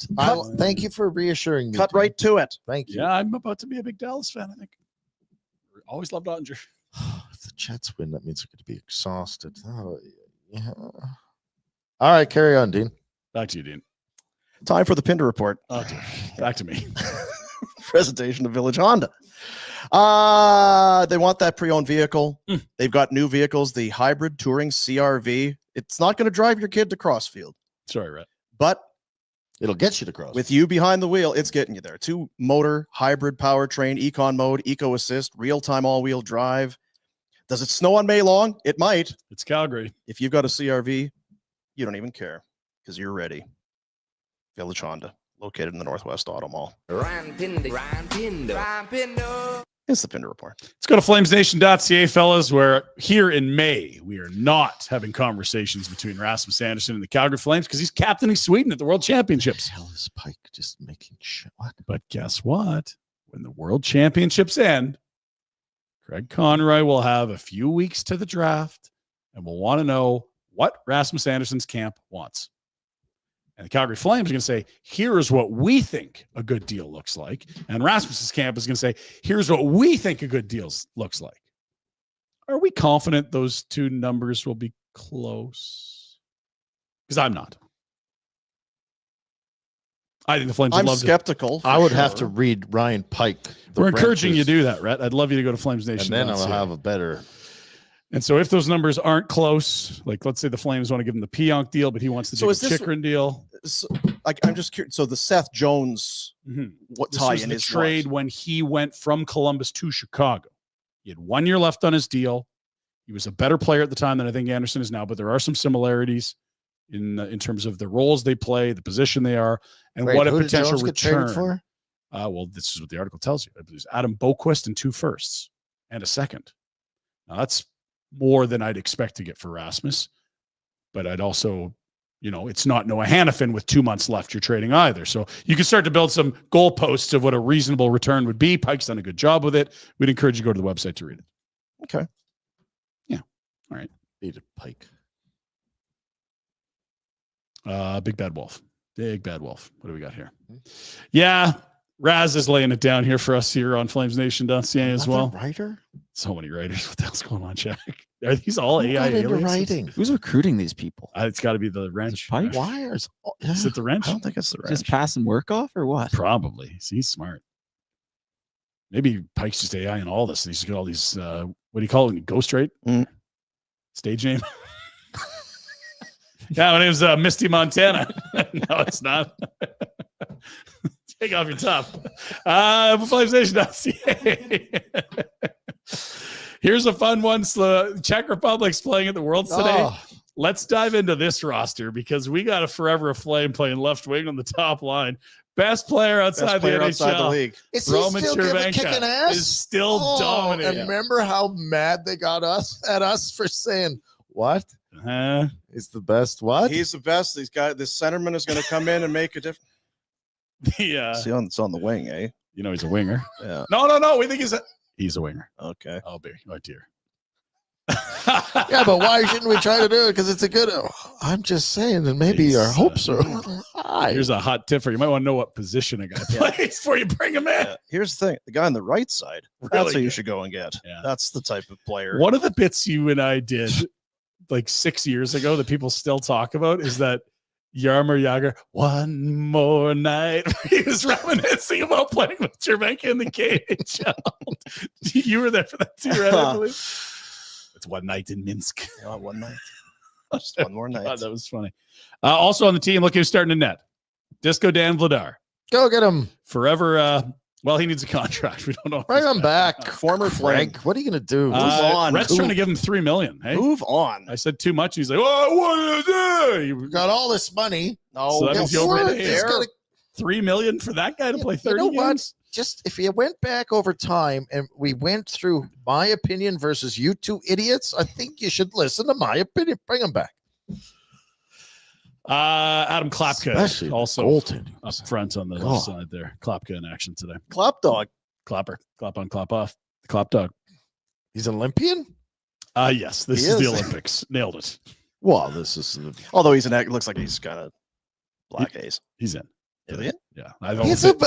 Thank you for reassuring me. cut Tim. right to it. Thank you. Yeah, I'm about to be a big Dallas fan, I think. Always loved Ottinger. If the Jets win, that means they're going to be exhausted. Oh, yeah. All right, carry on, Dean. Back to you, Dean. Time for the Pinder Report. Oh, dear. Back to me. Presentation of Village Honda. They want that pre-owned vehicle. They've got new vehicles, the hybrid touring CRV. It's not going to drive your kid to Crossfield, Sorry, Rhett. but It'll get you to cross. with you behind the wheel, it's getting you there. 2-motor hybrid powertrain, econ mode, eco assist, real-time all-wheel drive. Does it snow on May long? It might. It's Calgary. If you've got a CRV, you don't even care because you're ready. Village Honda, located in the Northwest Auto Mall. It's the Pinder Report. Let's go to FlamesNation.ca, fellas, where here in May, we are not having conversations between Rasmus Anderson and the Calgary Flames because he's captaining Sweden at the World Championships. What the hell is Pike just making shit? What? But guess what? When the World Championships end, Craig Conroy will have a few weeks to the draft and will want to know what Rasmus Anderson's camp wants. And the Calgary Flames are going to say, here's what we think a good deal looks like. And Rasmus's camp is going to say, here's what we think a good deal looks like. Are we confident those two numbers will be close? Because I'm not. I think the Flames would I'm love skeptical. I would have sure. to read Ryan Pike. We're encouraging you to do that, Rhett. I'd love you to go to Flames Nation. And then I'll have a better. And so if those numbers aren't close, like let's say the Flames want to give him the Pionk deal, but he wants the So is Jacob this- Chychrun deal. So, I'm just curious. So the Seth Jones, what This tie was in the is trade what? when he went from Columbus to Chicago. He had 1 year left on his deal. He was a better player at the time than I think Anderson is now, but there are some similarities in terms of the roles they play, the position they are, and Wait, what a who did potential Jones get traded return. for? Well, this is what the article tells you. It was Adam Boquist and 2 firsts and a second. Now that's more than I'd expect to get for Rasmus, but I'd also, it's not Noah Hannafin with 2 months left you're trading either. So you can start to build some goalposts of what a reasonable return would be. Pike's done a good job with it. We'd encourage you to go to the website to read it. Okay. Yeah. All right. Needed Pike. Big Bad Wolf. Big Bad Wolf. What do we got here? Yeah. Raz is laying it down here for us here on FlamesNation.ca as well. Writer? So many writers. What the hell's going on, Jack? Are these all Who AI got into aliases? writing? Who's recruiting these people? It's got to be the wrench. Pike? Wires. Is it the wrench? I don't think it's the Just ranch. passing work off or what? Probably. See, he's smart. Maybe Pike's just AI in all this. And he's got all these, what do you call it? Ghost rate? Mm. Stage name? Yeah, my name's Misty Montana. No, it's not. Take off your top. FlamesNation.ca. Here's a fun one. Czech Republic's playing at the Worlds today. Oh, Let's dive into this roster because we got a Forever Flame playing left wing on the top line. Best player outside Best player the NHL. outside the league. is he Roman still Chervenka kicking ass? is still And dominating. remember how mad they got at us for saying what is the best? What? He's the best. These guys, this centerman is going to come in and make a difference. Yeah, See, it's on the wing, eh? he's a winger. Yeah. No. We think he's a winger. Okay. Oh, dear. Yeah, but why shouldn't we try to do it? Because it's a good. I'm just saying that maybe He's, our hopes are high. Here's a hot tip for you. You might want to know what position a guy plays before you bring him in. Yeah. Here's the thing: the guy on the right side. Really That's who you good. should go and get. Yeah. That's the type of player. One of the bits you and I did like 6 years ago that people still talk about is that Jaromir Jagr, one more night. He was reminiscing about playing with Chervenka in the KHL. You were there for that too, right? I believe. It's one night in Minsk. Yeah, one night. Just one more night. God, that was funny. Also on the team, look who's starting to net. Disco Dan Vladar. Go get him. Forever. Well, he needs a contract. We don't know. if Bring he's him back. Former Flame. Frank, what are you gonna do? Move on. Rhett's trying to give him $3 million. Hey, Move on. I said too much. He's like, oh, what do you do? You got all this money. No, So that means you What? overpaid. Just gotta- $3 million for that guy to play 30 You know what? games? Just if you went back over time and we went through my opinion versus you two idiots, I think you should listen to my opinion. Bring him back. Adam Klapka Especially also goaltending. up front on the God. left side there. Klapka in action today. Clap dog. Clapper. Clap on, clap off. The clap dog. He's an Olympian. Yes, this He is the is. Olympics. Nailed it. Well, this is Although he's an looks like he's got a black ace. He's in. Is he? Yeah. I don't he's think a,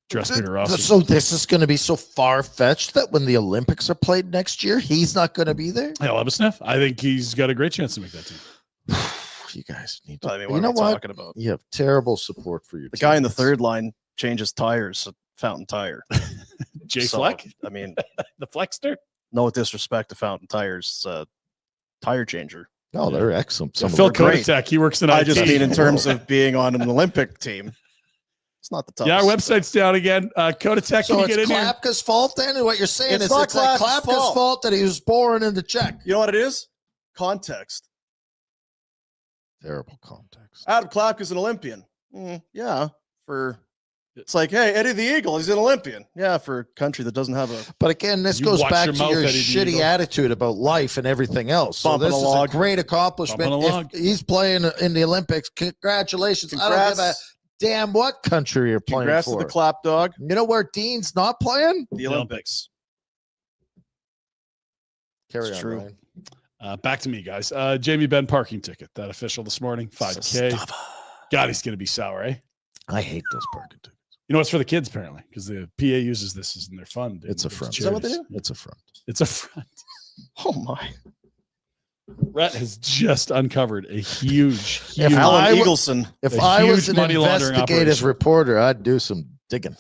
dress Peter Rossi. so this is going to be so far fetched that when the Olympics are played next year, he's not going to be there. Hell of a sniff. I think he's got a great chance to make that team. You guys need to. I mean, you what know are we what? talking about? You have terrible support for your The guy in the teammates. third line changes tires at Fountain Tire. Jay So, Fleck, I mean, the Flexter. no disrespect to Fountain Tires, tire changer. Oh, they're excellent. Some of Phil them are great. Kotitek, he works in I IT. just mean in terms of being on an Olympic team. It's not the toughest. Yeah, our website's down again. Kotitek, So can you get it's in here? Klapka's fault then? And what you're saying It's is not it's like Klapka's Klapka's fault. fault that he was born in the Czech. You know what it is? Context. Terrible context. Adam Klapka's an Olympian. Yeah, for It's like, hey, Eddie the Eagle, he's an Olympian. Yeah, for a country that doesn't have a But again, this You goes watch back your to mouth, your Eddie the shitty Eagle. attitude about life and everything else. So Bumping this a is log. a great accomplishment. Bumping a log. If he's playing in the Olympics, congratulations. I don't give a congrats. damn what country you're playing Congrats for. to the clap dog. You know where Dean's not playing? The Olympics. Carry It's on, true. Ryan. Back to me, guys. Jamie Benn parking ticket. That official this morning. 5K. God, he's going to be sour, eh? I hate those parking tickets. You know, it's for the kids, apparently, because the PA uses this as in their fund. It's a front. Is that what they charities. do? It's a front. It's a front. Oh my. Rhett has just uncovered a huge, If huge Alan I w- Eagleson. If A I was huge an money laundering investigative operation. reporter, I'd do some digging.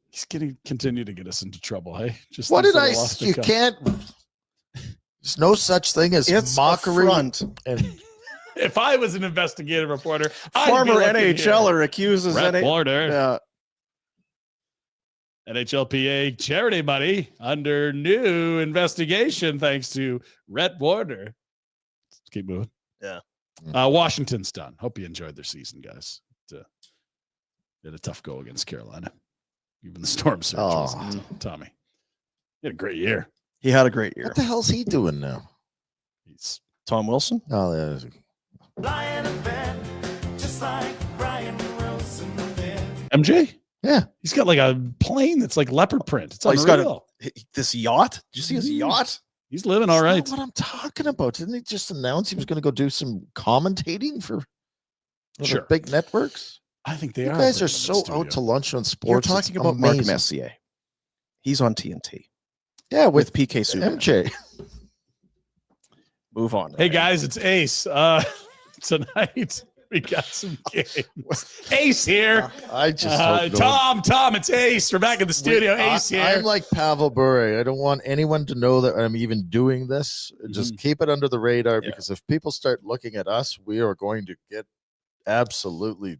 He's going to continue to get us into trouble, hey? Just What things did that I? are lost to You come. can't. There's no such thing as It's mockery. a front. And If I was an investigative reporter, Former I'd be looking NHLer accuses here. Rhett NH. Porter, Yeah. NHLPA charity money under new investigation thanks to Rhett Porter. Let's keep moving. Yeah. Washington's done. Hope you enjoyed their season, guys. They had a tough go against Carolina. Even the Storm surge. Oh. Tommy. He had a great year. He had a great year. what the hell's he doing now? He's Tom Wilson. Oh, yeah. MJ? Yeah. He's got like a plane that's like leopard print. It's He's got unreal. this yacht. Did you see his yacht? He's living all That's right. not what I'm talking about. Didn't he just announce he was going to go do some commentating for the Sure. big networks? I think they You are. guys bringing are him so in the out to studio. lunch on sports. You're It's talking about Mark amazing. Messier. He's on TNT Yeah, with with PK Subban. MJ. Move on. Hey Ryan. guys, it's Ace. Tonight we got some games. Ace here. I just hope no one- Tom, it's Ace. We're back in the studio. Ace here. I'm like Pavel Bure. I don't want anyone to know that I'm even doing this. Just keep it under the radar Yeah. because if people start looking at us, we are going to get absolutely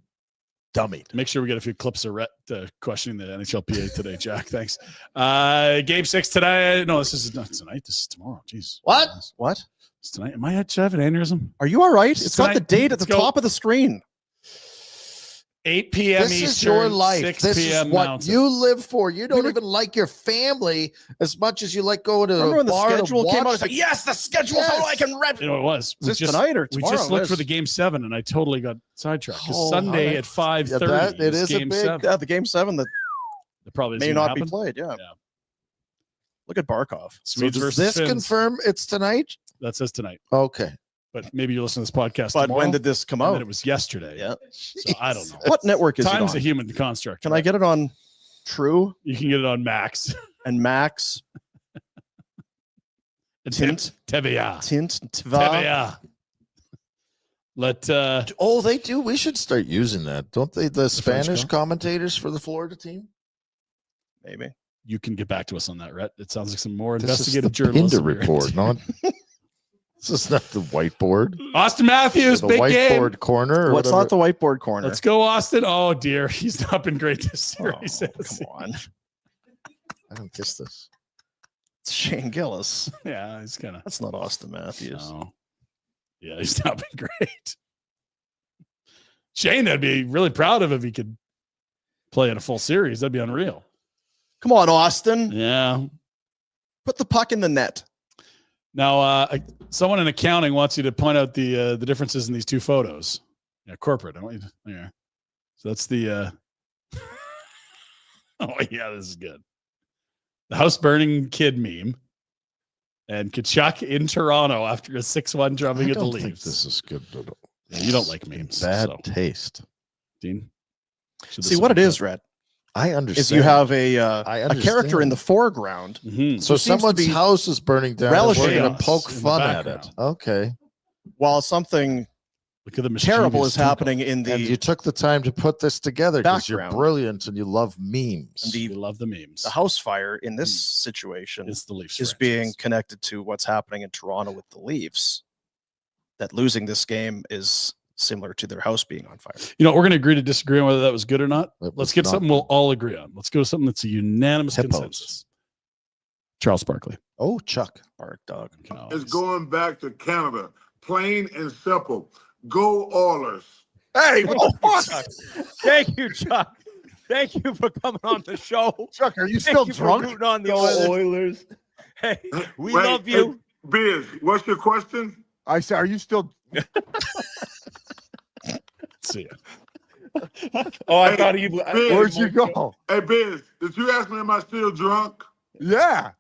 dummied. Make sure we get a few clips of Rhett questioning the NHLPA today, Jack. Thanks. Game 6 today. No, this is not tonight. This is tomorrow. Jeez. What? What? It's tonight. Am I at have an aneurysm? Are you all right? It's It's got the tonight. date at the Let's go. top of the screen. 8 p.m. This Eastern, is your life. 6 This is p.m. what Mountain. you live for. You don't were- even like your family as much as you like going to Remember a when the bar to schedule came out? watch It's like, the- yes, the schedule's Yes. how I can rep. You know what it was? Is this tonight or We tomorrow? just looked Yes. for the game 7, and I totally got sidetracked. Because Oh, Sunday alright. at 5:30 Yeah, that- it is is a game big- 7. Yeah, the game 7 that That probably may isn't not gonna be happen. played. Yeah. Yeah. Look at Barkov. So Swedes does versus this Finns. confirm it's tonight? That says tonight. Okay. But maybe you listen to this podcast But tomorrow. when did this come and out? then it was yesterday. Yeah. So I don't know. What network is Time's it a on? human construct. Can I get it on True You can get it on Max. and Max? Tint? TVA. Tint? Tva? TVA. Let Oh, they do. We should start using that, don't they? The French Spanish go? commentators for the Florida team. Maybe. you can get back to us on that, Rhett. It sounds like some more This is investigative the journalism. Pinder here. Report, not. This is not the whiteboard. Austin Matthews, The big whiteboard game. corner. Or What's whatever. not the whiteboard corner? Let's go, Austin. Oh dear, he's not been great this Oh, series. come on. I don't kiss this. It's Shane Gillis. Yeah, he's kind of. That's not Austin Matthews. Oh. Yeah, he's not been great. Shane, I'd be really proud of if he could play in a full series. That'd be unreal. Come on, Austin. Yeah. Put the puck in the net. Now, someone in accounting wants you to point out the differences in these two photos. Yeah, corporate. I want you to. Yeah. So that's the. Oh yeah, this is good. The house burning kid meme, and Kachuk in Toronto after a 6-1 drubbing I at the don't think Leafs. this is good. Yeah, you don't like memes, Bad so. taste. Dean. should See this what it be is, cut? Red, I understand. is you have I a character in understand. the foreground. Mhm. So Who seems to someone's be house is burning down. And we're relishing going to chaos poke in the fun at it. background. Okay. While something Look at the terrible mischievous is happening in And you the took the time to put this together because you're background. brilliant and you love memes. And We love the memes. the house fire in this situation It's the Leafs. is being connected to what's happening in Toronto with the Leafs. That losing this game is similar to their house being on fire. You know, we're going to agree to disagree on whether that was good or not. That was Let's get not something we'll all agree on. Let's go to something that's a unanimous Hippos. consensus. Charles Barkley. Oh, Chuck. Bark dog. Can It's always- going back to Canada. Plain and simple. Go Oilers. Hey, what? Thank you, Chuck. Thank you for coming on the show. Chuck, are you Thank still you for drunk? rooting on the Go Oilers. Oilers. Hey, we Wait, love you. Hey, Biz, what's your question? I said, are you still? See ya. Oh, I Hey, thought he. Biz, Where'd you go? Hey, Biz, did you ask me, am I still drunk? Yeah.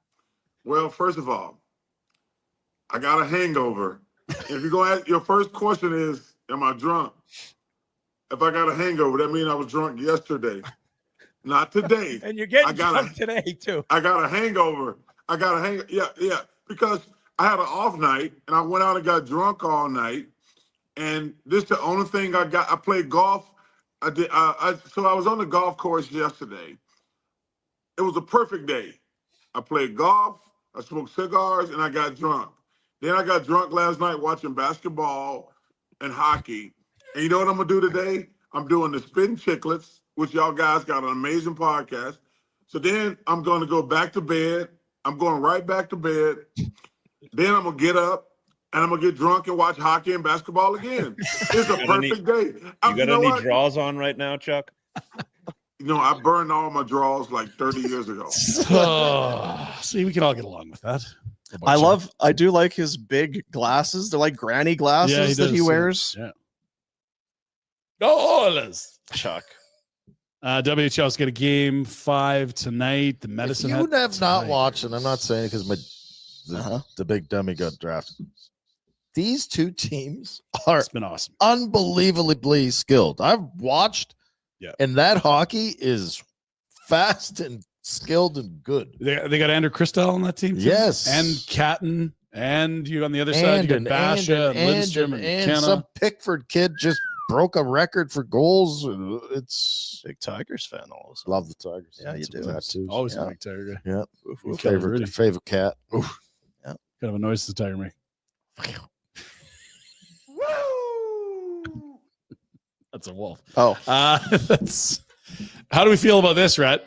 Well, first of all, I got a hangover. If you're going to ask, your first question is, am I drunk? If I got a hangover, that means I was drunk yesterday, not today. And you're getting I got drunk today, too. I got a hangover. Yeah, because I had an off night and I went out and got drunk all night. And this is the only thing I got. I played golf. So I was on the golf course yesterday. It was a perfect day. I played golf, I smoked cigars, and I got drunk. Then I got drunk last night watching basketball and hockey. And you know what I'm gonna do today? I'm doing the Spin Chicklets, which y'all guys got an amazing podcast. So then I'm gonna go back to bed. I'm going right back to bed. Then I'm gonna get up and I'm gonna get drunk and watch hockey and basketball again. It's a perfect day. You got any draws on right now, Chuck? You know, I burned all my draws like 30 years ago. See, we can all get along with that. I do like his big glasses. They're like granny glasses that he wears. Yeah. Go Oilers. Chuck. WHL's got a game 5 tonight. The Medicine You Hat have not tonight. watched, and I'm not saying it because the big dummy got drafted. These two teams are It's been awesome. unbelievably skilled. I've watched, and that hockey is fast and skilled and good. They got Andrew Christel on that team, too? Yes. And Catton, and you on the other side, you got Basha, and Lindstrom, and McKenna. some Pickford kid just broke a record for goals. It's big Tigers fan. Also, love the Tigers. Yeah, you do. Tattoos. Always Yeah. a big Tiger guy. Yeah. Oof, Your oof. favorite cat. Oof. Yeah. Kind of a noise the Tiger make. That's a wolf. Oh. That's, how do we feel about this, Rhett?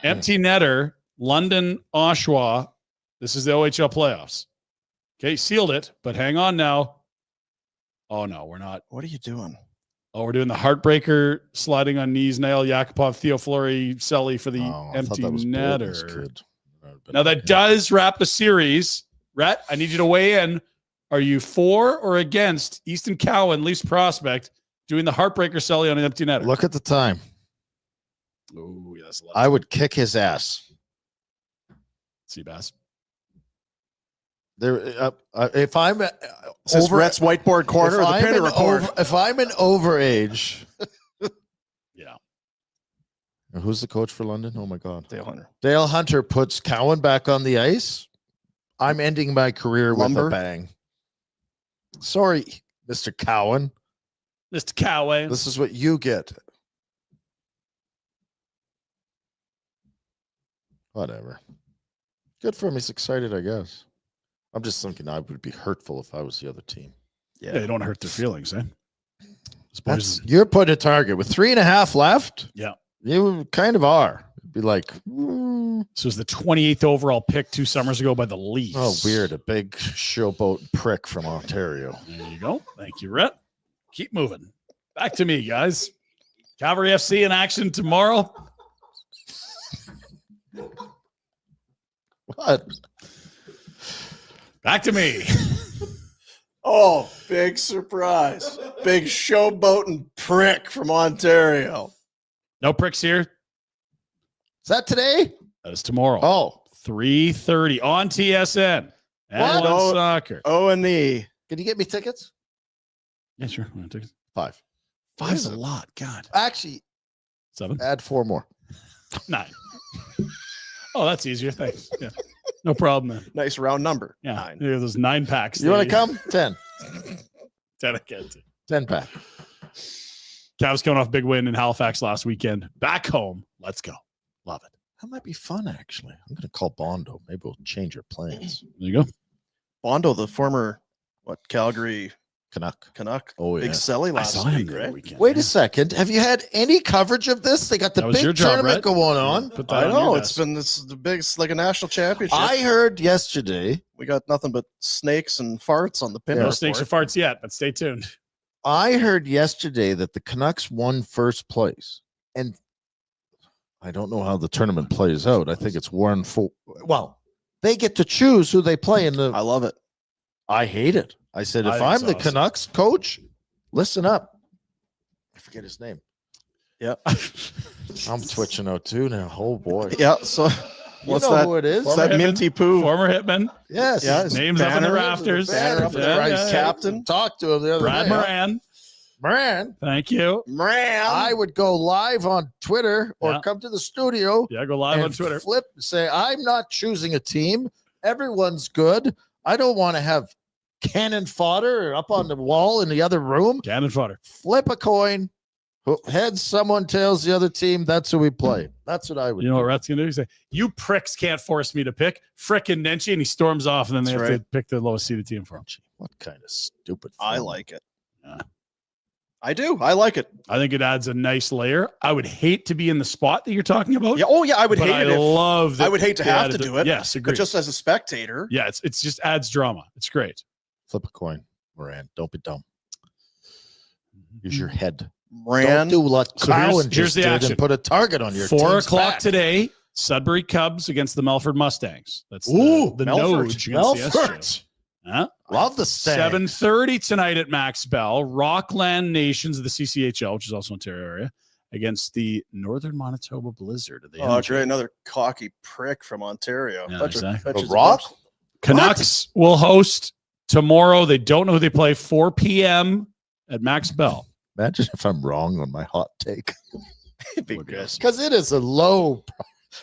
Empty netter, London, Oshawa. This is the OHL playoffs. Okay, sealed it, but hang on now. Oh, no, we're not. What are you doing? Oh, we're doing the heartbreaker, sliding on knees, Nail, Yakupov, Theo Fleury, Selly for the empty netter. Now, that does wrap a series. Rhett, I need you to weigh in. Are you for or against Easton Cowan, Leafs prospect, doing the heartbreaker Selly on an empty netter? Look at the time. Oh, yes. I would kick his ass. Seabass. There, if I'm This is Rhett's whiteboard corner of the Pinder Report. If I'm an overage, yeah. Who's the coach for London? Oh my God, Dale Hunter. Dale Hunter puts Cowan back on the ice. I'm ending my career with a bang. Sorry, Mr. Cowan. Mr. Cowan. This is what you get. Whatever. Good for him. He's excited, I guess. I'm just thinking I would be hurtful if I was the other team. Yeah, you don't hurt their feelings, eh? You're putting a target with 3.5 left. Yeah. You kind of are. It'd be like, This was the 28th overall pick 2 summers ago by the Leafs. oh, weird. A big showboat prick from Ontario. There you go. Thank you, Rhett. Keep moving. Back to me, guys. Calgary FC in action tomorrow. What? Back to me. Oh, big surprise. Big showboating prick from Ontario. No pricks here. Is that today? That is tomorrow. Oh. 3:30 on TSN. And What? on soccer. O&E. Can you get me tickets? Yeah, sure. 5. 5's a lot. God. Actually, 7. add 4 more. 9. Oh, that's easier. Thanks. Yeah. No problem, man. Nice round number. Yeah. 9. Yeah, those 9 packs. You want to come? 10. 10 again. 10 pack. Cavs coming off big win in Halifax last weekend. Back home. Let's go. Love it. That might be fun, actually. I'm going to call Bondo. Maybe we'll change your plans. There you go. Bondo, the former, Calgary Canuck. Oh, Big yeah. Selly last saw him week, the right? weekend. Wait a second. Have you had any coverage of this? They got the That was your big job, tournament Brett. going on. Put that I on know. your It's desk. been the big, it's like a national championship. I heard yesterday. We got nothing but snakes and farts on the Pinder No Report. snakes or farts yet, but stay tuned. I heard yesterday that the Canucks won first place, and I don't know how the tournament plays out. I think it's 1-4. Well, they get to choose who they play in the. I love it. I hate it. I said, I if think I'm it's the awesome. Canucks coach, listen up. I forget his name. Yeah. I'm twitching out too now. Oh boy. Yeah. So You what's know that? who it is? It's that Hitman. minty poo. Former hitman. Yes. Yeah, His name's up in the Banner. rafters. Banner up in the Yeah, rafters. yeah, yeah. Captain. Talked to him the other Brad day. Moran. Moran. Thank you. Man. I would go live on Twitter or Yeah. come to the studio Yeah, go live on and Twitter. flip and say, I'm not choosing a team. Everyone's good. I don't want to have cannon fodder up on the wall in the other room. Cannon fodder. Flip a coin. Heads someone, tails the other team. That's who we play. That's what I would You know what do. Rhett's gonna do? He's say, "You pricks can't force me to pick frickin' Nenchi," and he storms off, and then they That's have right. to pick the lowest seeded team for him. What kind of stupid I fun. like it. Yeah. I do. I like it. I think it adds a nice layer. I would hate to be in the spot that you're talking about. Yeah. Oh yeah. I would but hate I it. If, love that I would hate to they have added to do it. Yes, agree. But just as a spectator. yeah, it's just adds drama. It's great. Flip a coin, Moran. Don't be dumb. Use your head. Ran. Don't do what So Cowan here's just the did action. and put a target on your 4 team's o'clock back. today. Sudbury Cubs against the Melford Mustangs. That's Ooh, the Melford. Node against the Melford. SJ. Huh? Love the stag. 7:30 tonight at Max Bell. Rockland Nations of the CCHL, which is also Ontario area, against the Northern Manitoba Blizzard. Of the Oh, NJ. great. Another cocky prick from Ontario. Yeah, Bunch of exactly. bitches The Rock? and Canucks will host tomorrow. They don't know who they play. 4 p.m. at Max Bell. Imagine if I'm wrong on my hot take. bitches. Big guess. Because it is a low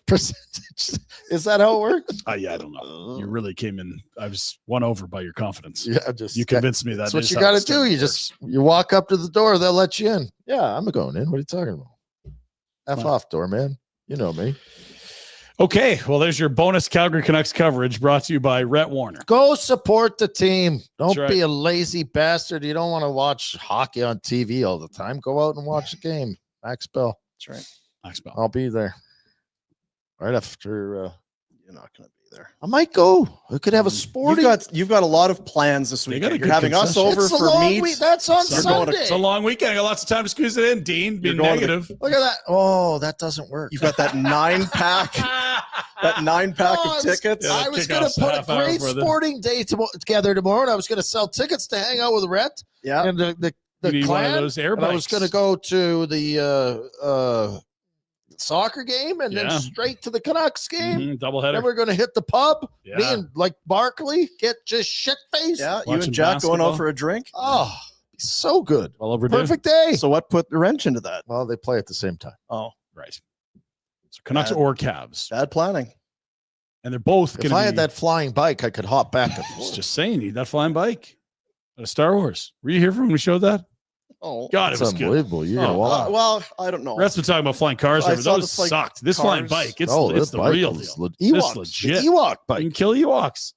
percentage. Is that how it works? Yeah, I don't know. You really came in. I was won over by your confidence. Yeah, just You convinced me that that's what is you how got to it's do. done. You just you walk up to the door, they'll let you in. Yeah, I'm going in. What are you talking about? F Wow. off, doorman. You know me. Okay, well, there's your bonus Calgary Canucks coverage brought to you by Rhett Warner. Go support the team. Don't That's right. be a lazy bastard. You don't want to watch hockey on TV all the time. Go out and watch a game. Max Bell. That's right. Max Bell. I'll be there. Right after You're not going to be there. I might go. We could have a sporting. You've got a lot of plans this They got a weekend. You're good having us concession. over It's a for long meats. week. That's on You're going to- Sunday. It's a long weekend. I got lots of time to squeeze it in. Dean, being You're going to- negative. Look at that. Oh, that doesn't work. You've got that 9-pack. That 9-pack Oh, of tickets. Yeah. I was going Kickoff's to put half a hour great before the- sporting day together tomorrow, and I was going to sell tickets to hang out with Rhett Yeah. and the You need one of clan. those air And I was bikes. going to go to the soccer game and Yeah. then straight to the Canucks game. Mhm, doubleheader. Then we're going to hit the pub. Me Yeah. and like Barkley get just shit faced. Yeah. You Watching and Jack going basketball. out for a drink. Oh, so good. Well overdue. Perfect day. So what put the wrench into that? Well, they play at the same time. Oh, Right. So Canucks Bad. or Cavs. bad planning. And they're both going If to I be. had that flying bike, I could hop back and I was forth. just saying, you need that flying bike. Out of Star Wars. Were you here for when we showed that? Oh, God, it It's was good. unbelievable. You're gonna Oh, walk. well, I don't know. Rhett's been talking about flying cars. I Over. saw Those this, like, sucked. This flying cars. bike, it's that the bike real is deal. Ewoks. legit. The Ewok You bike. can kill Ewoks.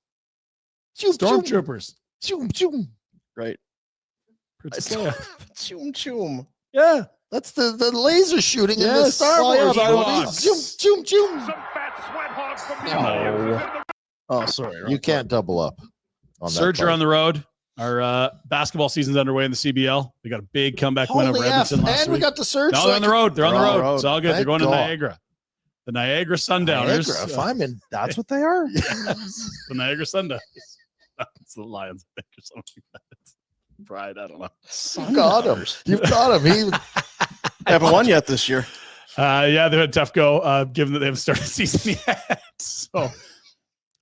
Zoom, zoom, Stormtroopers. zoom, zoom. Right. Princess Leia. Choom choom. Yeah. That's the laser shooting in the Yes. Star Oh, yeah, Wars. but I don't movie. think- Zoom, zoom, zoom. No. Oh, sorry. You can't double up. On that Surge are bike. on the road. Our basketball season's underway in the CBL. We got a big comeback win Holy over F. Edmonton last And we week. got the surge. No, so they're I on the can- road. They're on the They're on road. the road. It's all good. They're Thank going to God. Niagara. The Niagara Sundowners. Niagara, if I'm in, That's what they are. The Niagara Sundowners. It's the Lions. I think, or something like that. Pride. I don't know. you got him. You got him. He, Haven't won yet this year. Yeah, they've had a tough go, given that they haven't started the season yet. So,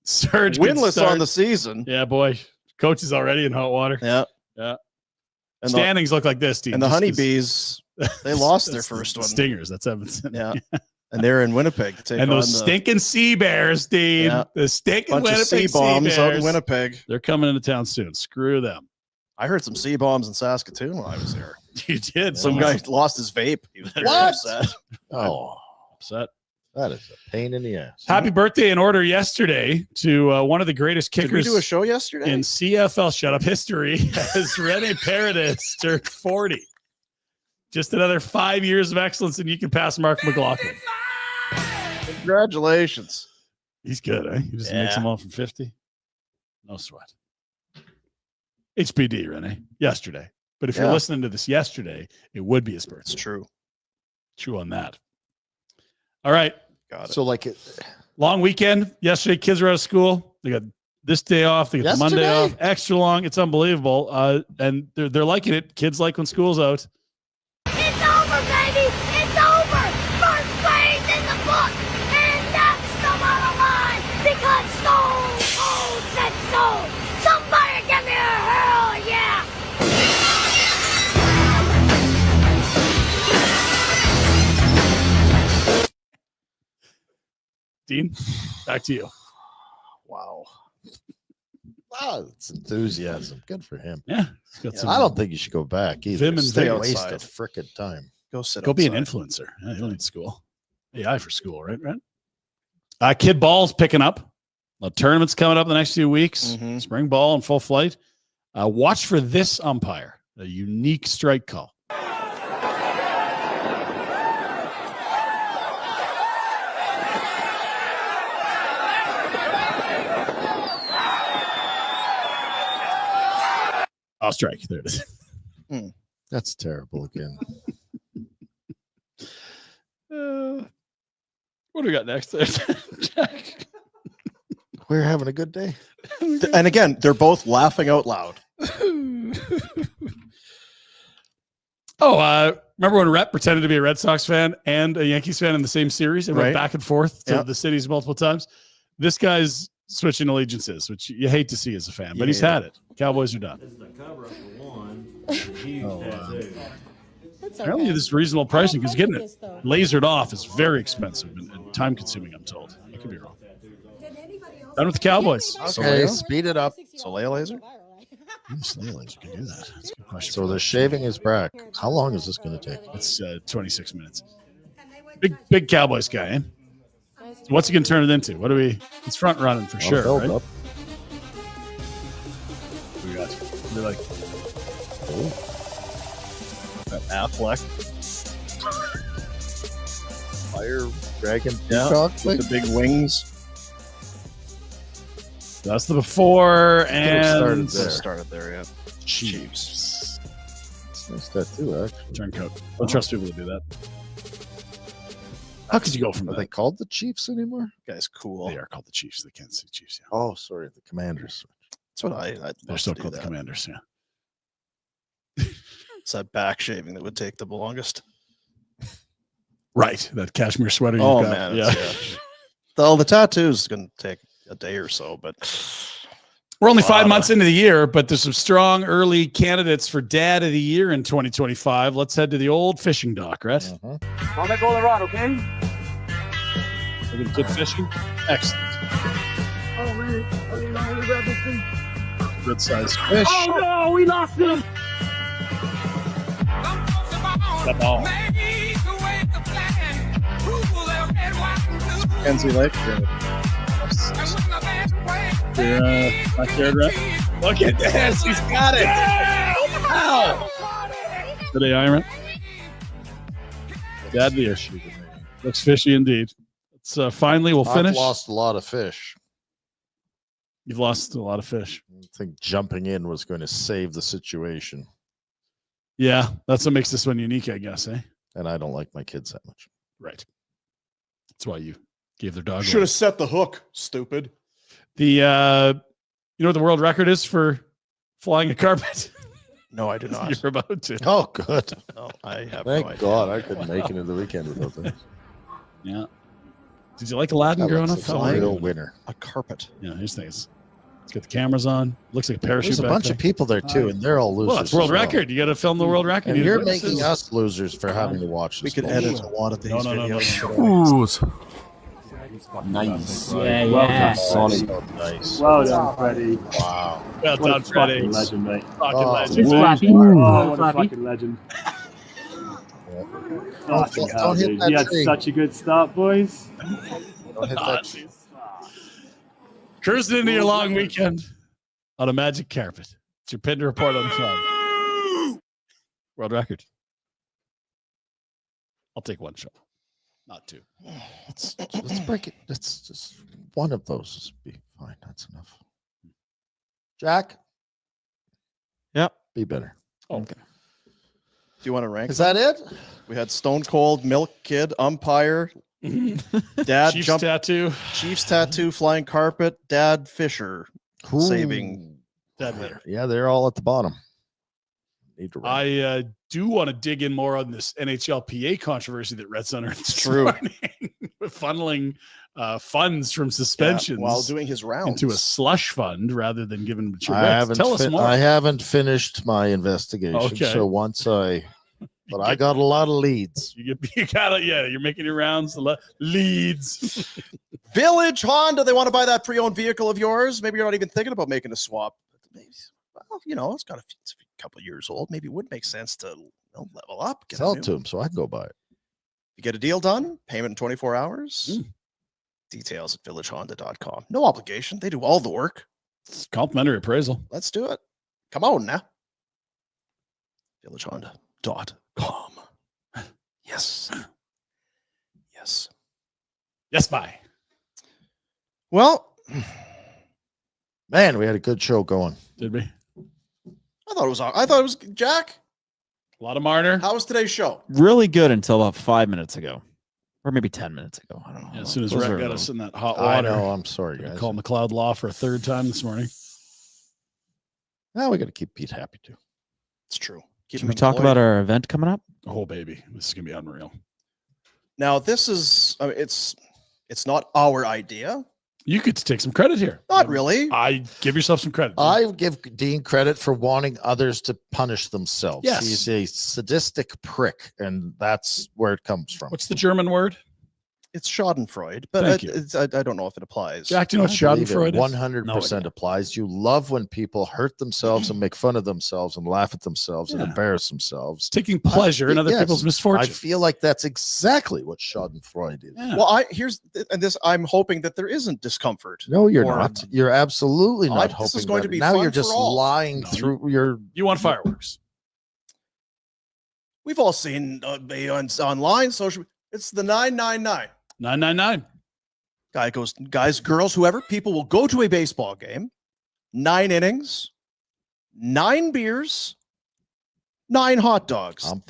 Surge good Winless start. on the season. Yeah, boy. Coach is already in hot water. Yeah. Yeah. And the, Standings look like this, Steve. and the just 'cause- Honeybees, they lost their That's the first one. Stingers. That's Edmonton. Yeah. And they're in Winnipeg to take And on those the stinking Sea Bears, Dean. Yeah. The stinking bunch of Winnipeg sea bombs Sea out Bears. in Winnipeg. They're coming into town soon. Screw them. I heard some sea bombs in Saskatoon while I was there. You did. Some guy lost his vape. He was very What? upset. oh, upset. that is a pain in the ass. Happy birthday in order yesterday to one of the greatest Did we kickers do a show yesterday? in CFL shut up history as Rene Paredes turned 40. Just another 5 years of excellence, and you can pass Mark McLaughlin. Congratulations. He's good, eh? He just makes Yeah. them all from 50. No sweat. HBD, Rene, yesterday. But if you're listening to this yesterday, it would be his birthday. It's true. Chew on that. All right. Got it. So like long weekend. Yesterday, kids were out of school. They got this day off. They got the Monday off. Extra long. It's unbelievable. And they're liking it. Kids like when school's out. It's over, baby. It's over. First place in the book. And that's the bottom line. Because Stone Cold said so. Somebody give me a hell yeah. Dean, back to you. Wow. Wow, it's enthusiasm. Good for him. Yeah. I don't think you should go back either. Vim and Stay vigor. waste of frickin' time. Go be an influencer. Yeah, you don't need school. AI for school, right? Kid ball's picking up. The tournament's coming up the next few weeks. Spring ball in full flight. Watch for this umpire, a unique strike call. I'll strike. There it is. That's terrible again. What do we got next? Jack? We're having a good day. And again, they're both laughing out loud. Remember when Rhett pretended to be a Red Sox fan and a Yankees fan in the same series and went back and forth to the cities multiple times? This guy's switching allegiances, which you hate to see as a fan, but he's had it. Cowboys are done. This is the cover up for one. Huge tattoo. Apparently, this is reasonable pricing because getting it lasered off is very expensive and time consuming, I'm told. I could be wrong. Done with the Cowboys. Okay, speed it up. Soleil laser? Soleil laser can do that. That's a good question. So the shaving is back. How long is this going to take? It's 26 minutes. Big Cowboys guy, eh? So what's he going to turn it into? What do we? It's front running for sure, right? Up. We got. We're like, Affleck. Fire dragon Yeah, peacock with the big wings. That's the before and Started there, yeah. Chiefs. It's a nice tattoo, actually. Turncoat. Don't trust people to do that. How could you go from Are that? they called the Chiefs anymore? Guy's cool. They are called the Chiefs. The Kansas City Chiefs. Yeah. Oh, sorry, the Commanders. That's what I They're still called the Commanders. Yeah. It's that back shaving that would take the longest. Right. That cashmere sweater. Oh, you've got. man. Yeah. The tattoo's is going to take a day or so, but We're only 5 months into the year, but there's some strong early candidates for Dad of the Year in 2025. Let's head to the old fishing dock, right? I'll let go of the rod, okay? Looking good fishing. Excellent. Oh, man. Oh, you know, we grab this thing. Good sized fish. Oh, no, we lost him. That ball. Kenzie Lake. Backyard rep. Look at this. He's got it. Ow. Today, Iron. Dad the issue. Looks fishy indeed. It's finally we'll finish. I've lost a lot of fish. You've lost a lot of fish. I think jumping in was going to save the situation. Yeah, that's what makes this one unique, I guess, eh? And I don't like my kids that much. Right. That's why you gave their dog. Should have set the hook, stupid. The you know what the world record is for flying a carpet? No, I do not. You're about to. Oh, good. No, I have Thank no idea. God I couldn't make it into the weekend without that. Yeah. Did you like Aladdin That growing up? looks like a real winner. A carpet. Yeah, here's things. Let's get the cameras on. Looks like a parachute. There's a back bunch there. of people there too, and they're all losers. Well, it's world as well. record. You got to film the world record. And You you're need making witnesses. us losers for having to watch We this. could bullshit. edit a lot of these No. videos. Nice. Yeah, Well yeah. done. Nice. Well done, Freddie. Wow. Well What a done, Freddie. fucking legend, mate. Fucking Oh, legend. It's Flappy. Ooh. What a fucking legend. Fucking hell, Don't hit dude. that You had tree. such a good start, boys. Don't hit Ah, that. jeez. Cruising into your long weekend on a magic carpet. It's your Pinder Report on the side. World record. I'll take one shot, not two. Let's break it. Let's just one of those be fine. That's enough. Jack. Yep. Be better. Okay. you want to rank? Is that it? We had Stone Cold, Milk Kid, Umpire, Dad Chiefs Jump, tattoo. Chiefs Tattoo, Flying Carpet, Dad Fisher, saving. Dead winner. Yeah, they're all at the bottom. Need to rank. I do want to dig in more on this NHLPA controversy that Red Sun earned this True. morning, with funneling funds from suspensions while doing his rounds into a slush fund rather than giving them to I Reds. haven't Tell us more. I haven't finished my investigation. Okay. So once I got a lot of leads. You got it. Yeah, you're making your rounds. Leads. Village Honda. They want to buy that pre-owned vehicle of yours. Maybe you're not even thinking about making a swap. Maybe, well, you know, it's got a couple of years old. Maybe it would make sense to level up. Get a Sell new it to one. him so I can go buy it. You get a deal done. Payment in 24 hours. Details at villagehonda.com. No obligation. They do all the work. It's complimentary appraisal. Let's do it. Come on now. villagehonda.com. Yes. Yes. Yes, bye. Well, man, we had a good show going. Did we? I thought it was Jack. A lot of Marner. How was today's show? Really good until about 5 minutes ago, or maybe 10 minutes ago. I don't know. Yeah, as soon as Those Red are got low. us in that hot I water. know. I'm sorry, guys. Call McLeod Law for a third time this morning. Now we got to keep Pete happy too. It's true. Should we talk about our event coming up? Oh, baby. This is going to be unreal. Now, this is it's not our idea. You could take some credit here. Not really. I give yourself some credit. I give Dean credit for wanting others to punish themselves. Yes. He's a sadistic prick, and that's where it comes from. What's the German word? It's Schadenfreude, but Thank you. I don't know if it applies. Jack, do you know what I believe Schadenfreude it is? 100% No idea. applies. You love when people hurt themselves and make fun of themselves and laugh at themselves and Yeah. embarrass themselves. Taking pleasure in other Yes. people's misfortune. I feel like that's exactly what Schadenfreude is. Yeah. Well, I'm hoping that there isn't discomfort. No, you're Or- not. You're absolutely not hoping this is going that. to be now fun you're for just all. lying No, through your. You want fireworks. We've all seen online social. It's the 999. 999. Guy goes, guys, girls, whoever, people will go to a baseball game, 9 innings, 9 beers, 9 hot dogs. I'm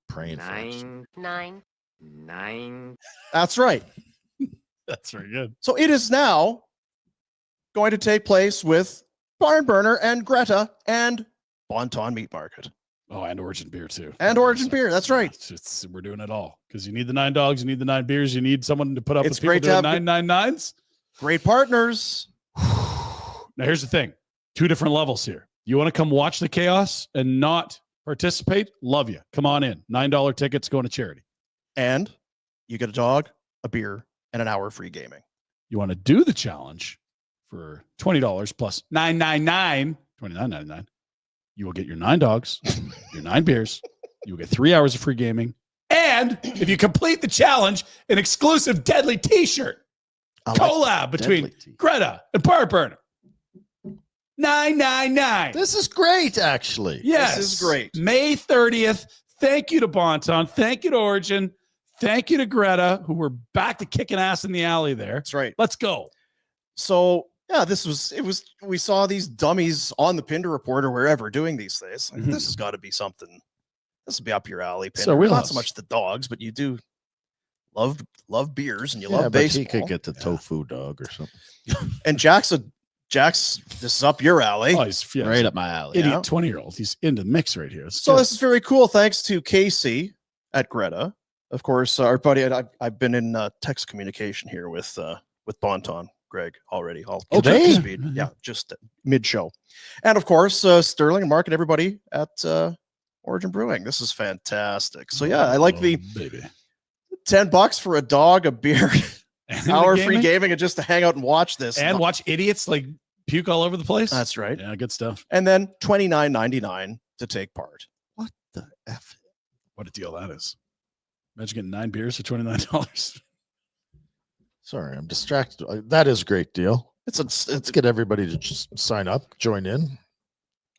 praying for us. 9. That's right. That's very good. So it is now going to take place with Barn Burner and Greta and Bonton Meat Market Oh, and Origin beer too. and Origin Beer. That's right. We're doing it all because you need the 9 dogs, you need the 9 beers, you need someone to put up It's with people great to doing have 999s. Great partners. Now here's the thing: 2 different levels here. You want to come watch the chaos and not participate? Love you. Come on in. $9 tickets going to charity. And you get a dog, a beer, and an hour free gaming. You want to do the challenge for $20 plus $9.99, $29.99. You will get your 9 dogs, your 9 beers. You will get 3 hours of free gaming. And if you complete the challenge, an exclusive Deadly t-shirt. Collab between Greta and Barn Burner. $9.99. This is great, actually. Yes. This is great. May 30th. Thank you to Bonton. Thank you to Origin. Thank you to Greta, who were back to kicking ass in the alley there. That's right. Let's go. So yeah, we saw these dummies on the Pinder Report or wherever doing these things. Like, This has got to be something. This will be up your alley. It's our Pinder. Not wheelhouse. so much the dogs, but you do love beers and you Yeah, love but baseball. he could get the tofu dog or something. And Jack's this is up your alley. Oh, he's Right up my alley. idiot Yeah. 20-year-old. He's into the mix right here. Let's So do it. this is very cool. Thanks to Casey at Greta. Of course, our buddy, I've been in text communication here with Bonton, Greg already. I'll get up to Today? speed. Yeah, just mid-show. And of course, Sterling and Mark and everybody at Origin Brewing. This is fantastic. So yeah, I like the baby. $10 for a dog, a beer, And hour the free gaming? gaming, and just to hang out and watch this. And watch idiots like puke all over the place. That's right. Yeah, good stuff. And then $29.99 to take part. What the F? What a deal that is. Imagine getting 9 beers for $29. Sorry, I'm distracted. That is a great deal. Let's get everybody to just sign up, join in.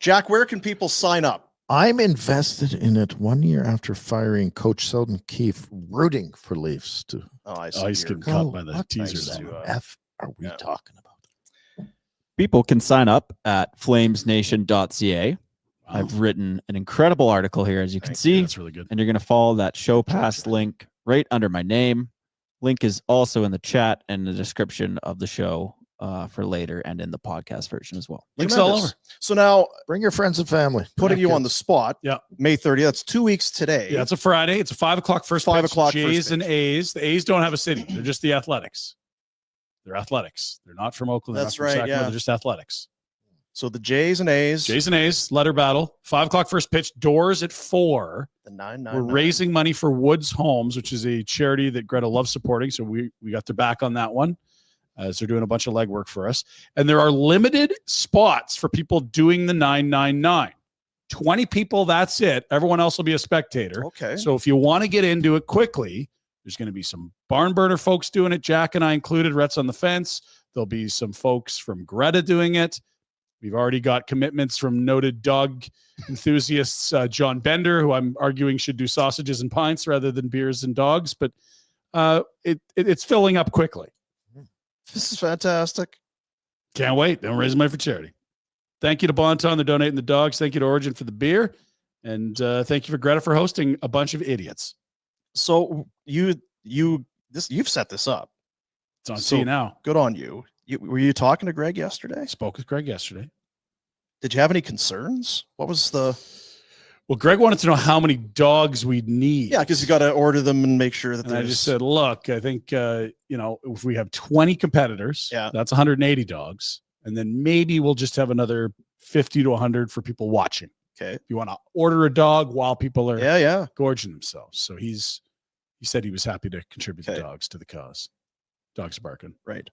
Jack, where can people sign up? I'm invested in it 1 year after firing Coach Sheldon Keefe, rooting for Leafs to. Oh, I see. Oh, he's You're- getting caught by the what teasers. to, F are we yeah. talking about? People can sign up at flamesnation.ca. I've written an incredible article here, as you can see. That's really good. And you're going to follow that show pass link right under my name. Link is also in the chat and the description of the show for later and in the podcast version as well. Links all over. So now, Bring your friends and family. putting you on the spot. Yeah. May 30th. That's 2 weeks today. Yeah, it's a Friday. It's a 5 o'clock first 5 pitch. o'clock Jays first and pitch. A's. The A's don't have a city. They're just the Athletics. They're Athletics. They're not from Oakland. They're That's not from right, Sacramento. yeah. They're just Athletics. So the Jays and A's. Jays and A's, letter battle. 5 o'clock first pitch. Doors at 4. The 9-9. We're raising money for Woods Homes, which is a charity that Greta loves supporting. So we got their back on that one. As they're doing a bunch of legwork for us. And there are limited spots for people doing the 999. 20 people, that's it. Everyone else will be a spectator. Okay. So if you want to get into it quickly, there's going to be some barn burner folks doing it. Jack and I included. Rhett's on the fence. There'll be some folks from Greta doing it. We've already got commitments from noted dog enthusiasts, John Bender, who I'm arguing should do sausages and pints rather than beers and dogs. But it's filling up quickly. This is fantastic. Can't wait. Don't raise money for charity. Thank you to Bonton. They're donating the dogs. Thank you to Origin for the beer. And thank you for Greta for hosting a bunch of idiots. So you've set this up. It's on So- T now. Good on you. Were you talking to Greg yesterday? Spoke with Greg yesterday. Did you have any concerns? What was the? Well, Greg wanted to know how many dogs we'd need. Yeah, because you got to order them and make sure that And I there's. just said, look, I think, if we have 20 competitors, Yeah. that's 180 dogs. And then maybe we'll just have another 50 to 100 for people watching. Okay. If you want to order a dog while people are Yeah. gorging themselves. So he said he was happy to contribute the Okay. dogs to the cause. Dogs are barking. Right.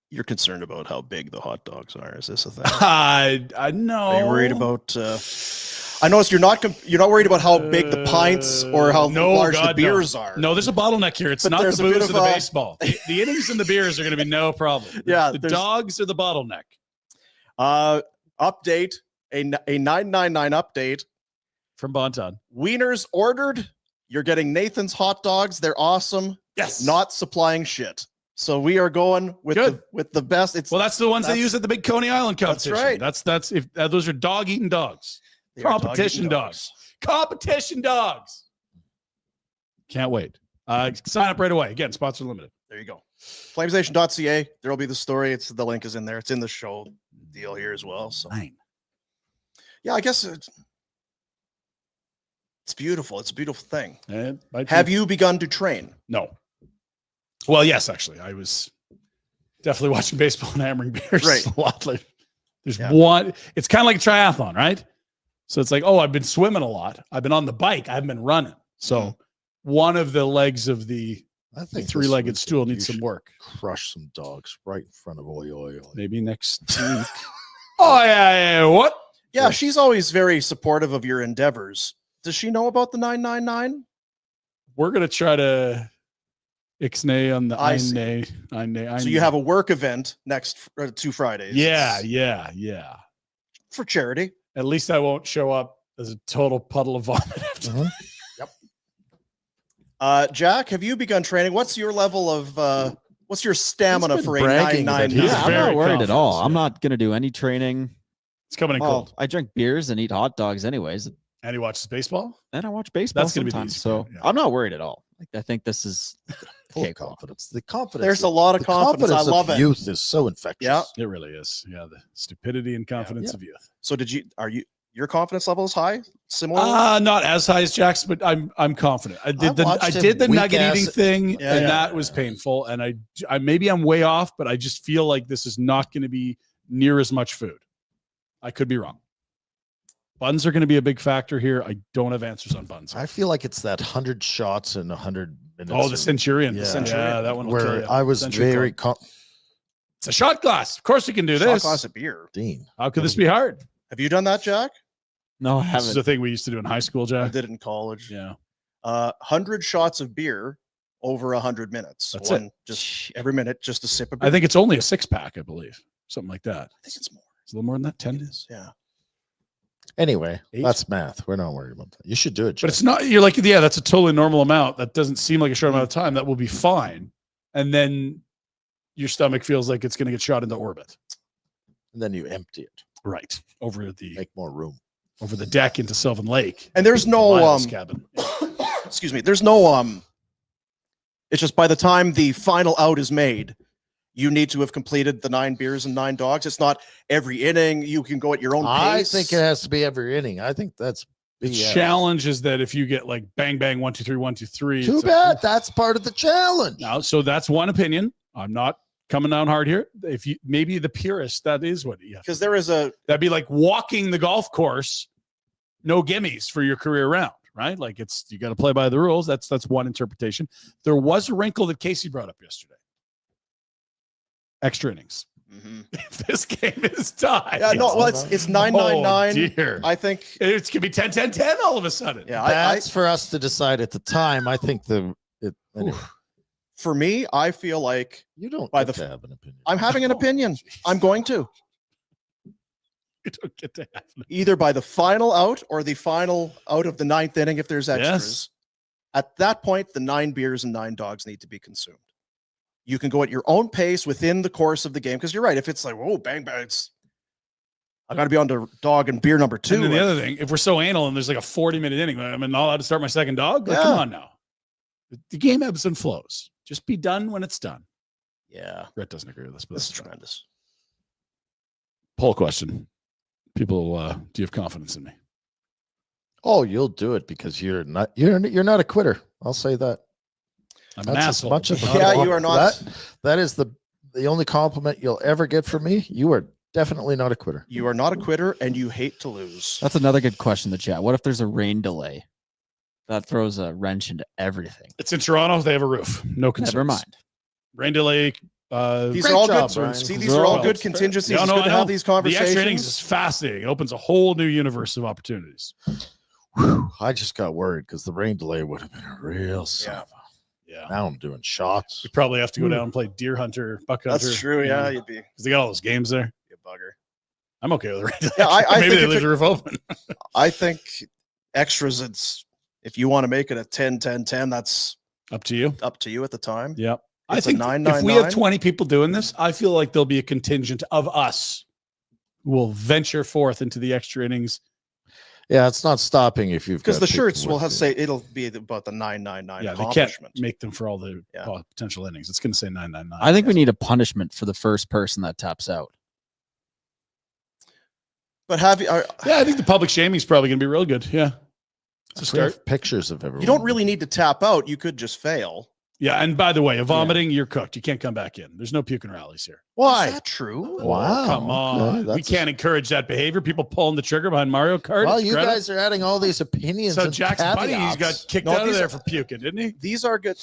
You're concerned about how big the hot dogs are. Is this a thing? I know. Are you worried about? I noticed you're not worried about how big the pints or how large the beers are. No, there's a bottleneck here. It's But not the there's a bit booze of or the a- baseball. The innings and the beers are going to be no problem. Yeah, the there's- dogs are the bottleneck. Update a 999 update From Bonton. Wieners ordered. You're getting Nathan's hot dogs. They're awesome. Yes. Not supplying shit. So we are going with Good. the best. It's Well, that's the ones they that's- use at the big Coney Island That's competition. right. That's if those are dog eating dogs. they are Competition dog-eating dogs. Competition dogs. Can't wait. Sign up right away. Again, sponsor limited. There you go. FlamesNation.ca. There will be the story. The link is in there. It's in the show deal here as well. So Fine. yeah, I guess it's beautiful. It's a beautiful thing. And Have you begun to train? No. Well, yes, actually. I was definitely watching baseball and hammering beers Right. a lot. Like, there's Yeah. one. It's kind of like a triathlon, right? So it's like, oh, I've been swimming a lot. I've been on the bike. I haven't been running. So one of the legs of the I think three-legged this stool weekend needs you some should work. Crush some dogs right in front of Oi Oi Oi. Maybe next week. Oh, yeah. What? Yeah, she's always very supportive of your endeavors. Does she know about the 999? We're going to try to ixnay on the I see. Einay. So you have a work event next 2 Fridays. Yeah. For charity. At least I won't show up as a total puddle of vomit after. Jack, have you begun training? What's your level of what's your stamina He's been for a bragging that 999? he's I'm very not worried at all. confident, I'm yeah. not going to do any training. It's coming in Well, cold. I drink beers and eat hot dogs anyways. And he watches baseball? And I watch baseball That's gonna be the sometimes. easy So part, yeah. I'm not worried at all. I think this is Full okay. of confidence. The confidence. There's a lot of the confidence. I of love it. Youth is so infectious. Yeah. It really is. Yeah, the stupidity and confidence of youth. So your confidence level is high? Similar? Not as high as Jack's, but I'm confident. I did watched him the weak nugget ass- eating thing, Yeah, and yeah. that was painful. And I maybe I'm way off, but I just feel like this is not going to be near as much food. I could be wrong. Buns are going to be a big factor here. I don't have answers on buns. I feel like it's that 100 shots in 100 minutes. Oh, the Centurion. Yeah. Yeah, that one will kill Where you. I was Century very Club. It's a shot glass. Of course we can do Shot this. glass of beer. Dean. How could this be hard? Have you done that, Jack? No, I This is haven't. a thing we used to do in high school, I Jack. did it in college. Yeah. 100 shots of beer over 100 minutes. That's One, just every minute, just a sip of beer. I think it's only a 6-pack, I believe. Something like that. I think it's more. It's a little more than that. 10 It is. Yeah. Anyway, 8? that's math. We're not worried about that. You should do it. But it's not, you're like, yeah, that's a totally normal amount. That doesn't seem like a short amount of time. That will be fine. And then your stomach feels like it's going to get shot into orbit. And then you empty it. Right. Over the Make more room. over the deck into Sylvan Lake. And there's no Lyle's cabin. excuse me, there's no it's just by the time the final out is made, you need to have completed the 9 beers and 9 dogs. It's not every inning. You can go at your own pace. I think it has to be every inning. I think that's The BS. challenge is that if you get like bang bang 1 2 3 1 2 3. Too bad. That's part of the challenge. Now, so that's one opinion. I'm not coming down hard here. If you maybe the purist, that is what you have. Because there is a That'd be like walking the golf course, no gimmies for your career round, right? Like it's you got to play by the rules. That's one interpretation. There was a wrinkle that Casey brought up yesterday. Extra innings. If this game is tied. Yeah, no, well, it's 9-9-9. Dear. I think It could be 10-10-10 all of a sudden. yeah, That's for us to decide at the time. I think anyway, for me, I feel like you don't by get the to have an opinion. I'm having an opinion. I'm going to You don't get to have it. either by the final out or the final out of the 9th inning if there's extras. Yes. At that point, the 9 beers and 9 dogs need to be consumed. You can go at your own pace within the course of the game because you're right. If it's like, whoa, bang, bang, it's I got to be on to dog and beer number 2. And then the other thing, if we're so anal and there's like a 40-minute inning, I'm not allowed to start my second dog. Like, Yeah. come on now. The game ebbs and flows. Just be done when it's done. Yeah, Brett doesn't agree with this, but this is that's fine. tremendous. Poll question. People, do you have confidence in me? Oh, you'll do it because you're not a quitter. I'll say that. I'm an That's asshole. as much of a Yeah, you are not. That is the only compliment you'll ever get from me. You are definitely not a quitter. You are not a quitter and you hate to lose. That's another good question in the chat. What if there's a rain delay? That throws a wrench into everything. It's in Toronto. They have a roof. No concerns. Never mind. Rain delay. These Great are all job, good. Brian. See, these are all good contingencies. It's good to have these The extra innings conversations. is fascinating. It opens a whole new universe of opportunities. Whew, I just got worried because the rain delay would have been a real suffer. Yeah. Now I'm doing shots. We probably have to go down and play deer hunter, buck hunter. That's true. Yeah, you'd be Because they got all those games there. a bugger. I'm okay with the rain delay. Yeah, I Maybe think they if leave it- the roof open. I think extras. It's if you want to make it a 10-10-10, that's Up to you. up to you at the time. Yep. I It's a think 9-9-9. if we have 20 people doing this, I feel like there'll be a contingent of us who will venture forth into the extra innings. Yeah, it's not stopping if you've Because got the people shirts will with have you. say it'll be about the 9-9-9 Yeah, they can't accomplishment. make them for all the Yeah. potential innings. It's going to say 999. I think we need a punishment for the first person that taps out. But have you? Yeah, I think the public shaming is probably going to be real good. Yeah. It's a We have start. pictures of everyone. You don't really need to tap out. You could just fail. Yeah. And by the way, vomiting, you're cooked. You can't come back in. There's no puking rallies here. Why? Is that true? Wow. Come on. okay, We that's- can't encourage that behavior. People pulling the trigger behind Mario Kart. Well, It's you credit. guys are adding all these opinions. So and Jack's buddy, he's caveats. got kicked No, out of these there are- for puking, didn't he? These are good.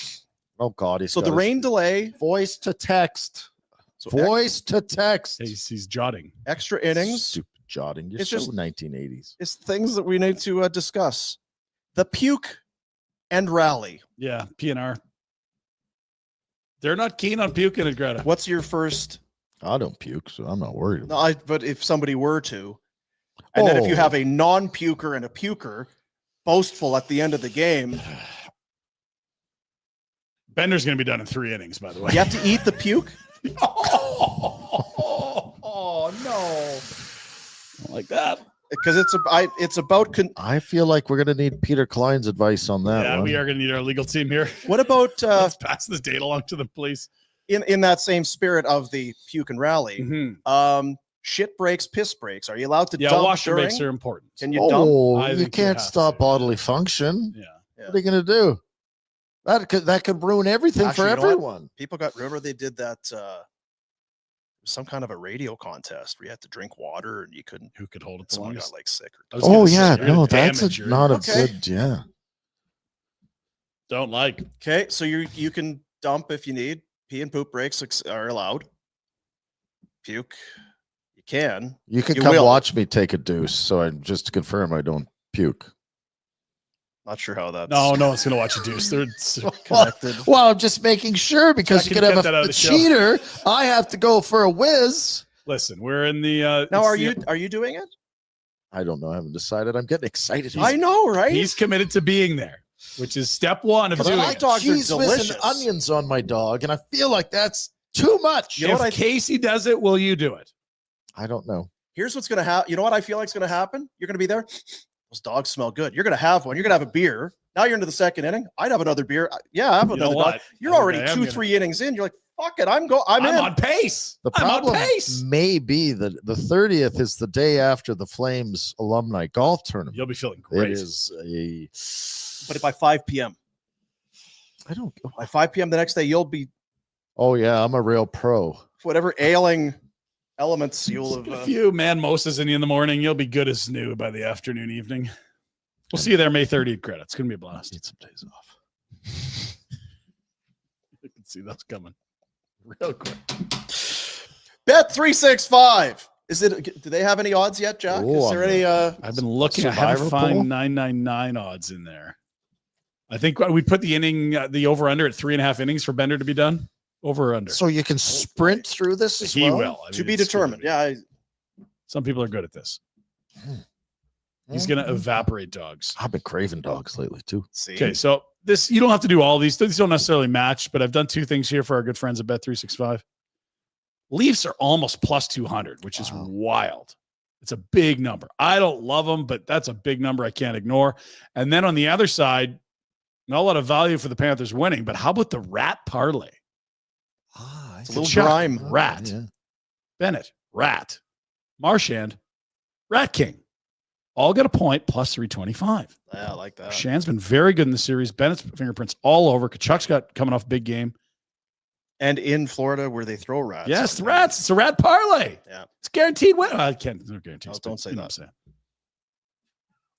Oh God, he's So got the his rain delay, voice to text, so voice to text. He's jotting. extra innings Stupid jotting. You're It's so just- 1980s. is things that we need to discuss. The puke and rally. Yeah. PNR. They're not keen on puking at Greta. What's your first? I don't puke, so I'm not worried. No, but if somebody were to, and then if you Oh. have a non-puker and a puker, boastful at the end of the game, Bender's going to be done in 3 innings, by the way. you have to eat the puke. Oh, no. Like that. Because it's about. I feel like we're gonna need Peter Klein's advice on that. Yeah, one. we are going to need our legal team here. What about Let's pass this data along to the police. in that same spirit of the puke and rally? Mhm. Shit breaks, piss breaks. Are you allowed to Yeah, dump washer during? breaks are important. Can you dump? Oh, I you think you can't have stop to. bodily function. Yeah. What are you gonna do? That could ruin everything Actually, for you know what? everyone. People got. Remember they did that. Some kind of a radio contest where you had to drink water and you couldn't. Who could hold it the Someone longest? got like sick. I was Oh gonna say, yeah, you're gonna no, that's damage your- not a Okay. good. Yeah, Don't like. Okay, so you can dump if you need. Pee and poop breaks are allowed. Puke, you can. you can You come will. watch me take a deuce. So I just to confirm, I don't puke. Not sure how that's No one's going to watch a deuce. They're connected. Well, I'm just making sure because Jack, you can could you have cut that out of a the show? cheater. I have to go for a whiz. Listen, we're in the. Now, it's are you doing it? I don't know. I haven't decided. I'm getting excited. I know, right? He's committed to being there, which is step one of But doing hot it. dogs are cheese whiz delicious. and onions on my dog, and I feel like that's too much. You know If what Casey does it, will you do it? I don't know. Here's what's going to happen. You know what I feel like is going to happen? You're going to be there. Those dogs smell good. You're going to have one. You're going to have a beer. Now you're into the second inning. I'd have another beer. Yeah, I have You know another dog. what? You're I already think I am 2, gonna- 3 innings in. You're like, fuck it. I'm in. on pace. The I'm on problem pace. may be that the 30th is the day after the Flames alumni golf tournament. You'll be feeling It great. is a. But by 5 p.m. I don't. By 5 p.m. the next day, you'll be Oh yeah, I'm a real pro. whatever ailing elements you'll Get a have. few man mosas in you in the morning. You'll be good as new by the afternoon, evening. We'll see you there May 30th credit. It's going to be a blast. Need some days off. You can see that's coming real quick. Bet365. Do they have any odds yet, Jack? Oh, Is there any I've been looking. I haven't Survivor find pool? 999 odds in there. I think we put the the over under at 3.5 innings for Bender to be done. Over or under. So you can sprint through this as He well? will. I to mean, be it's gonna determined? Yeah. Some people are good at this. He's going to evaporate dogs. I've been craving dogs lately too. See. Okay, so this you don't have to do all these. These don't necessarily match, but I've done 2 things here for our good friends at Bet365. Leafs are almost plus 200, which is wild. It's a big number. I don't love them, but that's a big number I can't ignore. And then on the other side, not a lot of value for the Panthers winning, but how about the Rat parlay? It's a little Chuck, grime. Rat. Yeah. Bennett, Rat. Marchand, Rat King. All got a point plus 325. Yeah, I like that. Shan's been very good in the series. Bennett's fingerprints all over. Kachuk's got coming off big game. And in Florida, where they throw rats. Yes, the Rats. It's a Rat parlay. Yeah. It's guaranteed win. I can't. No guarantees. No, don't say you know that. what I'm saying.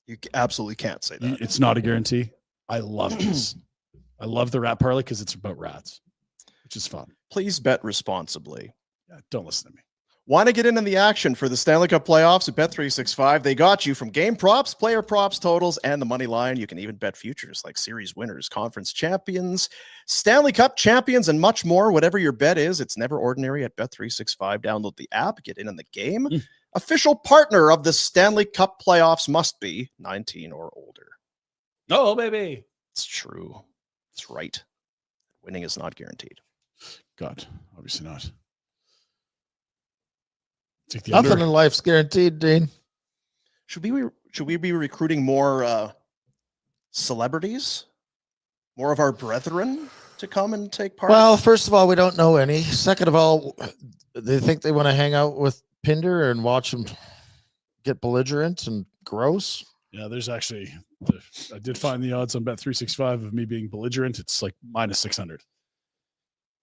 You absolutely can't say that. It's not a guarantee. I love this. I love the Rat parlay because it's about rats, which is fun. Please bet responsibly. Yeah, don't listen to me. Want to get in on the action for the Stanley Cup playoffs at Bet365? They got you from game props, player props, totals, and the money line. You can even bet futures like series winners, conference champions, Stanley Cup champions, and much more. Whatever your bet is, it's never ordinary at Bet365. Download the app, get in on the game. Official partner of the Stanley Cup playoffs must be 19 or older. Oh, baby. It's true. It's right. Winning is not guaranteed. God, obviously not. Take the Nothing under. in life's guaranteed, Dean. Should we be recruiting more celebrities, more of our brethren to come and take part? Well, first of all, we don't know any. Second of all, they think they want to hang out with Pinder and watch him get belligerent and gross. Yeah, there's actually, I did find the odds on Bet365 of me being belligerent. It's like minus 600.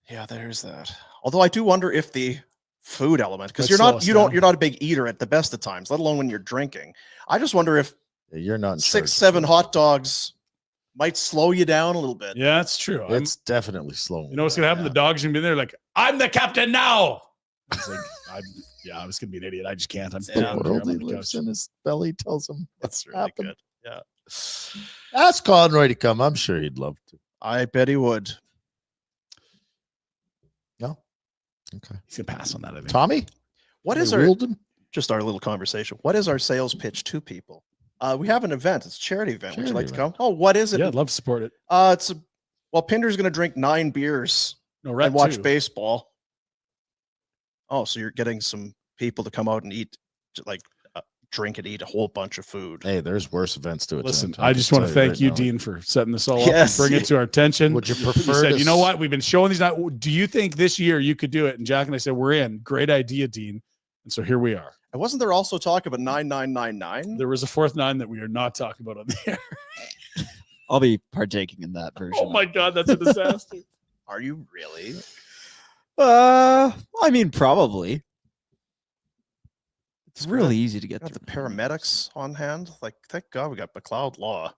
Yeah, there's that. Although I do wonder if the food element, because Let's slow us down. you're not a big eater at the best of times, let alone when you're drinking. I just wonder if You're not in 6, charge. 7 hot dogs might slow you down a little bit. Yeah, that's true. It's definitely slow. You know what's going to happen? The dog's going to be there like, I'm the captain now. It's like, I was going to be an idiot. I just can't. I'm Yeah. The down world here he on the lives couch. in, his belly tells him That's what's really happened. good. Yeah. Ask Conroy to come. I'm sure he'd love to. I bet he would. No? Okay. He's going to pass on that, I think. Tommy? What They is our ruled him? just our little conversation? What is our sales pitch to people? We have an event. It's a charity event. Would you like Charity to come? Oh, what is it? Yeah, I'd love to support it. Pinder's going to drink 9 beers No, Rat and watch too. baseball. Oh, so you're getting some people to come out and eat, drink and eat a whole bunch of food. Hey, there's worse events to attend. Listen, I I can just want tell to thank right you, now. Dean, for setting this all Yes. up and bring it to our attention. Would you You prefer said, to you know what? We've been showing these night. Do you think this year you could do it? And Jack and I said, we're in. Great idea, Dean. And so here we are. And wasn't there also talk of a 9999? There was a 4th 9 that we are not talking about on the air. I'll be partaking in that version. Oh my God, that's a disaster. Are you really? I mean, probably. It's really easy to get Got the through. paramedics on hand. Like, thank God we got McLeod Law.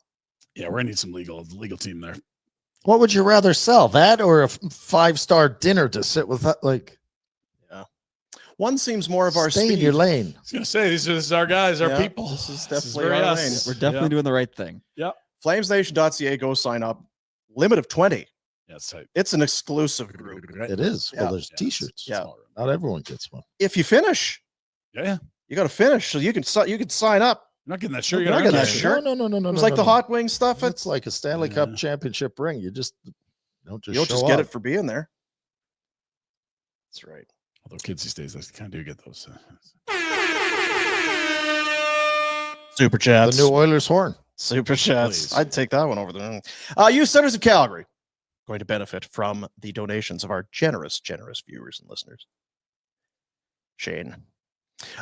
Yeah, we're gonna need some legal team there. What would you rather sell, that or a 5-star dinner to sit with? That? Like, One seems more of our stay speed. in your lane. I was gonna say this is our guys, our Yeah, people. This is This definitely very our us. lane. We're definitely doing the right thing. FlamesNation.ca. Go sign up. Limit of 20. Yeah, that's tight. It's an exclusive group. It is. Yeah. Well, there's T-shirts. Yeah. Not everyone gets one. If you finish, Yeah. you got to finish, so you can sign up. You're not getting that shirt. You're You're not not getting getting that that shirt. No. It was no, like no, the no. hot wing stuff. It's like a Stanley Yeah. Cup championship ring. You just don't just You'll show just get up. it for being there. That's right. Although kids these days, they kind of do get those. Super chats. The new Oilers horn. Super chats. Please. I'd take that one over there. You Centers of Calgary going to benefit from the donations of our generous viewers and listeners. Shane.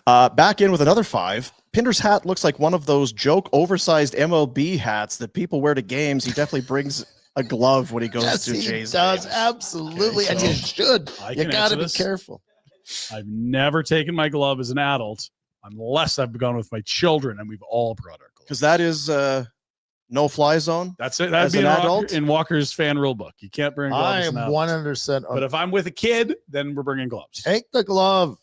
Back in with another 5. Pinder's hat looks like one of those joke oversized MLB hats that people wear to games. He definitely brings a glove when he goes to Jay's does. games. Absolutely. Okay, and you should. I You can got to answer be this. careful. I've never taken my glove as an adult unless I've gone with my children and we've all brought our gloves. Because that is no fly zone. That's it. That'd As be an in, adult? in Walker's fan rule book. You can't bring gloves. I as am an adult. 100%. But if I'm with a kid, then we're bringing gloves. Take the glove.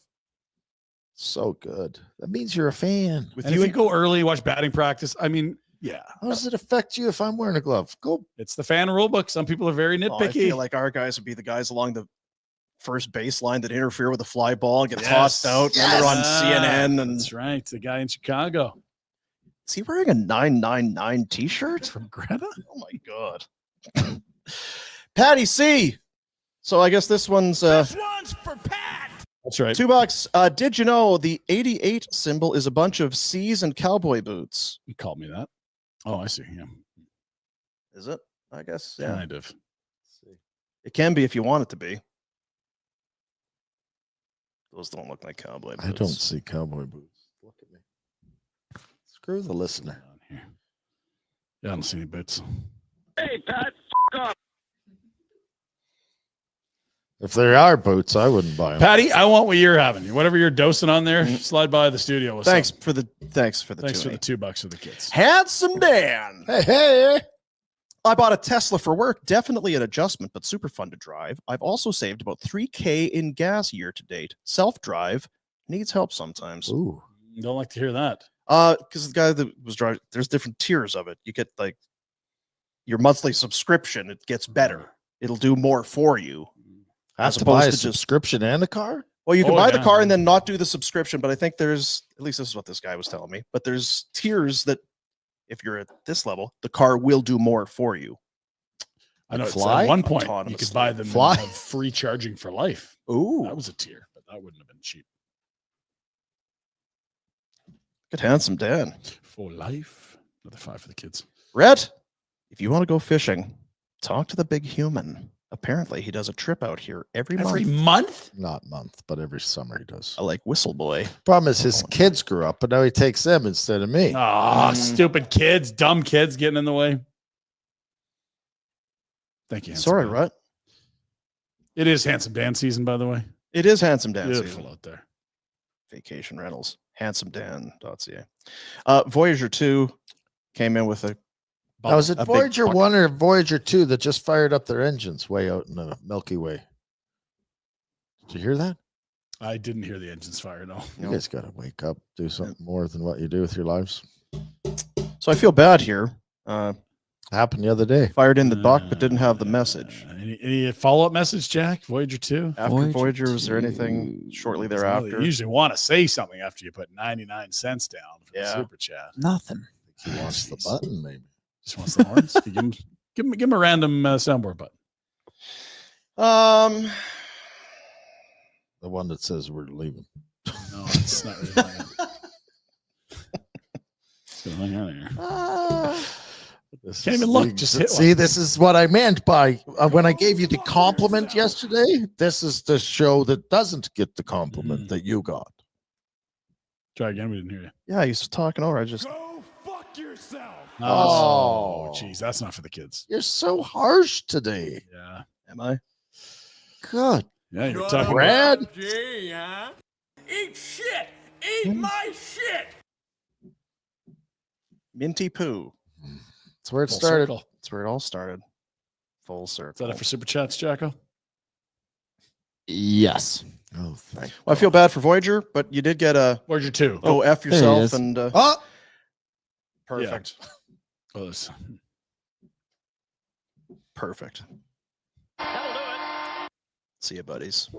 So good. That means you're a fan. With And you if you go early, watch batting practice. I mean, yeah, How does it affect you if I'm wearing a glove? Go. it's the fan rule book. Some people are very I nitpicky. feel like our guys would be the guys along the first baseline that interfere with the fly ball and get Yes. tossed out. And they're on Ah, CNN. And that's right. The guy in Chicago is he wearing a 999 t-shirt? from Greta. Oh my god. Patty C. So I guess this one's This one's for Pat. That's right. $2. Did you know the 88 symbol is a bunch of C's and cowboy boots? You called me that. Oh, I see. Yeah, Is it? I guess. Yeah. kind of. It can be if you want it to be. Those don't look like cowboy boots. I don't see cowboy boots. Look at me. Screw the listener. Down here. Yeah, I don't see any bits. Hey, Pat, off. If there are boots, I wouldn't buy them. Patty, I want what you're having. Whatever you're dosing on there, slide by the studio. With Thanks some. for the Thanks for tuning. the $2 for the kids. Handsome Dan. Hey. I bought a Tesla for work. Definitely an adjustment, but super fun to drive. I've also saved about $3,000 in gas year to date. Self-drive needs help sometimes. Ooh. Don't like to hear that. Because the guy that was driving, there's different tiers of it. You get like your monthly subscription. It gets better. It'll do more for you. Have As to buy a opposed to just- subscription and a car? Well, you can Oh, buy the yeah. car and then not do the subscription, but I think there's, at least this is what this guy was telling me, but there's tiers that if you're at this level, the car will do more for you. I know. It's Fly? at one point you Autonomously. could buy them Fly? and have free charging for life. Ooh, That was a tier, but that wouldn't have been cheap. good handsome Dan. For life. Another 5 for the kids. Rhett, if you want to go fishing, talk to the big human. Apparently, he does a trip out here every month. month? Not month, but every summer he does. I like Whistle Boy. Problem is his kids grew up, but now he takes them instead of me. Ah, stupid kids, dumb kids getting in the way. Thank you. Sorry, Handsome Dan. Rhett. It is Handsome Dan season, by the way. It is Handsome Dan Beautiful season. out there. Vacation rentals. HandsomeDan.ca. Voyager 2 came in with a Now, was it a big Voyager bucket. 1 or Voyager 2 that just fired up their engines way out in the Milky Way? Did you hear that? I didn't hear the engines fire, no. You guys got to wake up, do something more than what you do with your lives. So I feel bad here. Happened the other day. Fired in the buck, but didn't have the message. Any follow-up message, Jack? Voyager 2? After Voyager, was there anything shortly thereafter? You usually want to say something after you put 99 cents down for the Yeah. super chat. Nothing. He wants the button, maybe. Just wants the horns. You give him a random soundboard button. The one that says we're leaving. No, it's not really mine. So hang on here. This Can't is even look, the- just hit see, one. this is what I meant by when I gave you the compliment yesterday. This is the show that doesn't get the compliment that you got. Try again. We didn't hear you. Yeah, he's talking over. I just Go fuck yourself. Oh, geez, that's not for the kids. You're so harsh today. Yeah, am I? God, yeah, you're talking. Brad. Gee, huh? Eat shit. Eat my shit. Minty Poo. That's where it Full started. circle. That's where it all started. Full Is circle. that it for super chats, Jacko? Yes. Oh, thank Well, I feel bad for Voyager, but you did get a Voyager 2. oh F there he yourself is. and Oh, perfect. Oh, this. Perfect. See you, buddies.